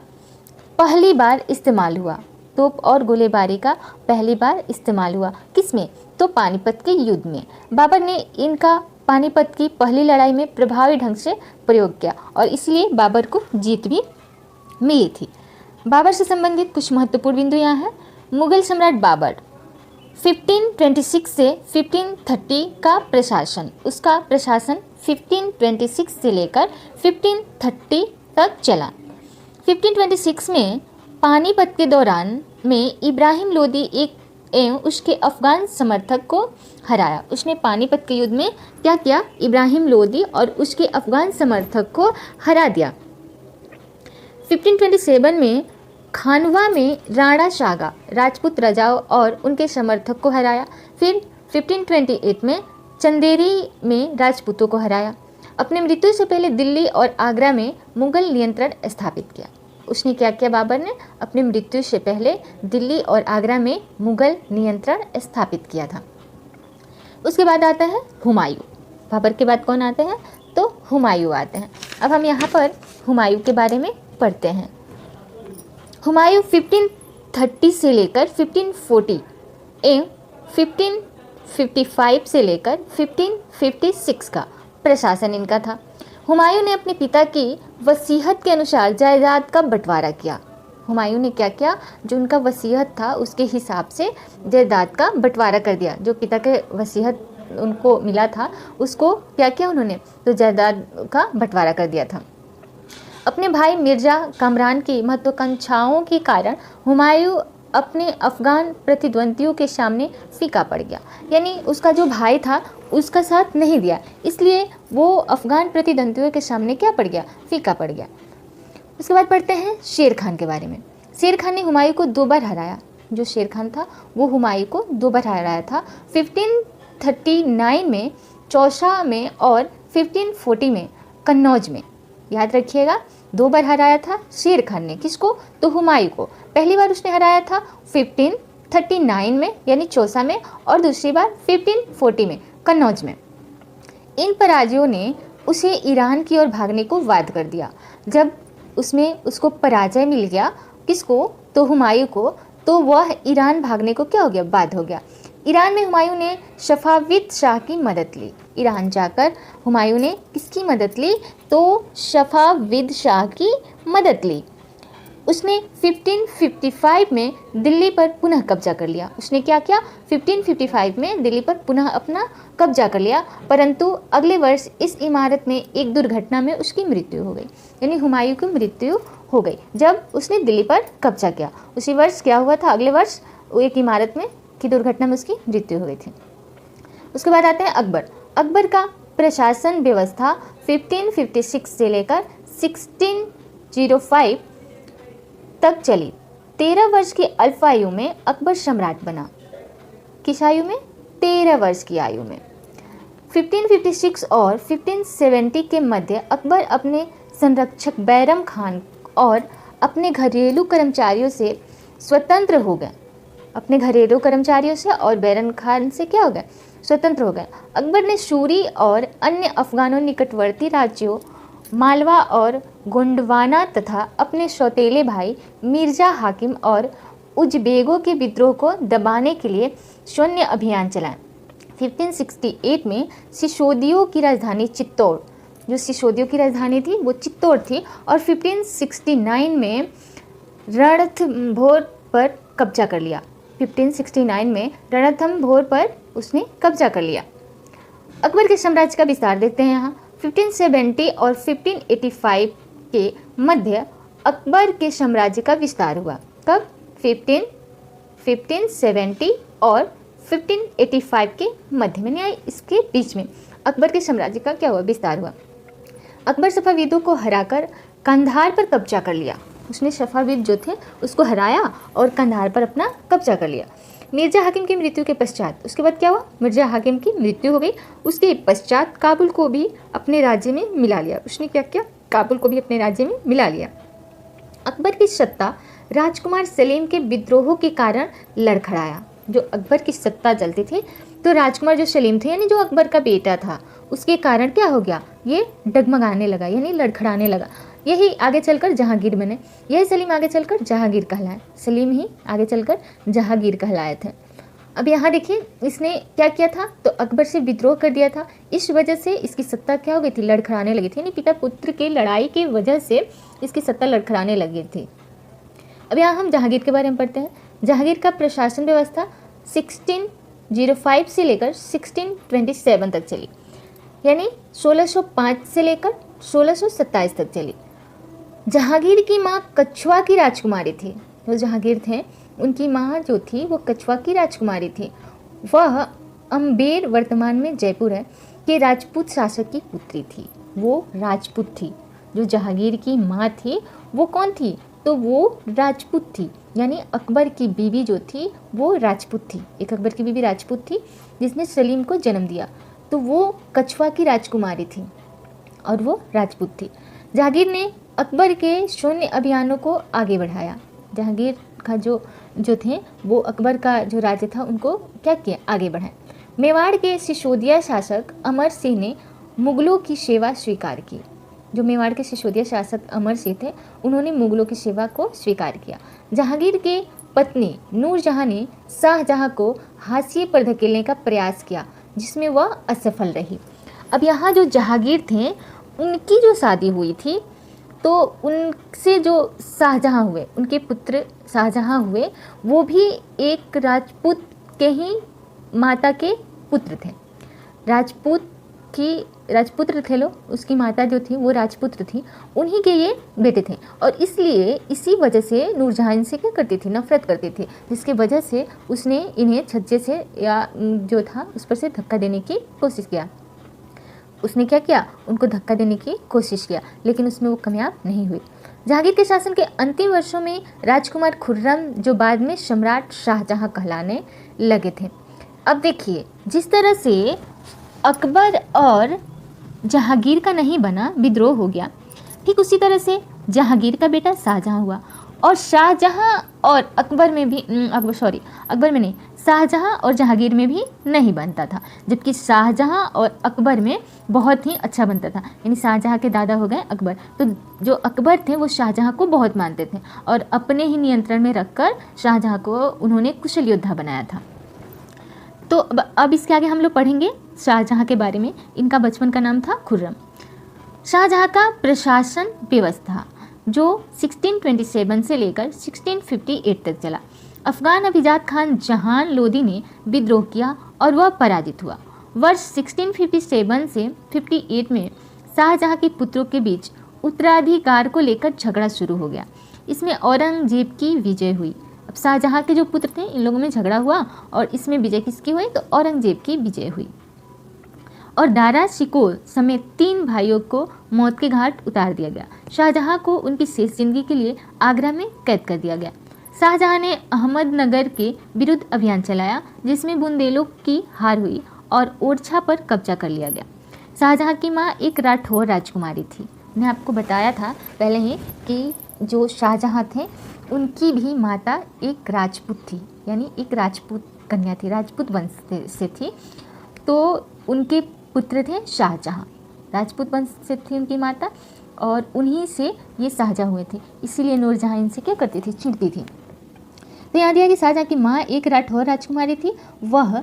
पहली बार इस्तेमाल हुआ। तोप और गोलेबारी का पहली बार इस्तेमाल हुआ किसमें, तो पानीपत के युद्ध में। बाबर ने इनका पानीपत की पहली लड़ाई में प्रभावी ढंग से प्रयोग किया और इसलिए बाबर को जीत भी मिली थी। बाबर से संबंधित कुछ महत्वपूर्ण बिंदु यहाँ हैं। मुगल सम्राट बाबर 1526 से 1530 का प्रशासन, उसका प्रशासन 1526 से लेकर 1530 तक चला। 1526 में पानीपत के दौरान में इब्राहिम लोदी एवं उसके अफगान समर्थक को हराया। उसने पानीपत के युद्ध में क्या किया, इब्राहिम लोदी और उसके अफगान समर्थक को हरा दिया। 1527 में खानवा में राणा शागा राजपूत राजाओं और उनके समर्थक को हराया। फिर 1528 में चंदेरी में राजपूतों को हराया। अपने मृत्यु से पहले दिल्ली और आगरा में मुगल नियंत्रण स्थापित किया। उसने क्या किया, बाबर ने अपनी मृत्यु से पहले दिल्ली और आगरा में मुगल नियंत्रण स्थापित किया था। उसके बाद आता है हुमायूं। बाबर के बाद कौन आते हैं, तो हुमायूं आते हैं। अब हम यहाँ पर हुमायूं के बारे में पढ़ते हैं। हुमायूं 1530 से लेकर 1540 एवं 1555 से लेकर 1556 का प्रशासन इनका था। हुमायूं ने अपने पिता की वसीयत के अनुसार जायदाद का बंटवारा किया। हुमायूं ने क्या किया, जो उनका वसीयत था उसके हिसाब से जायदाद का बंटवारा कर दिया। जो पिता के वसीयत उनको मिला था उसको क्या किया उन्होंने, तो जायदाद का बंटवारा कर दिया था। अपने भाई मिर्जा कामरान की महत्वाकांक्षाओं के कारण हुमायूं अपने अफगान प्रतिद्वंदियों के सामने फीका पड़ गया, यानी उसका जो भाई था उसका साथ नहीं दिया, इसलिए वो अफगान प्रतिद्वंदियों के सामने क्या पड़ गया, फीका पड़ गया। उसके बाद पढ़ते हैं शेर खान के बारे में। शेर खान ने हुमायूं को 2 बार हराया। जो शेर खान था वो हुमायूं को 2 बार हराया था, 1539 में चौसा में और 1540 में कन्नौज में। याद रखिएगा, 2 बार हराया था शेर खान ने, किसको, तो हुमायूं को। पहली बार उसने हराया था 1539 में यानी चौसा में, और दूसरी बार 1540 में कन्नौज में। इन पराजयों ने उसे ईरान की ओर भागने को बाध्य कर दिया। जब उसमें उसको पराजय मिल गया, किसको, तो हुमायूं को, तो वह ईरान भागने को क्या हो गया, बाध्य हो गया। ईरान में हुमायूं ने सफाविद शाह की मदद ली। ईरान जाकर हुमायूं ने किसकी मदद ली, तो सफाविद शाह की मदद ली। उसने 1555 में दिल्ली पर पुनः कब्जा कर लिया। उसने क्या किया, 1555 में दिल्ली पर पुनः अपना कब्जा कर लिया, परंतु अगले वर्ष इस इमारत में एक दुर्घटना में उसकी मृत्यु हो गई, यानी हुमायूं की मृत्यु हो गई जब उसने दिल्ली पर कब्जा किया। उसी वर्ष क्या हुआ था, अगले वर्ष एक इमारत में की दुर्घटना में उसकी मृत्यु हो गई थी। उसके बाद आते हैं अकबर। अकबर का प्रशासन व्यवस्था 1556 से लेकर 1605 तक चली। 13 वर्ष की अल्पायु में अकबर सम्राट बना। किस आयु में, 13 वर्ष की आयु में। 1556 और 1570 के मध्य अकबर अपने संरक्षक बैरम खान और अपने घरेलू कर्मचारियों से स्वतंत्र हो गए। अपने घरेलू कर्मचारियों से और बैरम खान से क्या हो गए, स्वतंत्र हो गए। अकबर ने सूरी और अन्य अफगानों निकटवर्ती राज्यों मालवा और गोंडवाना तथा अपने सौतेले भाई मिर्जा हाकिम और उजबेगों के विद्रोह को दबाने के लिए सैन्य अभियान चलाए। 1568 में सिसोदियों की राजधानी चित्तौड़, जो सिसोदियों की राजधानी थी वो चित्तौड़ थी, और 1569 में रणथंभौर पर कब्जा कर लिया। 1569 में रणथंभौर पर उसने कब्जा कर लिया। अकबर के साम्राज्य का विस्तार देखते हैं यहाँ। 1570 और 1585 के मध्य अकबर के साम्राज्य का विस्तार हुआ। कब, 1570 और 1585 के मध्य में, न्याय इसके बीच में अकबर के साम्राज्य का क्या हुआ, विस्तार हुआ। अकबर सफाविदों को हराकर कंधार पर कब्जा कर लिया। उसने सफाविद जो थे उसको हराया और कंधार पर अपना कब्जा कर लिया। मिर्जा हाकिम की मृत्यु के पश्चात, उसके बाद क्या हुआ, मिर्जा हाकिम की मृत्यु हो गई। उसके पश्चात काबुल को भी अपने राज्य में मिला लिया। उसने क्या किया, काबुल को भी अपने राज्य में मिला लिया। अकबर की सत्ता राजकुमार सलीम के विद्रोहों के कारण लड़खड़ाया। जो अकबर की सत्ता चलती थी तो राजकुमार जो सलीम थे यानी जो अकबर का बेटा था उसके कारण क्या हो गया, ये डगमगाने लगा यानी लड़खड़ाने लगा। यही आगे चलकर जहांगीर बने। यही सलीम आगे चलकर जहांगीर कहलाए। सलीम ही आगे चलकर जहांगीर कहलाए थे। अब यहाँ देखिए इसने क्या किया था, तो अकबर से विद्रोह कर दिया था। इस वजह से इसकी सत्ता क्या हो गई थी, लड़खड़ाने लगी थी। यानी पिता पुत्र की लड़ाई की वजह से इसकी सत्ता लड़खड़ाने लगी थी। अब यहाँ हम जहांगीर के बारे में पढ़ते हैं। जहांगीर का प्रशासन व्यवस्था 1605 से लेकर 1627 तक चली, यानी 1605 से लेकर 1627 तक चली। जहांगीर की माँ कछवा की राजकुमारी थी। जो जहांगीर थे उनकी माँ जो थी वो कछवा की राजकुमारी थी। वह अम्बेर, वर्तमान में जयपुर है, के राजपूत शासक की पुत्री थी। वो राजपूत थी। जो जहांगीर की माँ थी वो कौन थी, तो वो राजपूत थी। यानी अकबर की बीवी जो थी वो राजपूत थी। एक अकबर की बीवी राजपूत थी जिसने सलीम को जन्म दिया, तो वो कछवा की राजकुमारी थी और वो राजपूत थी। जहांगीर ने अकबर के सैन्य अभियानों को आगे बढ़ाया। जहांगीर का जो थे वो अकबर का जो राज्य था उनको क्या किया, आगे बढ़ाए। मेवाड़ के सिसोदिया शासक अमर सिंह ने मुगलों की सेवा स्वीकार की। जो मेवाड़ के सिसोदिया शासक अमर सिंह थे उन्होंने मुगलों की सेवा को स्वीकार किया। जहांगीर के पत्नी नूरजहां ने शाहजहां को हाशिए पर धकेलने का प्रयास किया जिसमें वह असफल रही। अब यहाँ जो जहांगीर थे उनकी जो शादी हुई थी तो उनसे जो शाहजहां हुए, उनके पुत्र शाहजहां हुए, वो भी एक राजपूत के ही माता के पुत्र थे। राजपुत्र थे लोग, उसकी माता जो थी वो राजपुत्र थी, उन्हीं के ये बेटे थे। और इसलिए इसी वजह से नूरजहां इनसे क्या करती थी, नफरत करती थी, जिसकी वजह से उसने इन्हें छज्जे से या जो था उस पर से धक्का देने की कोशिश किया। उसने क्या किया, उनको धक्का देने की कोशिश किया, लेकिन उसमें वो कामयाब नहीं हुई। जहांगीर के शासन के अंतिम वर्षों में राजकुमार खुर्रम जो बाद में सम्राट शाहजहां कहलाने लगे थे। अब देखिए जिस तरह से अकबर और जहांगीर का नहीं बना, विद्रोह हो गया, ठीक उसी तरह से जहांगीर का बेटा शाहजहां हुआ। और शाहजहां और अकबर में भी अकबर में नहीं, शाहजहां और जहांगीर में भी नहीं बनता था, जबकि शाहजहां और अकबर में बहुत ही अच्छा बनता था। यानी शाहजहां के दादा हो गए अकबर, तो जो अकबर थे वो शाहजहां को बहुत मानते थे और अपने ही नियंत्रण में रखकर शाहजहां को उन्होंने कुशल योद्धा बनाया था। तो अब इसके आगे हम लोग पढ़ेंगे शाहजहां के बारे में। इनका बचपन का नाम था खुर्रम। शाहजहां का प्रशासन व्यवस्था जो 1627 से लेकर 1658 तक चला। अफगान अभिजात खान जहान लोदी ने विद्रोह किया और वह पराजित हुआ। वर्ष 1657 से 58 में शाहजहां के पुत्रों के बीच उत्तराधिकार को लेकर झगड़ा शुरू हो गया। इसमें औरंगजेब की विजय हुई। अब शाहजहां के जो पुत्र थे इन लोगों में झगड़ा हुआ और इसमें विजय किसकी हुई, तो औरंगजेब की विजय हुई। और दारा शिकोह समेत 3 भाइयों को मौत के घाट उतार दिया गया। शाहजहां को उनकी शेष जिंदगी के लिए आगरा में कैद कर दिया गया। शाहजहां ने अहमदनगर के विरुद्ध अभियान चलाया जिसमें बुंदेलों की हार हुई और ओरछा पर कब्जा कर लिया गया। शाहजहां की मां एक राठौर राजकुमारी थी। मैंने आपको बताया था पहले ही कि जो शाहजहां थे उनकी भी माता एक राजपूत थी, यानी एक राजपूत कन्या थी, राजपूत वंश से थी। तो उनके पुत्र थे शाहजहां, राजपूत वंश से थी उनकी माता और उन्हीं से ये शाहजहां हुए थे। इसीलिए नूरजहां इनसे क्या करती थी, चिढ़ती थी। तो याद दिया कि शाहजहां की माँ एक राठौर राजकुमारी थी। वह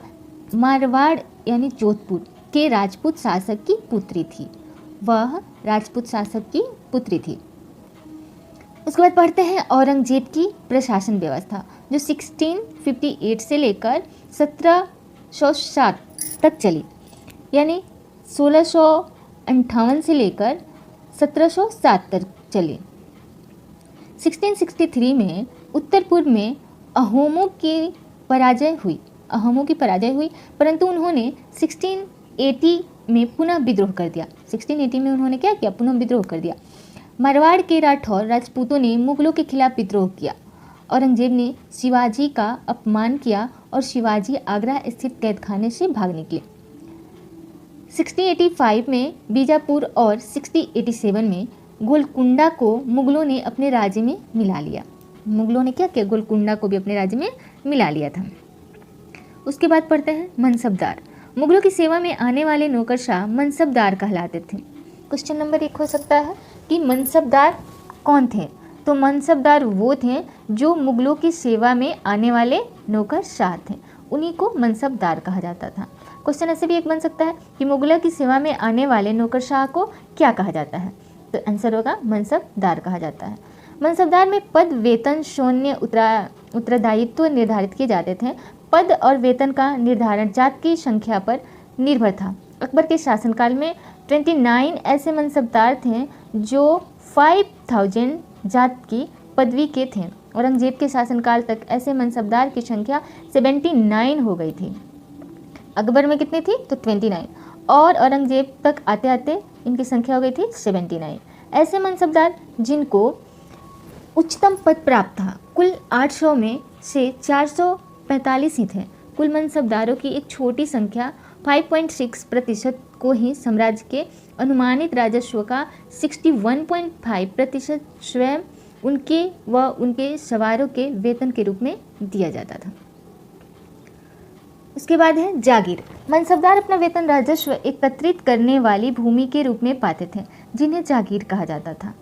मारवाड़ यानी जोधपुर के राजपूत शासक की पुत्री थी। वह राजपूत शासक की पुत्री थी। उसके बाद पढ़ते हैं औरंगजेब की प्रशासन व्यवस्था जो 1658 से लेकर 1707 तक चली, यानी 1658 से लेकर 1707 तक चली। 1663 में उत्तर पूर्व में अहोमों की पराजय हुई, परंतु उन्होंने 1680 में पुनः विद्रोह कर दिया। 1680 में उन्होंने क्या किया, पुनः विद्रोह कर दिया। मारवाड़ के राठौर राजपूतों ने मुगलों के खिलाफ विद्रोह किया। औरंगजेब ने शिवाजी का अपमान किया और शिवाजी आगरा स्थित कैदखाने से भाग निकले। 1685 में बीजापुर और 1687 में गोलकुंडा को मुगलों ने अपने राज्य में मिला लिया। मुगलों ने क्या किया, गोलकुंडा को भी अपने राज्य में मिला लिया था। उसके बाद पढ़ते हैं मनसबदार। मुगलों की सेवा में आने वाले नौकरशाह मनसबदार कहलाते थे। क्वेश्चन नंबर 1 हो सकता है कि मनसबदार कौन थे? तो मनसबदार वो थे जो मुगलों की सेवा में आने वाले नौकरशाह थे, उन्हीं को मनसबदार कहा जाता था। क्वेश्चन ऐसे भी एक बन सकता है कि मुगलों की सेवा में आने वाले नौकरशाह को क्या कहा जाता है? तो आंसर होगा मनसबदार कहा जाता है। मनसबदार में पद, वेतन, सैन्य उत्तरदायित्व निर्धारित किए जाते थे। पद और वेतन का निर्धारण जात की संख्या पर निर्भर था। अकबर के शासनकाल में 29 ऐसे मनसबदार थे जो 5000 जात की पदवी के थे। औरंगजेब के शासनकाल तक ऐसे मनसबदार की संख्या 79 हो गई थी। अकबर में कितनी थी? तो 29, और औरंगजेब तक आते आते इनकी संख्या हो गई थी 79। ऐसे मनसबदार जिनको उच्चतम पद प्राप्त था कुल 800 में से 445 ही थे। कुल मनसबदारों की एक छोटी संख्या 5.6% को ही साम्राज्य के अनुमानित राजस्व का 61.5% स्वयं उनके व उनके सवारों के वेतन के रूप में दिया जाता था। उसके बाद है जागीर। मनसबदार अपना वेतन राजस्व एकत्रित करने वाली भूमि के रूप में पाते थे, जिन्हें जागीर कहा जाता था।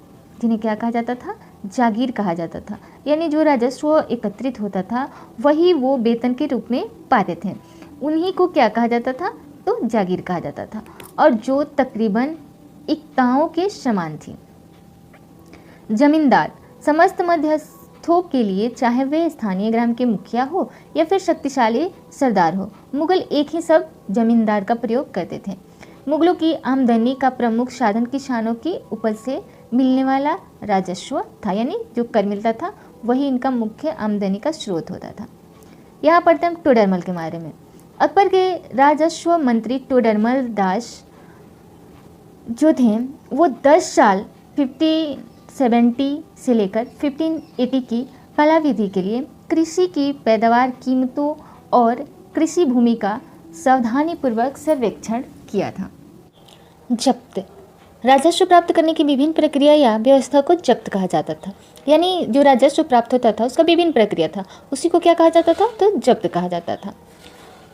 जिन्हें क्या कहा जाता था? जागीर कहा जाता था। यानी जो राजस्व एकत्रित होता था वही वो वेतन के रूप में पाते थे, उन्हीं को क्या कहा जाता था? तो जागीर कहा जाता था, और जो तकरीबन इक्ताओं के समान थी। जमींदार समस्त मध्यस्थों के लिए, चाहे वे स्थानीय ग्राम के मुखिया हो या फिर शक्तिशाली सरदार हो, मुगल एक ही सब जमींदार का प्रयोग करते थे। मुगलों की आमदनी का प्रमुख साधन किसानों की उपज से मिलने वाला राजस्व था, यानी जो कर मिलता था वही इनका मुख्य आमदनी का स्रोत होता था। यहाँ पढ़ते हैं टोडरमल के बारे में। अकबर के राजस्व मंत्री टोडरमल दास जो थे वो 10 साल 1570 से लेकर 1580 की कालावधि के लिए कृषि की पैदावार, कीमतों और कृषि भूमि का सावधानीपूर्वक सर्वेक्षण किया था। जब्त। राजस्व प्राप्त करने की विभिन्न प्रक्रिया या व्यवस्था को जब्त कहा जाता था। यानी जो राजस्व प्राप्त होता था उसका विभिन्न प्रक्रिया था, उसी को क्या कहा जाता था? तो जब्त कहा जाता था।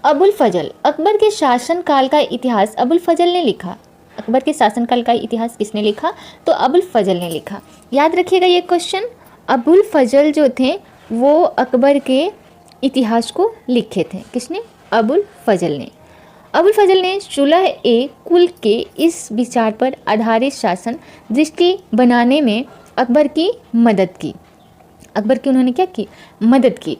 अबुल फजल। अकबर के शासनकाल का इतिहास अबुल फजल ने लिखा। अकबर के शासनकाल का इतिहास किसने लिखा? तो अबुल फजल ने लिखा। याद रखिएगा ये क्वेश्चन। अबुल फजल जो थे वो अकबर के इतिहास को लिखे थे। किसने? अबुल फजल ने। अबुल फजल ने सुलह ए कुल के इस विचार पर आधारित शासन दृष्टि बनाने में अकबर की मदद की। अकबर की उन्होंने क्या की? मदद की।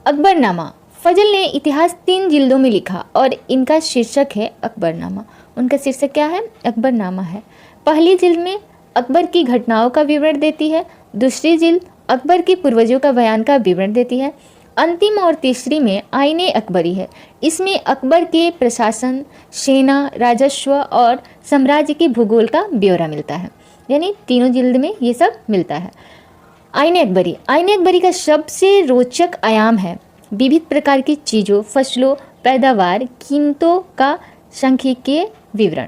अकबरनामा। फजल ने इतिहास 3 जिल्दों में लिखा और इनका शीर्षक है अकबरनामा। उनका शीर्षक क्या है? अकबरनामा है। पहली जिल्द में अकबर की घटनाओं का विवरण देती है, दूसरी जिल्द अकबर के पूर्वजों का बयान का विवरण देती है, अंतिम और तीसरी में आईने अकबरी है। इसमें अकबर के प्रशासन, सेना, राजस्व और साम्राज्य के भूगोल का ब्यौरा मिलता है। यानी तीनों जिल्द में ये सब मिलता है। आईने अकबरी। आईने अकबरी का सबसे रोचक आयाम है विविध प्रकार की चीज़ों, फसलों, पैदावार, कीमतों का सांख्यिकीय विवरण।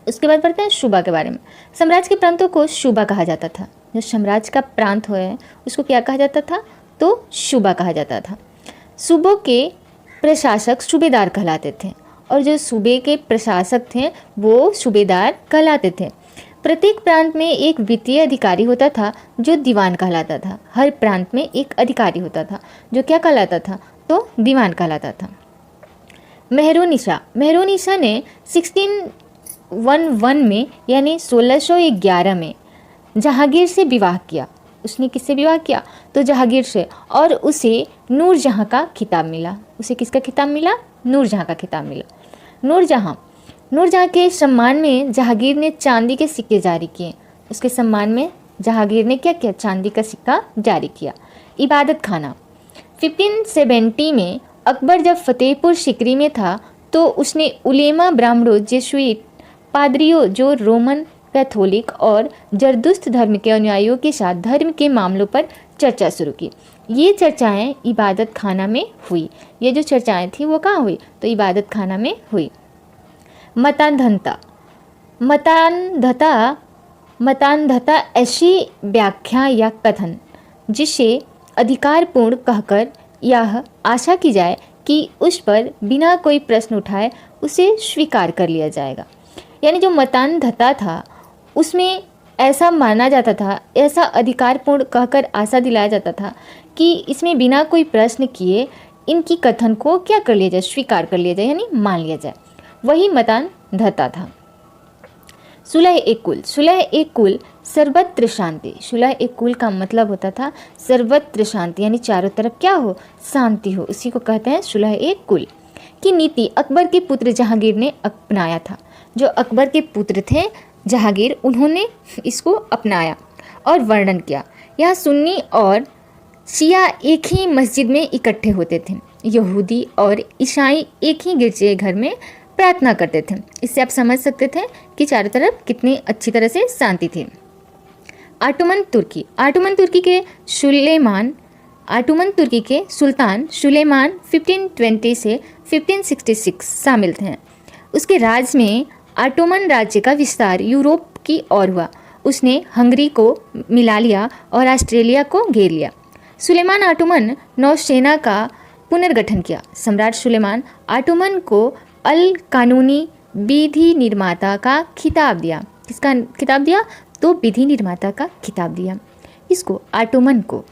उसके बाद पढ़ते हैं सूबा के बारे में। साम्राज्य के प्रांतों को सूबा कहा जाता था। जो साम्राज्य का प्रांत है उसको क्या कहा जाता था? तो सूबा कहा जाता था। सूबों के प्रशासक सूबेदार कहलाते थे, और जो सूबे के प्रशासक थे वो सूबेदार कहलाते थे। प्रत्येक प्रांत में एक वित्तीय अधिकारी होता था जो दीवान कहलाता था। हर प्रांत में एक अधिकारी होता था जो क्या कहलाता था? तो दीवान कहलाता था। मेहरुनिसा। मेहरुनिसा ने 1611 में यानी 1611 में जहांगीर से विवाह किया। उसने किससे विवाह किया? तो जहांगीर से, और उसे नूरजहां का खिताब मिला। उसे किसका खिताब मिला? नूरजहां का खिताब मिला। नूरजहां के सम्मान में जहांगीर ने चांदी के सिक्के जारी किए। उसके सम्मान में जहांगीर ने क्या किया? चांदी का सिक्का जारी किया। इबादत खाना। 1570 में अकबर जब फतेहपुर सिकरी में था तो उसने उलेमा, ब्राह्मणों, जेसुइट, पादरियों जो रोमन कैथोलिक और जरदुश्त धर्म के अनुयायियों के साथ धर्म के मामलों पर चर्चा शुरू की। ये चर्चाएं इबादत खाना में हुई। ये जो चर्चाएं थी वो कहाँ हुई? तो इबादत खाना में हुई। मतान्धता। मतान्धता मतान्धता ऐसी व्याख्या या कथन जिसे अधिकारपूर्ण कहकर यह आशा की जाए कि उस पर बिना कोई प्रश्न उठाए उसे स्वीकार कर लिया जाएगा। यानी जो मतान्धता था उसमें ऐसा माना जाता था, ऐसा अधिकारपूर्ण कहकर आशा दिलाया जाता था कि इसमें बिना कोई प्रश्न किए इनकी कथन को क्या कर लिया जाए, स्वीकार कर लिया जाए, यानी मान लिया जाए। वही मतान्धता था। सुलह ए कुल, सुलह ए कुल सर्वत्र शांति। सुलह ए कुल का मतलब होता था सर्वत्र शांति, यानी चारों तरफ क्या हो, शांति हो, उसी को कहते हैं सुलह ए कुल की नीति अकबर के पुत्र जहांगीर ने अपनाया था। जो अकबर के पुत्र थे जहांगीर, उन्होंने इसको अपनाया और वर्णन किया। यहाँ सुन्नी और शिया एक ही मस्जिद में इकट्ठे होते थे। यहूदी और ईसाई एक ही गिरजे घर में प्रार्थना करते थे। इससे आप समझ सकते थे कि चारों तरफ कितनी अच्छी तरह से शांति थी। ऑटोमन तुर्की, ऑटोमन तुर्की के सुल्तान सुलेमान 1520 से 1566 शामिल थे। उसके राज में ऑटोमन राज्य का विस्तार यूरोप की ओर हुआ। उसने हंगरी को मिला लिया और ऑस्ट्रेलिया को घेर लिया। सुलेमान ऑटोमन नौसेना का पुनर्गठन किया। सम्राट सुलेमान ऑटोमन को अल कानूनी विधि निर्माता का खिताब दिया। किसका खिताब दिया? तो विधि निर्माता का खिताब दिया इसको, ऑटोमन को।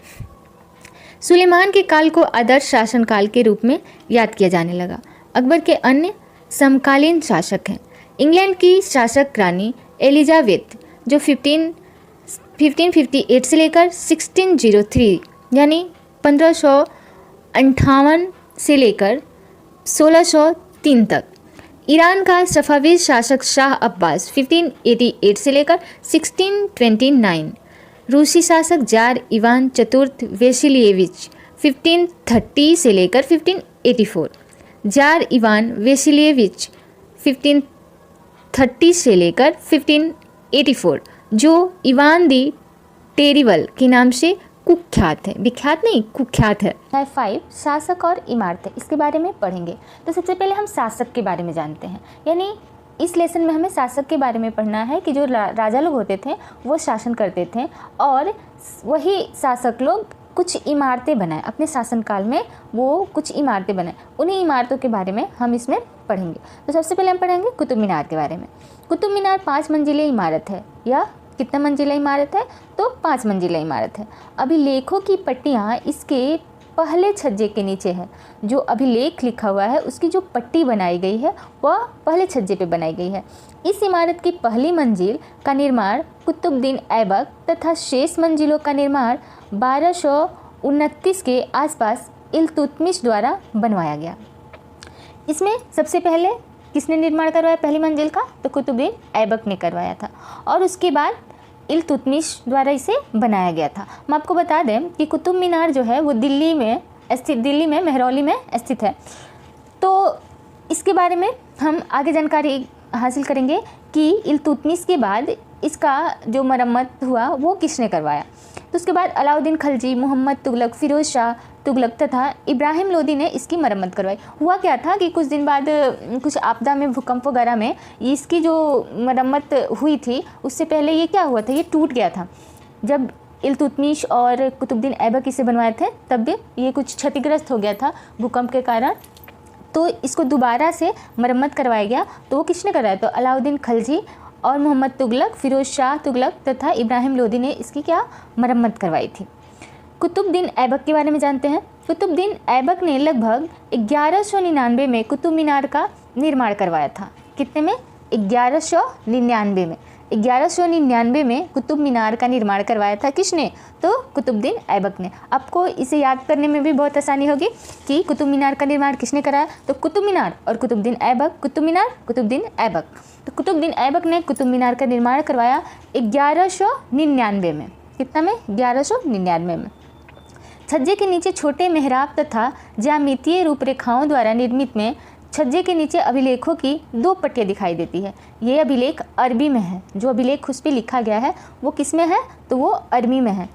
सुलेमान के काल को आदर्श शासन काल के रूप में याद किया जाने लगा। अकबर के अन्य समकालीन शासक हैं इंग्लैंड की शासक रानी एलिजाबेथ, जो 1558 से लेकर 1603 यानी 1558 से लेकर 1603 तक। ईरान का सफाविद शासक शाह अब्बास 1588 से लेकर 1629। रूसी शासक जार इवान चतुर्थ वेसिलिएविच 1530 से लेकर 1584। जार इवान वेसिलिएविच 1530 से लेकर 1584, जो इवान दी टेरिबल के नाम से कुख्यात है, विख्यात नहीं, कुख्यात है। 5 शासक और इमारतें, इसके बारे में पढ़ेंगे। तो सबसे पहले हम शासक के बारे में जानते हैं, यानी इस लेसन में हमें शासक के बारे में पढ़ना है कि जो राजा लोग होते थे वो शासन करते थे और वही शासक लोग कुछ इमारतें बनाए अपने शासनकाल में, वो कुछ इमारतें बनाए। उन्हीं इमारतों के बारे में हम इसमें पढ़ेंगे। तो सबसे पहले हम पढ़ेंगे कुतुब मीनार के बारे में। कुतुब मीनार 5 मंजिला इमारत है, या कितना मंजिला इमारत है? तो 5 मंजिला इमारत है। अभिलेखों की पट्टियाँ इसके पहले छज्जे के नीचे है। जो अभिलेख लिखा हुआ है उसकी जो पट्टी बनाई गई है वह पहले छज्जे पे बनाई गई है। इस इमारत की पहली मंजिल का निर्माण कुतुबुद्दीन ऐबक तथा शेष मंजिलों का निर्माण 1229 के आसपास इल्तुतमिश द्वारा बनवाया गया। इसमें सबसे पहले किसने निर्माण करवाया पहली मंजिल का? तो कुतुबुद्दीन ऐबक ने करवाया था और उसके बाद इल्तुतमिश द्वारा इसे बनाया गया था। हम आपको बता दें कि कुतुब मीनार जो है वो दिल्ली में मेहरौली में स्थित है। तो इसके बारे में हम आगे जानकारी हासिल करेंगे कि इल्तुतमिश के बाद इसका जो मरम्मत हुआ वो किसने करवाया। तो उसके बाद अलाउद्दीन खिलजी, मोहम्मद तुगलक, फिरोज शाह तुगलक तथा इब्राहिम लोदी ने इसकी मरम्मत करवाई। हुआ क्या था कि कुछ दिन बाद कुछ आपदा में, भूकंप वगैरह में इसकी जो मरम्मत हुई थी उससे पहले ये क्या हुआ था, ये टूट गया था। जब इल्तुतमिश और कुतुबुद्दीन ऐबक इसे बनवाए थे तब भी ये कुछ क्षतिग्रस्त हो गया था भूकंप के कारण, तो इसको दोबारा से मरम्मत करवाया गया। तो वो किसने कराया? तो अलाउद्दीन खिलजी और मोहम्मद तुगलक, फिरोज शाह तुगलक तथा इब्राहिम लोदी ने इसकी क्या मरम्मत करवाई थी। कुतुबुद्दीन ऐबक के बारे में जानते हैं। कुतुबुद्दीन ऐबक ने लगभग 1199 में कुतुब मीनार का निर्माण करवाया था। कितने में? 1199 में। 1199 में कुतुब मीनार का निर्माण करवाया था किसने? तो कुतुबुद्दीन ऐबक ने। आपको इसे याद करने में भी बहुत आसानी होगी कि कुतुब मीनार का निर्माण किसने कराया। तो कुतुब मीनार और कुतुबुद्दीन ऐबक, कुतुब मीनार कुतुबुद्दीन ऐबक। तो कुतुबुद्दीन ऐबक ने कुतुब मीनार का निर्माण करवाया 1199 में। कितना में? 1199 में। छज्जे के नीचे छोटे मेहराब तथा ज्यामितीय रूपरेखाओं द्वारा निर्मित में छज्जे के नीचे अभिलेखों की 2 पट्टियाँ दिखाई देती है। ये अभिलेख अरबी में है। जो अभिलेख उस पर लिखा गया है वो किस में है? तो वो अरबी में है।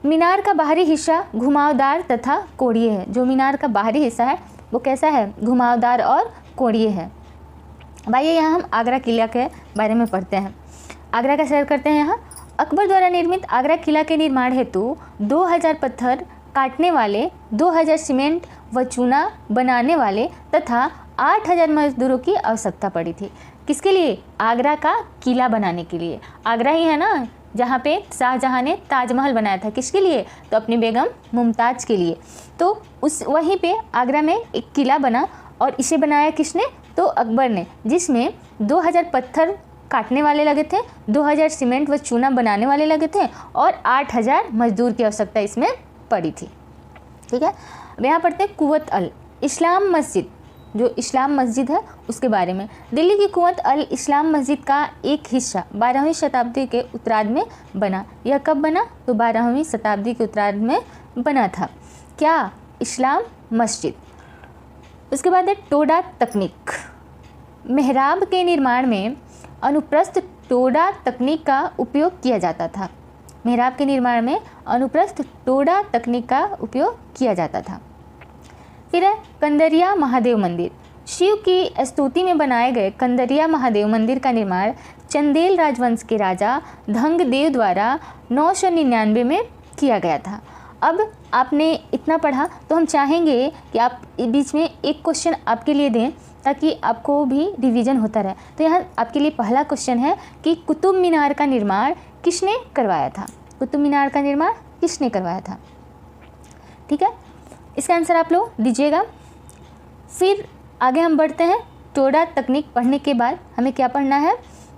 मीनार का बाहरी हिस्सा घुमावदार तथा कोणीय है। जो मीनार का बाहरी हिस्सा है वो कैसा है? घुमावदार और कोणीय है। भाई यहाँ हम आगरा किला के बारे में पढ़ते हैं। आगरा का सैर करते हैं यहाँ। अकबर द्वारा निर्मित आगरा किला के निर्माण हेतु 2000 पत्थर काटने वाले, 2000 सीमेंट व चूना बनाने वाले तथा 8000 मजदूरों की आवश्यकता पड़ी थी। किसके लिए? आगरा का किला बनाने के लिए। आगरा ही है ना जहाँ पे शाहजहाँ ने ताजमहल बनाया था। किसके लिए? तो अपनी बेगम मुमताज़ के लिए। तो उस वहीं पे आगरा में एक किला बना और इसे बनाया किसने? तो अकबर ने, जिसमें 2000 पत्थर काटने वाले लगे थे, 2000 सीमेंट व चूना बनाने वाले लगे थे और 8000 मजदूर की आवश्यकता इसमें पड़ी थी। ठीक है, अब यहाँ पढ़ते हैं कुवत अल इस्लाम मस्जिद। जो इस्लाम मस्जिद है उसके बारे में। दिल्ली की कुवत अल इस्लाम मस्जिद का एक हिस्सा 12वीं शताब्दी के उत्तरार्ध में बना। यह कब बना? तो 12वीं शताब्दी के उत्तरार्ध में बना था। क्या? इस्लाम मस्जिद। उसके बाद है टोडा तकनीक। मेहराब के निर्माण में अनुप्रस्थ टोडा तकनीक का उपयोग किया जाता था। मेहराब के निर्माण में अनुप्रस्थ टोडा तकनीक का उपयोग किया जाता था। फिर है कंदरिया महादेव मंदिर। शिव की स्तुति में बनाए गए कंदरिया महादेव मंदिर का निर्माण चंदेल राजवंश के राजा धंगदेव द्वारा 999 में किया गया था। अब आपने इतना पढ़ा तो हम चाहेंगे कि आप बीच में एक क्वेश्चन आपके लिए दें ताकि आपको भी रिवीजन होता रहे। तो यहाँ आपके लिए पहला क्वेश्चन है कि कुतुब मीनार का निर्माण किसने करवाया था? कुतुब मीनार का निर्माण किसने करवाया था? ठीक है, इसका आंसर आप लोग दीजिएगा। फिर आगे हम बढ़ते हैं। टोडा तकनीक पढ़ने के बाद हमें क्या पढ़ना है?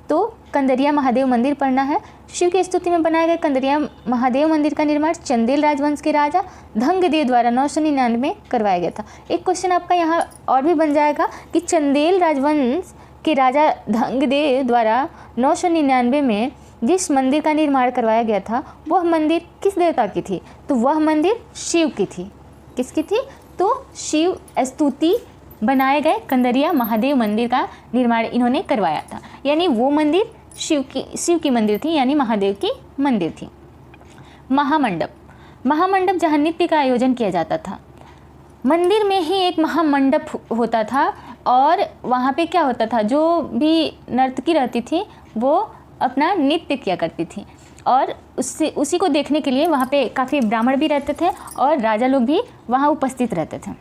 तो कंदरिया महादेव मंदिर पढ़ना है। शिव की स्तुति में बनाए गए कंदरिया महादेव मंदिर का निर्माण चंदेल राजवंश के राजा धंगदेव द्वारा 999 में करवाया गया था। एक क्वेश्चन आपका यहाँ और भी बन जाएगा कि चंदेल राजवंश के राजा धंगदेव द्वारा 999 में जिस मंदिर का निर्माण करवाया गया था वह मंदिर किस देवता की थी? तो वह मंदिर शिव की थी। किसकी थी? तो शिव स्तुति बनाए गए कंदरिया महादेव मंदिर का निर्माण इन्होंने करवाया था। यानी वो मंदिर शिव की मंदिर थी, यानी महादेव की मंदिर थी। महामंडप जहाँ नृत्य का आयोजन किया जाता था। मंदिर में ही एक महामंडप होता था और वहाँ पे क्या होता था, जो भी नर्तकी रहती थी वो अपना नृत्य किया करती थी और उसी को देखने के लिए वहाँ पे काफ़ी ब्राह्मण भी रहते थे और राजा लोग भी वहाँ उपस्थित रहते थे।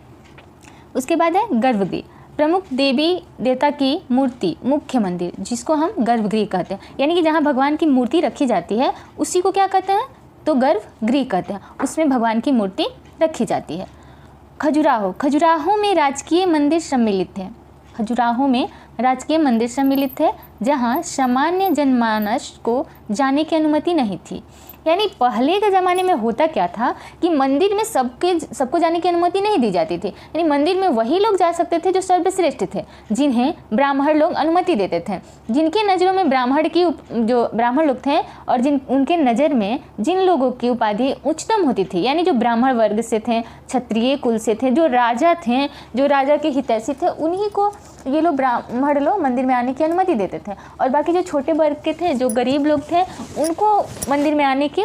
उसके बाद है गर्भगृह। प्रमुख देवी देवता की मूर्ति मुख्य मंदिर, जिसको हम गर्भगृह कहते हैं, यानी कि जहाँ भगवान की मूर्ति रखी जाती है उसी को क्या कहते हैं? तो गर्भगृह कहते हैं। उसमें भगवान की मूर्ति रखी जाती है। खजुराहो में राजकीय मंदिर सम्मिलित थे। खजुराहो में राजकीय मंदिर सम्मिलित थे जहाँ सामान्य जनमानस को जाने की अनुमति नहीं थी। यानी पहले के ज़माने में होता क्या था कि मंदिर में सबको जाने की अनुमति नहीं दी जाती थी। यानी मंदिर में वही लोग जा सकते थे जो सर्वश्रेष्ठ थे, जिन्हें ब्राह्मण लोग अनुमति देते थे। जिनके नज़रों में जो ब्राह्मण लोग थे और उनके नज़र में जिन लोगों की उपाधि उच्चतम होती थी, यानी जो ब्राह्मण वर्ग से थे, क्षत्रिय कुल से थे, जो राजा थे, जो राजा के हितैषी थे, उन्हीं को ये लोग ब्राह्मण लोग मंदिर में आने की अनुमति देते थे। और बाकी जो छोटे वर्ग के थे, जो गरीब लोग थे, उनको मंदिर में आने की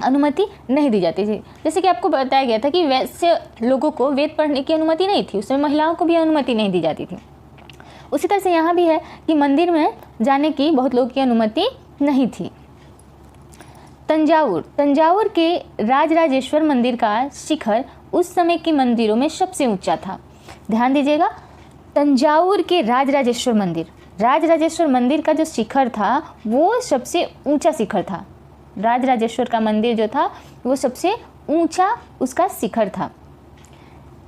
अनुमति नहीं दी जाती थी। जैसे कि आपको बताया गया था कि वैसे लोगों को वेद पढ़ने की अनुमति नहीं थी, उसमें महिलाओं को भी अनुमति नहीं दी जाती थी। उसी तरह से यहाँ भी है कि मंदिर में जाने की बहुत लोगों की अनुमति नहीं थी। तंजावुर के राजराजेश्वर मंदिर का शिखर उस समय के मंदिरों में सबसे ऊंचा था। ध्यान दीजिएगा, तंजावुर के राजराजेश्वर मंदिर का जो शिखर था वो सबसे ऊंचा शिखर था। राजराजेश्वर का मंदिर जो था वो सबसे ऊंचा उसका शिखर था।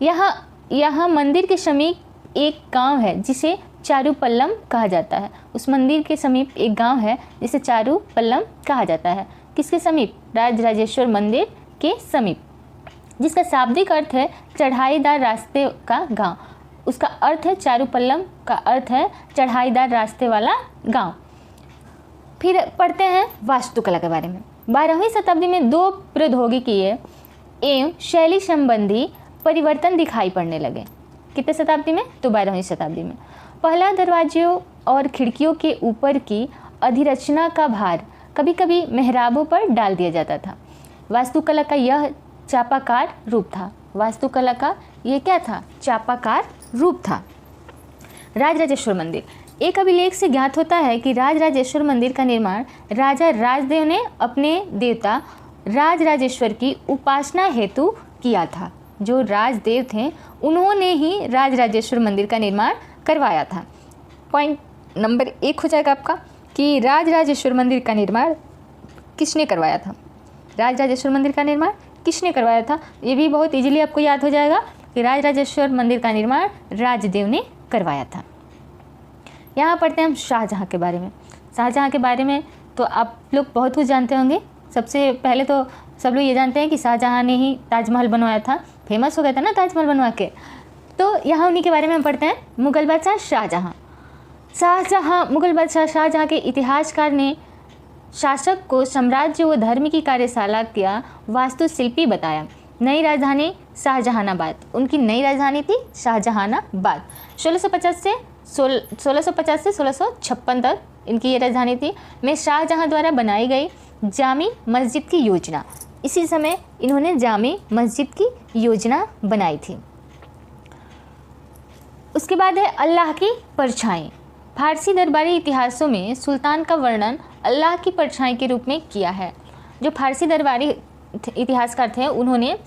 यहाँ मंदिर के समीप एक गांव है जिसे चारूपल्लम कहा जाता है। उस मंदिर के समीप एक गांव है जिसे चारूपल्लम कहा जाता है। किसके समीप? राजराजेश्वर मंदिर के समीप, जिसका शाब्दिक अर्थ है चढ़ाईदार रास्ते का गांव। उसका अर्थ है चारूपल्लम का अर्थ है चढ़ाईदार रास्ते वाला गांव। फिर पढ़ते हैं वास्तुकला के बारे में। 12वीं शताब्दी में दो प्रौद्योगिकीय एवं शैली संबंधी परिवर्तन दिखाई पड़ने लगे। कितने शताब्दी में? तो 12वीं शताब्दी में। पहला, दरवाजों और खिड़कियों के ऊपर की अधिरचना का भार कभी कभी मेहराबों पर डाल दिया जाता था। वास्तुकला का यह चापाकार रूप था। वास्तुकला का ये क्या था? चापाकार रूप था। राजराजेश्वर मंदिर एक अभिलेख से ज्ञात होता है कि राजराजेश्वर मंदिर का निर्माण राजा राजदेव ने अपने देवता राजराजेश्वर की उपासना हेतु किया था। जो राजदेव थे उन्होंने ही राजराजेश्वर मंदिर का निर्माण करवाया था। पॉइंट नंबर 1 हो जाएगा आपका कि राजराजेश्वर मंदिर का निर्माण किसने करवाया था। राजराजेश्वर मंदिर का निर्माण किसने करवाया था, ये भी बहुत इजीली आपको याद हो जाएगा कि राजराजेश्वर मंदिर का निर्माण राजदेव ने करवाया था। यहाँ पढ़ते हैं हम शाहजहाँ के बारे में। शाहजहाँ के बारे में तो आप लोग बहुत कुछ जानते होंगे। सबसे पहले तो सब लोग ये जानते हैं कि शाहजहाँ ने ही ताजमहल बनवाया था, फेमस हो गया था ना ताजमहल बनवा के। तो यहाँ उन्हीं के बारे में हम पढ़ते हैं। मुगल बादशाह शाहजहाँ। मुगल बादशाह शाहजहाँ के इतिहासकार ने शासक को साम्राज्य व धर्म की कार्यशाला का वास्तुशिल्पी बताया। नई राजधानी शाहजहानाबाद, उनकी नई राजधानी थी शाहजहानाबाद। 1650 से 1656 तक इनकी ये राजधानी थी। में शाहजहाँ द्वारा बनाई गई जामी मस्जिद की योजना, इसी समय इन्होंने जामी मस्जिद की योजना बनाई थी। उसके बाद है अल्लाह की परछाई। फारसी दरबारी इतिहासों में सुल्तान का वर्णन अल्लाह की परछाई के रूप में किया है। जो फारसी दरबारी इतिहासकार थे उन्होंने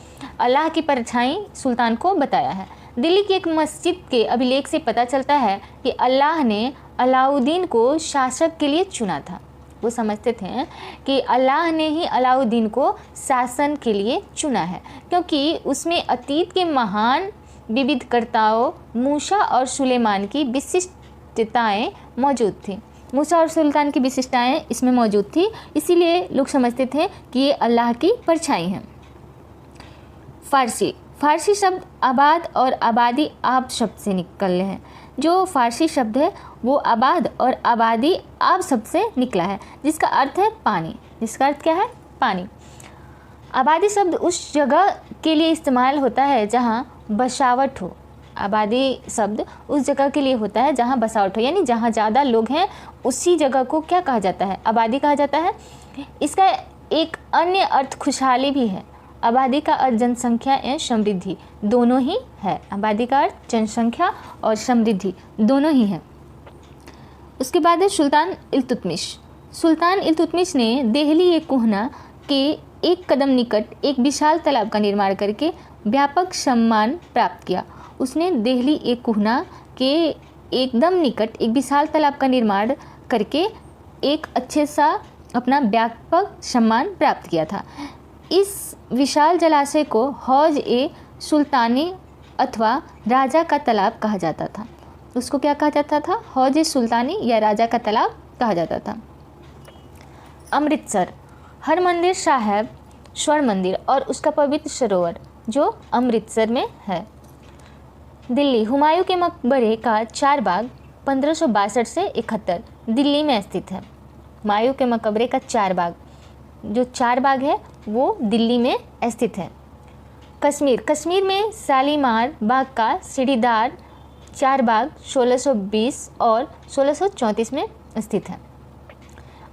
अल्लाह की परछाई सुल्तान को बताया है। दिल्ली की एक मस्जिद के अभिलेख से पता चलता है कि अल्लाह ने अलाउद्दीन को शासक के लिए चुना था। वो समझते थे कि अल्लाह ने ही अलाउद्दीन को शासन के लिए चुना है, क्योंकि उसमें अतीत के महान विविधकर्ताओं मूसा और सुलेमान की विशिष्टताएं मौजूद थी। मूसा और सुल्तान की विशिष्टताएं इसमें मौजूद थी, इसीलिए लोग समझते थे कि ये अल्लाह की परछाई हैं। फारसी शब्द आबाद और आबादी आब शब्द से निकले हैं। जो फारसी शब्द है वो आबाद और आबादी आब शब्द से निकला है, जिसका अर्थ है पानी। जिसका अर्थ क्या है? पानी। आबादी शब्द उस जगह के लिए इस्तेमाल होता है जहाँ बसावट हो। आबादी शब्द उस जगह के लिए होता है जहाँ बसावट हो, यानी जहाँ ज़्यादा लोग हैं उसी जगह को क्या कहा जाता है? आबादी कहा जाता है। इसका एक अन्य अर्थ खुशहाली भी है। आबादी का अर्थ जनसंख्या एवं समृद्धि दोनों ही है। आबादी का अर्थ जनसंख्या और समृद्धि दोनों ही है। उसके बाद है सुल्तान इल्तुतमिश। सुल्तान इल्तुतमिश ने देहली ए कोहना के एक कदम निकट एक विशाल तालाब का निर्माण करके व्यापक सम्मान प्राप्त किया। उसने देहली ए कोहना के एकदम निकट एक विशाल तालाब का निर्माण करके एक अच्छे सा अपना व्यापक सम्मान प्राप्त किया था। इस विशाल जलाशय को हौज ए सुल्तानी अथवा राजा का तालाब कहा जाता था। उसको क्या कहा जाता था? हौज ए सुल्तानी या राजा का तालाब कहा जाता था। अमृतसर, हरमंदिर साहिब स्वर्ण मंदिर और उसका पवित्र सरोवर जो अमृतसर में है। दिल्ली, हुमायूं के मकबरे का चार बाग 1562 से 71 दिल्ली में स्थित है। हुमायूं के मकबरे का चार बाग, जो चार बाग है वो दिल्ली में स्थित है। कश्मीर में शालीमार बाग का सीढ़ीदार चार बाग 1620 और 1634 में स्थित है।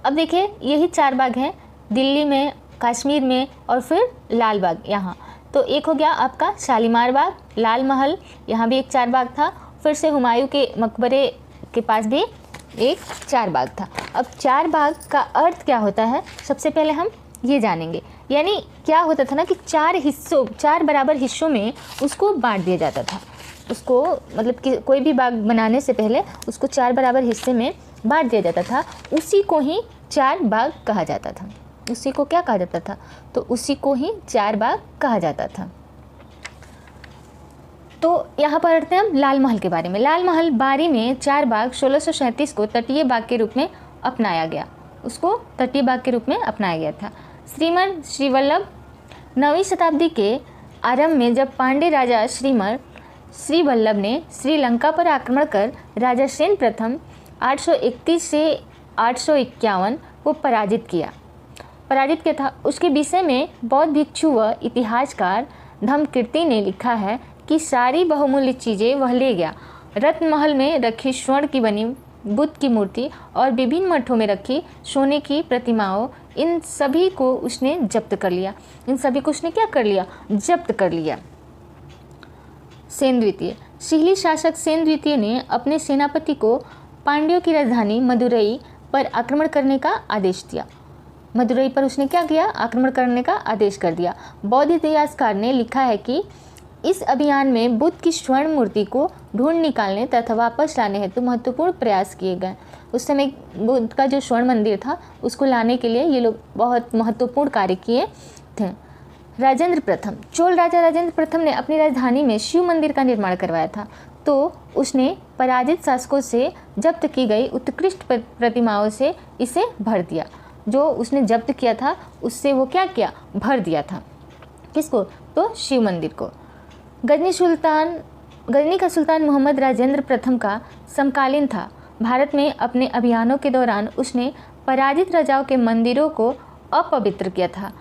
अब देखिए यही चार बाग हैं दिल्ली में, कश्मीर में और फिर लाल बाग यहाँ। तो एक हो गया आपका शालीमार बाग, लाल महल, यहाँ भी एक चार बाग था। फिर से हुमायूं के मकबरे के पास भी एक चार बाग था। अब चार बाग का अर्थ क्या होता है सबसे पहले हम ये जानेंगे। यानी क्या होता था ना कि चार बराबर हिस्सों में उसको बांट दिया जाता था। उसको मतलब कि कोई भी बाग बनाने से पहले उसको चार बराबर हिस्से में बांट दिया जाता था। उसी को ही चार बाग कहा जाता था। उसी को क्या कहा जाता था? तो उसी को ही चार बाग कहा जाता था। तो यहाँ पर पढ़ते हैं हम लाल महल के बारे में। लाल महल बारी में चार बाग 1637 को तटीय बाग के रूप में अपनाया गया। उसको तटीय बाग के रूप में अपनाया गया था। श्रीमन श्रीवल्लभ, 9वीं शताब्दी के आरंभ में जब पांड्य राजा श्रीवल्लभ ने श्रीलंका पर आक्रमण कर राजा सेन प्रथम 831 से 851 को पराजित किया था। उसके विषय में बौद्ध भिक्षु व इतिहासकार धम्मकीर्ति ने लिखा है कि सारी बहुमूल्य चीज़ें वह ले गया। रत्न महल में रखी स्वर्ण की बनी बुद्ध की मूर्ति और विभिन्न मठों में रखी सोने की प्रतिमाओं, इन सभी को उसने जब्त कर लिया। इन सभी को उसने क्या कर लिया? जब्त कर लिया। सेन द्वितीय, सिहली शासक सेन द्वितीय ने अपने सेनापति को पांड्यों की राजधानी मदुरई पर आक्रमण करने का आदेश दिया। मदुरई पर उसने क्या किया? आक्रमण करने का आदेश कर दिया। बौद्ध इतिहासकार ने लिखा है कि इस अभियान में बुद्ध की स्वर्ण मूर्ति को ढूंढ निकालने तथा वापस लाने हेतु महत्वपूर्ण प्रयास किए गए। उस समय बुद्ध का जो स्वर्ण मंदिर था उसको लाने के लिए ये लोग बहुत महत्वपूर्ण कार्य किए थे। राजेंद्र प्रथम, चोल राजा राजेंद्र प्रथम ने अपनी राजधानी में शिव मंदिर का निर्माण करवाया था, तो उसने पराजित शासकों से जब्त की गई उत्कृष्ट प्रतिमाओं से इसे भर दिया। जो उसने जब्त किया था उससे वो क्या किया? भर दिया था। किसको? तो शिव मंदिर को। गजनी का सुल्तान मोहम्मद राजेंद्र प्रथम का समकालीन था। भारत में अपने अभियानों के दौरान उसने पराजित राजाओं के मंदिरों को अपवित्र किया था,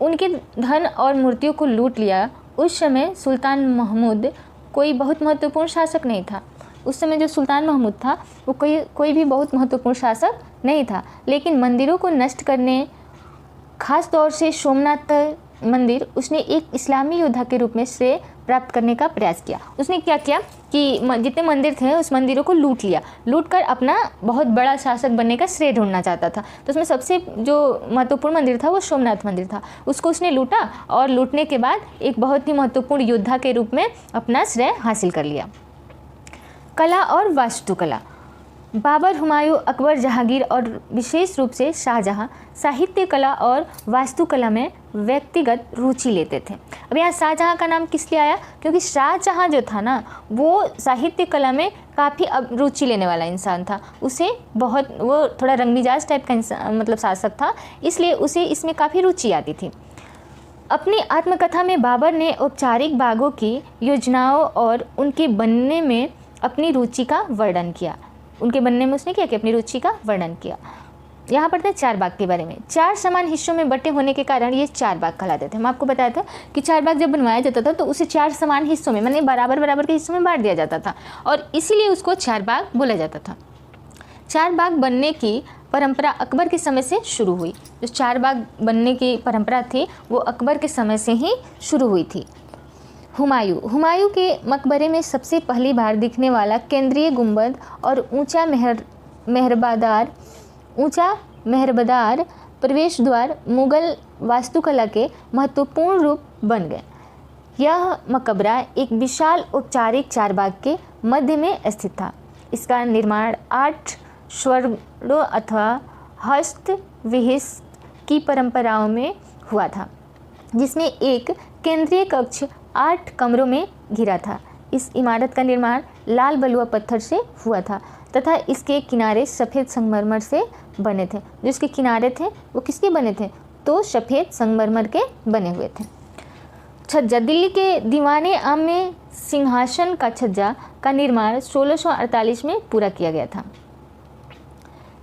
उनके धन और मूर्तियों को लूट लिया। उस समय सुल्तान महमूद कोई बहुत महत्वपूर्ण शासक नहीं था। उस समय जो सुल्तान महमूद था वो कोई भी बहुत महत्वपूर्ण शासक नहीं था, लेकिन मंदिरों को नष्ट करने, खास तौर से सोमनाथ मंदिर, उसने एक इस्लामी योद्धा के रूप में श्रेय प्राप्त करने का प्रयास किया। उसने क्या किया कि जितने मंदिर थे उस मंदिरों को लूट लिया, लूट कर अपना बहुत बड़ा शासक बनने का श्रेय ढूंढना चाहता था। तो उसमें सबसे जो महत्वपूर्ण मंदिर था वो सोमनाथ मंदिर था। उसको उसने लूटा और लूटने के बाद एक बहुत ही महत्वपूर्ण योद्धा के रूप में अपना श्रेय हासिल कर लिया। कला और वास्तुकला। बाबर, हुमायूं, अकबर, जहांगीर और विशेष रूप से शाहजहां साहित्य कला और वास्तुकला में व्यक्तिगत रुचि लेते थे। अब यहाँ शाहजहां का नाम किस लिए आया? क्योंकि शाहजहां जो था ना वो साहित्य कला में काफ़ी रुचि लेने वाला इंसान था। वो थोड़ा रंगमिजाज टाइप का मतलब शासक था, इसलिए उसे इसमें काफ़ी रुचि आती थी। अपनी आत्मकथा में बाबर ने औपचारिक बागों की योजनाओं और उनके बनने में अपनी रुचि का वर्णन किया। उनके बनने में उसने क्या किया? अपनी रुचि का वर्णन किया। यहाँ पढ़ते हैं 4 बाग के बारे में। 4 समान हिस्सों में बटे होने के कारण ये 4 बाग कहलाते थे। हम आपको बताया था कि 4 बाग जब बनवाया जाता था तो उसे 4 समान हिस्सों में, माने बराबर बराबर के हिस्सों में बांट दिया जाता था और इसीलिए उसको 4 बाग बोला जाता था। 4 बाग बनने की परंपरा अकबर के समय से शुरू हुई। जो 4 बाग बनने की परंपरा थी वो अकबर के समय से ही शुरू हुई थी। हुमायूं के मकबरे में सबसे पहली बार दिखने वाला केंद्रीय गुंबद और ऊंचा मेहरबदार प्रवेश द्वार मुगल वास्तुकला के महत्वपूर्ण रूप बन गए। यह मकबरा एक विशाल औपचारिक 4 बाग के मध्य में स्थित था। इसका निर्माण 8 स्वर्णों अथवा हस्त विहिस्त की परंपराओं में हुआ था, जिसमें एक केंद्रीय कक्ष 8 कमरों में घिरा था। इस इमारत का निर्माण लाल बलुआ पत्थर से हुआ था तथा इसके किनारे सफ़ेद संगमरमर से बने थे। जो इसके किनारे थे वो किसके बने थे? तो सफ़ेद संगमरमर के बने हुए थे। छज्जा। दिल्ली के दीवाने आम में सिंहासन का छज्जा का निर्माण 1648 में पूरा किया गया था।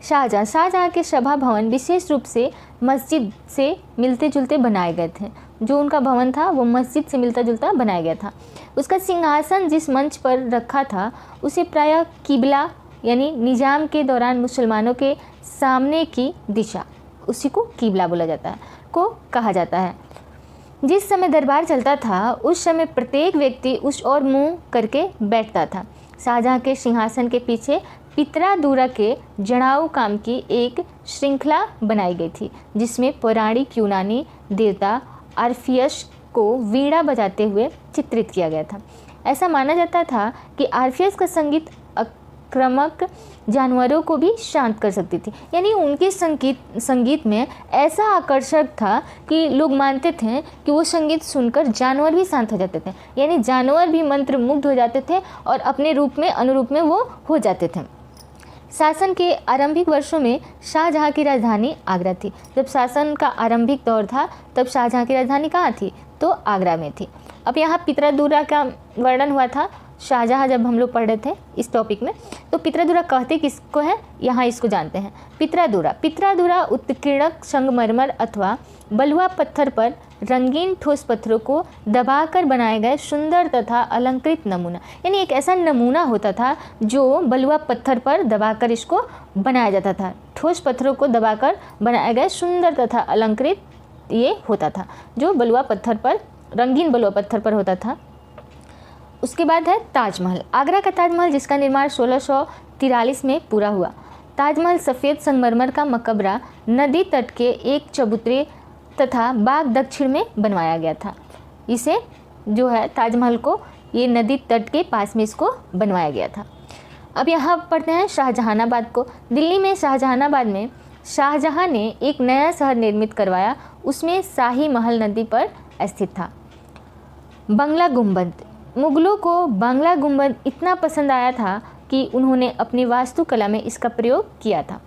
शाहजहां के सभा भवन विशेष रूप से मस्जिद से मिलते जुलते बनाए गए थे। जो उनका भवन था वो मस्जिद से मिलता जुलता बनाया गया था। उसका सिंहासन जिस मंच पर रखा था उसे प्रायः किबला यानी निजाम के दौरान मुसलमानों के सामने की दिशा, उसी को किबला बोला जाता है, को कहा जाता है। जिस समय दरबार चलता था उस समय प्रत्येक व्यक्ति उस ओर मुंह करके बैठता था। शाहजहां के सिंहासन के पीछे पितरादूरा के जड़ाऊ काम की एक श्रृंखला बनाई गई थी, जिसमें पौराणिक यूनानी देवता आर्फियस को वीणा बजाते हुए चित्रित किया गया था। ऐसा माना जाता था कि आर्फियस का संगीत आक्रामक जानवरों को भी शांत कर सकती थी। यानी उनके संगीत में ऐसा आकर्षक था कि लोग मानते थे कि वो संगीत सुनकर जानवर भी शांत हो जाते थे। यानी जानवर भी मंत्र मुग्ध हो जाते थे और अपने रूप में अनुरूप में वो हो जाते थे। शासन के आरंभिक वर्षों में शाहजहां की राजधानी आगरा थी। जब शासन का आरंभिक दौर था तब शाहजहां की राजधानी कहाँ थी? तो आगरा में थी। अब यहाँ पितरादूरा का वर्णन हुआ था शाहजहां जब हम लोग पढ़ रहे थे इस टॉपिक में। तो पितरादूरा कहते किसको हैं? यहाँ इसको जानते हैं। पितरादूरा उत्कीर्णक संगमरमर अथवा बलुआ पत्थर पर रंगीन ठोस पत्थरों को दबाकर बनाए गए सुंदर तथा अलंकृत नमूना, यानी एक ऐसा नमूना होता था जो बलुआ पत्थर पर दबाकर इसको बनाया जाता था। ठोस पत्थरों को दबाकर बनाए गए सुंदर तथा अलंकृत ये होता था जो बलुआ पत्थर पर, रंगीन बलुआ पत्थर पर होता था। उसके बाद है ताजमहल। आगरा का ताजमहल जिसका निर्माण 1943 में पूरा हुआ। ताजमहल सफ़ेद संगमरमर का मकबरा नदी तट के एक चबूतरे तथा बाग दक्षिण में बनवाया गया था। इसे जो है ताजमहल को ये नदी तट के पास में इसको बनवाया गया था। अब यहाँ पढ़ते हैं शाहजहानाबाद को। दिल्ली में शाहजहानाबाद में शाहजहां ने एक नया शहर निर्मित करवाया, उसमें शाही महल नदी पर स्थित था। बंगला गुंबद, मुगलों को बंगला गुंबद इतना पसंद आया था कि उन्होंने अपनी वास्तुकला में इसका प्रयोग किया था।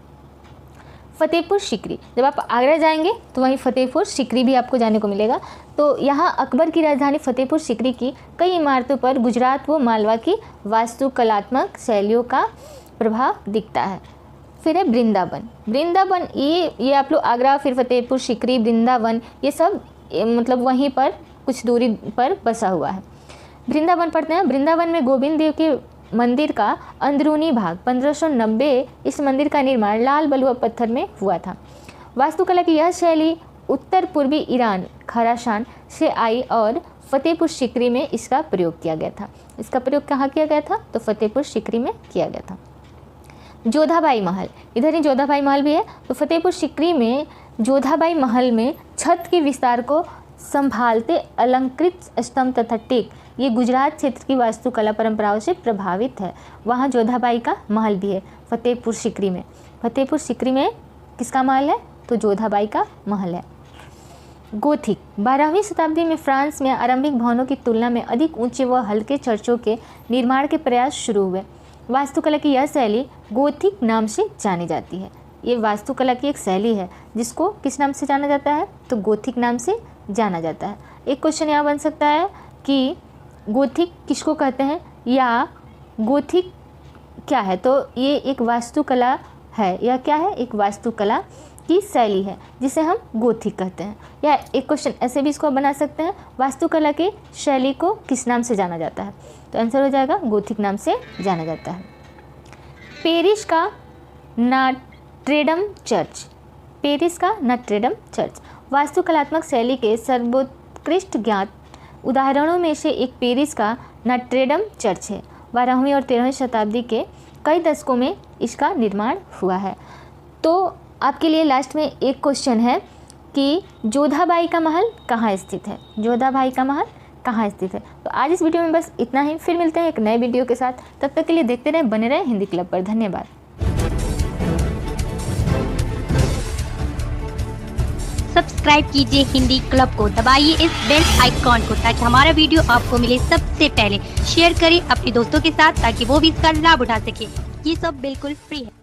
फतेहपुर सीकरी, जब आप आगरा जाएंगे तो वहीं फतेहपुर सीकरी भी आपको जाने को मिलेगा। तो यहाँ अकबर की राजधानी फतेहपुर सीकरी की कई इमारतों पर गुजरात व मालवा की वास्तुकलात्मक शैलियों का प्रभाव दिखता है। फिर है वृंदावन। वृंदावन ये आप लोग आगरा, फिर फतेहपुर सीकरी, वृंदावन, ये सब मतलब वहीं पर कुछ दूरी पर बसा हुआ है। वृंदावन पढ़ते हैं। वृंदावन में गोविंद देव के मंदिर का अंदरूनी भाग 1590 इस मंदिर का निर्माण लाल बलुआ पत्थर में हुआ था। वास्तुकला की यह शैली उत्तर पूर्वी ईरान खरासान से आई और फतेहपुर सीकरी में इसका प्रयोग किया गया था। इसका प्रयोग कहाँ किया गया था? तो फतेहपुर सीकरी में किया गया था। जोधाबाई महल, इधर ही जोधाबाई महल भी है। तो फतेहपुर सीकरी में जोधाबाई महल में छत के विस्तार को संभालते अलंकृत स्तंभ तथा टेक ये गुजरात क्षेत्र की वास्तुकला परंपराओं से प्रभावित है। वहाँ जोधाबाई का महल भी है फतेहपुर सीकरी में। फतेहपुर सीकरी में किसका महल है? तो जोधाबाई का महल है। गोथिक, 12वीं शताब्दी में फ्रांस में आरंभिक भवनों की तुलना में अधिक ऊंचे व हल्के चर्चों के निर्माण के प्रयास शुरू हुए। वास्तुकला की यह शैली गोथिक नाम से जानी जाती है। ये वास्तुकला की एक शैली है जिसको किस नाम से जाना जाता है? तो गोथिक नाम से जाना जाता है। एक क्वेश्चन यहाँ बन सकता है कि गोथिक किसको कहते हैं या गोथिक क्या है? तो ये एक वास्तुकला है या क्या है? एक वास्तुकला की शैली है जिसे हम गोथिक कहते हैं। या एक क्वेश्चन ऐसे भी इसको बना सकते हैं, वास्तुकला के शैली को किस नाम से जाना जाता है? तो आंसर हो जाएगा गोथिक नाम से जाना जाता है। पेरिस का नॉट्रेडम चर्च, पेरिस का नॉट्रेडम चर्च वास्तुकलात्मक शैली के सर्वोत्कृष्ट ज्ञात उदाहरणों में से एक पेरिस का नॉट्रेडम चर्च है। 12वीं और 13वीं शताब्दी के कई दशकों में इसका निर्माण हुआ है। तो आपके लिए लास्ट में एक क्वेश्चन है कि जोधाबाई का महल कहाँ स्थित है? जोधाबाई का महल कहाँ स्थित है? तो आज इस वीडियो में बस इतना ही। फिर मिलते हैं एक नए वीडियो के साथ। तब तक के लिए देखते रहें, बने रहें हिंदी क्लब पर। धन्यवाद। सब्सक्राइब कीजिए हिंदी क्लब को, दबाइए इस बेल आइकॉन को ताकि हमारा वीडियो आपको मिले सबसे पहले। शेयर करें अपने दोस्तों के साथ ताकि वो भी इसका लाभ उठा सके। ये सब बिल्कुल फ्री है।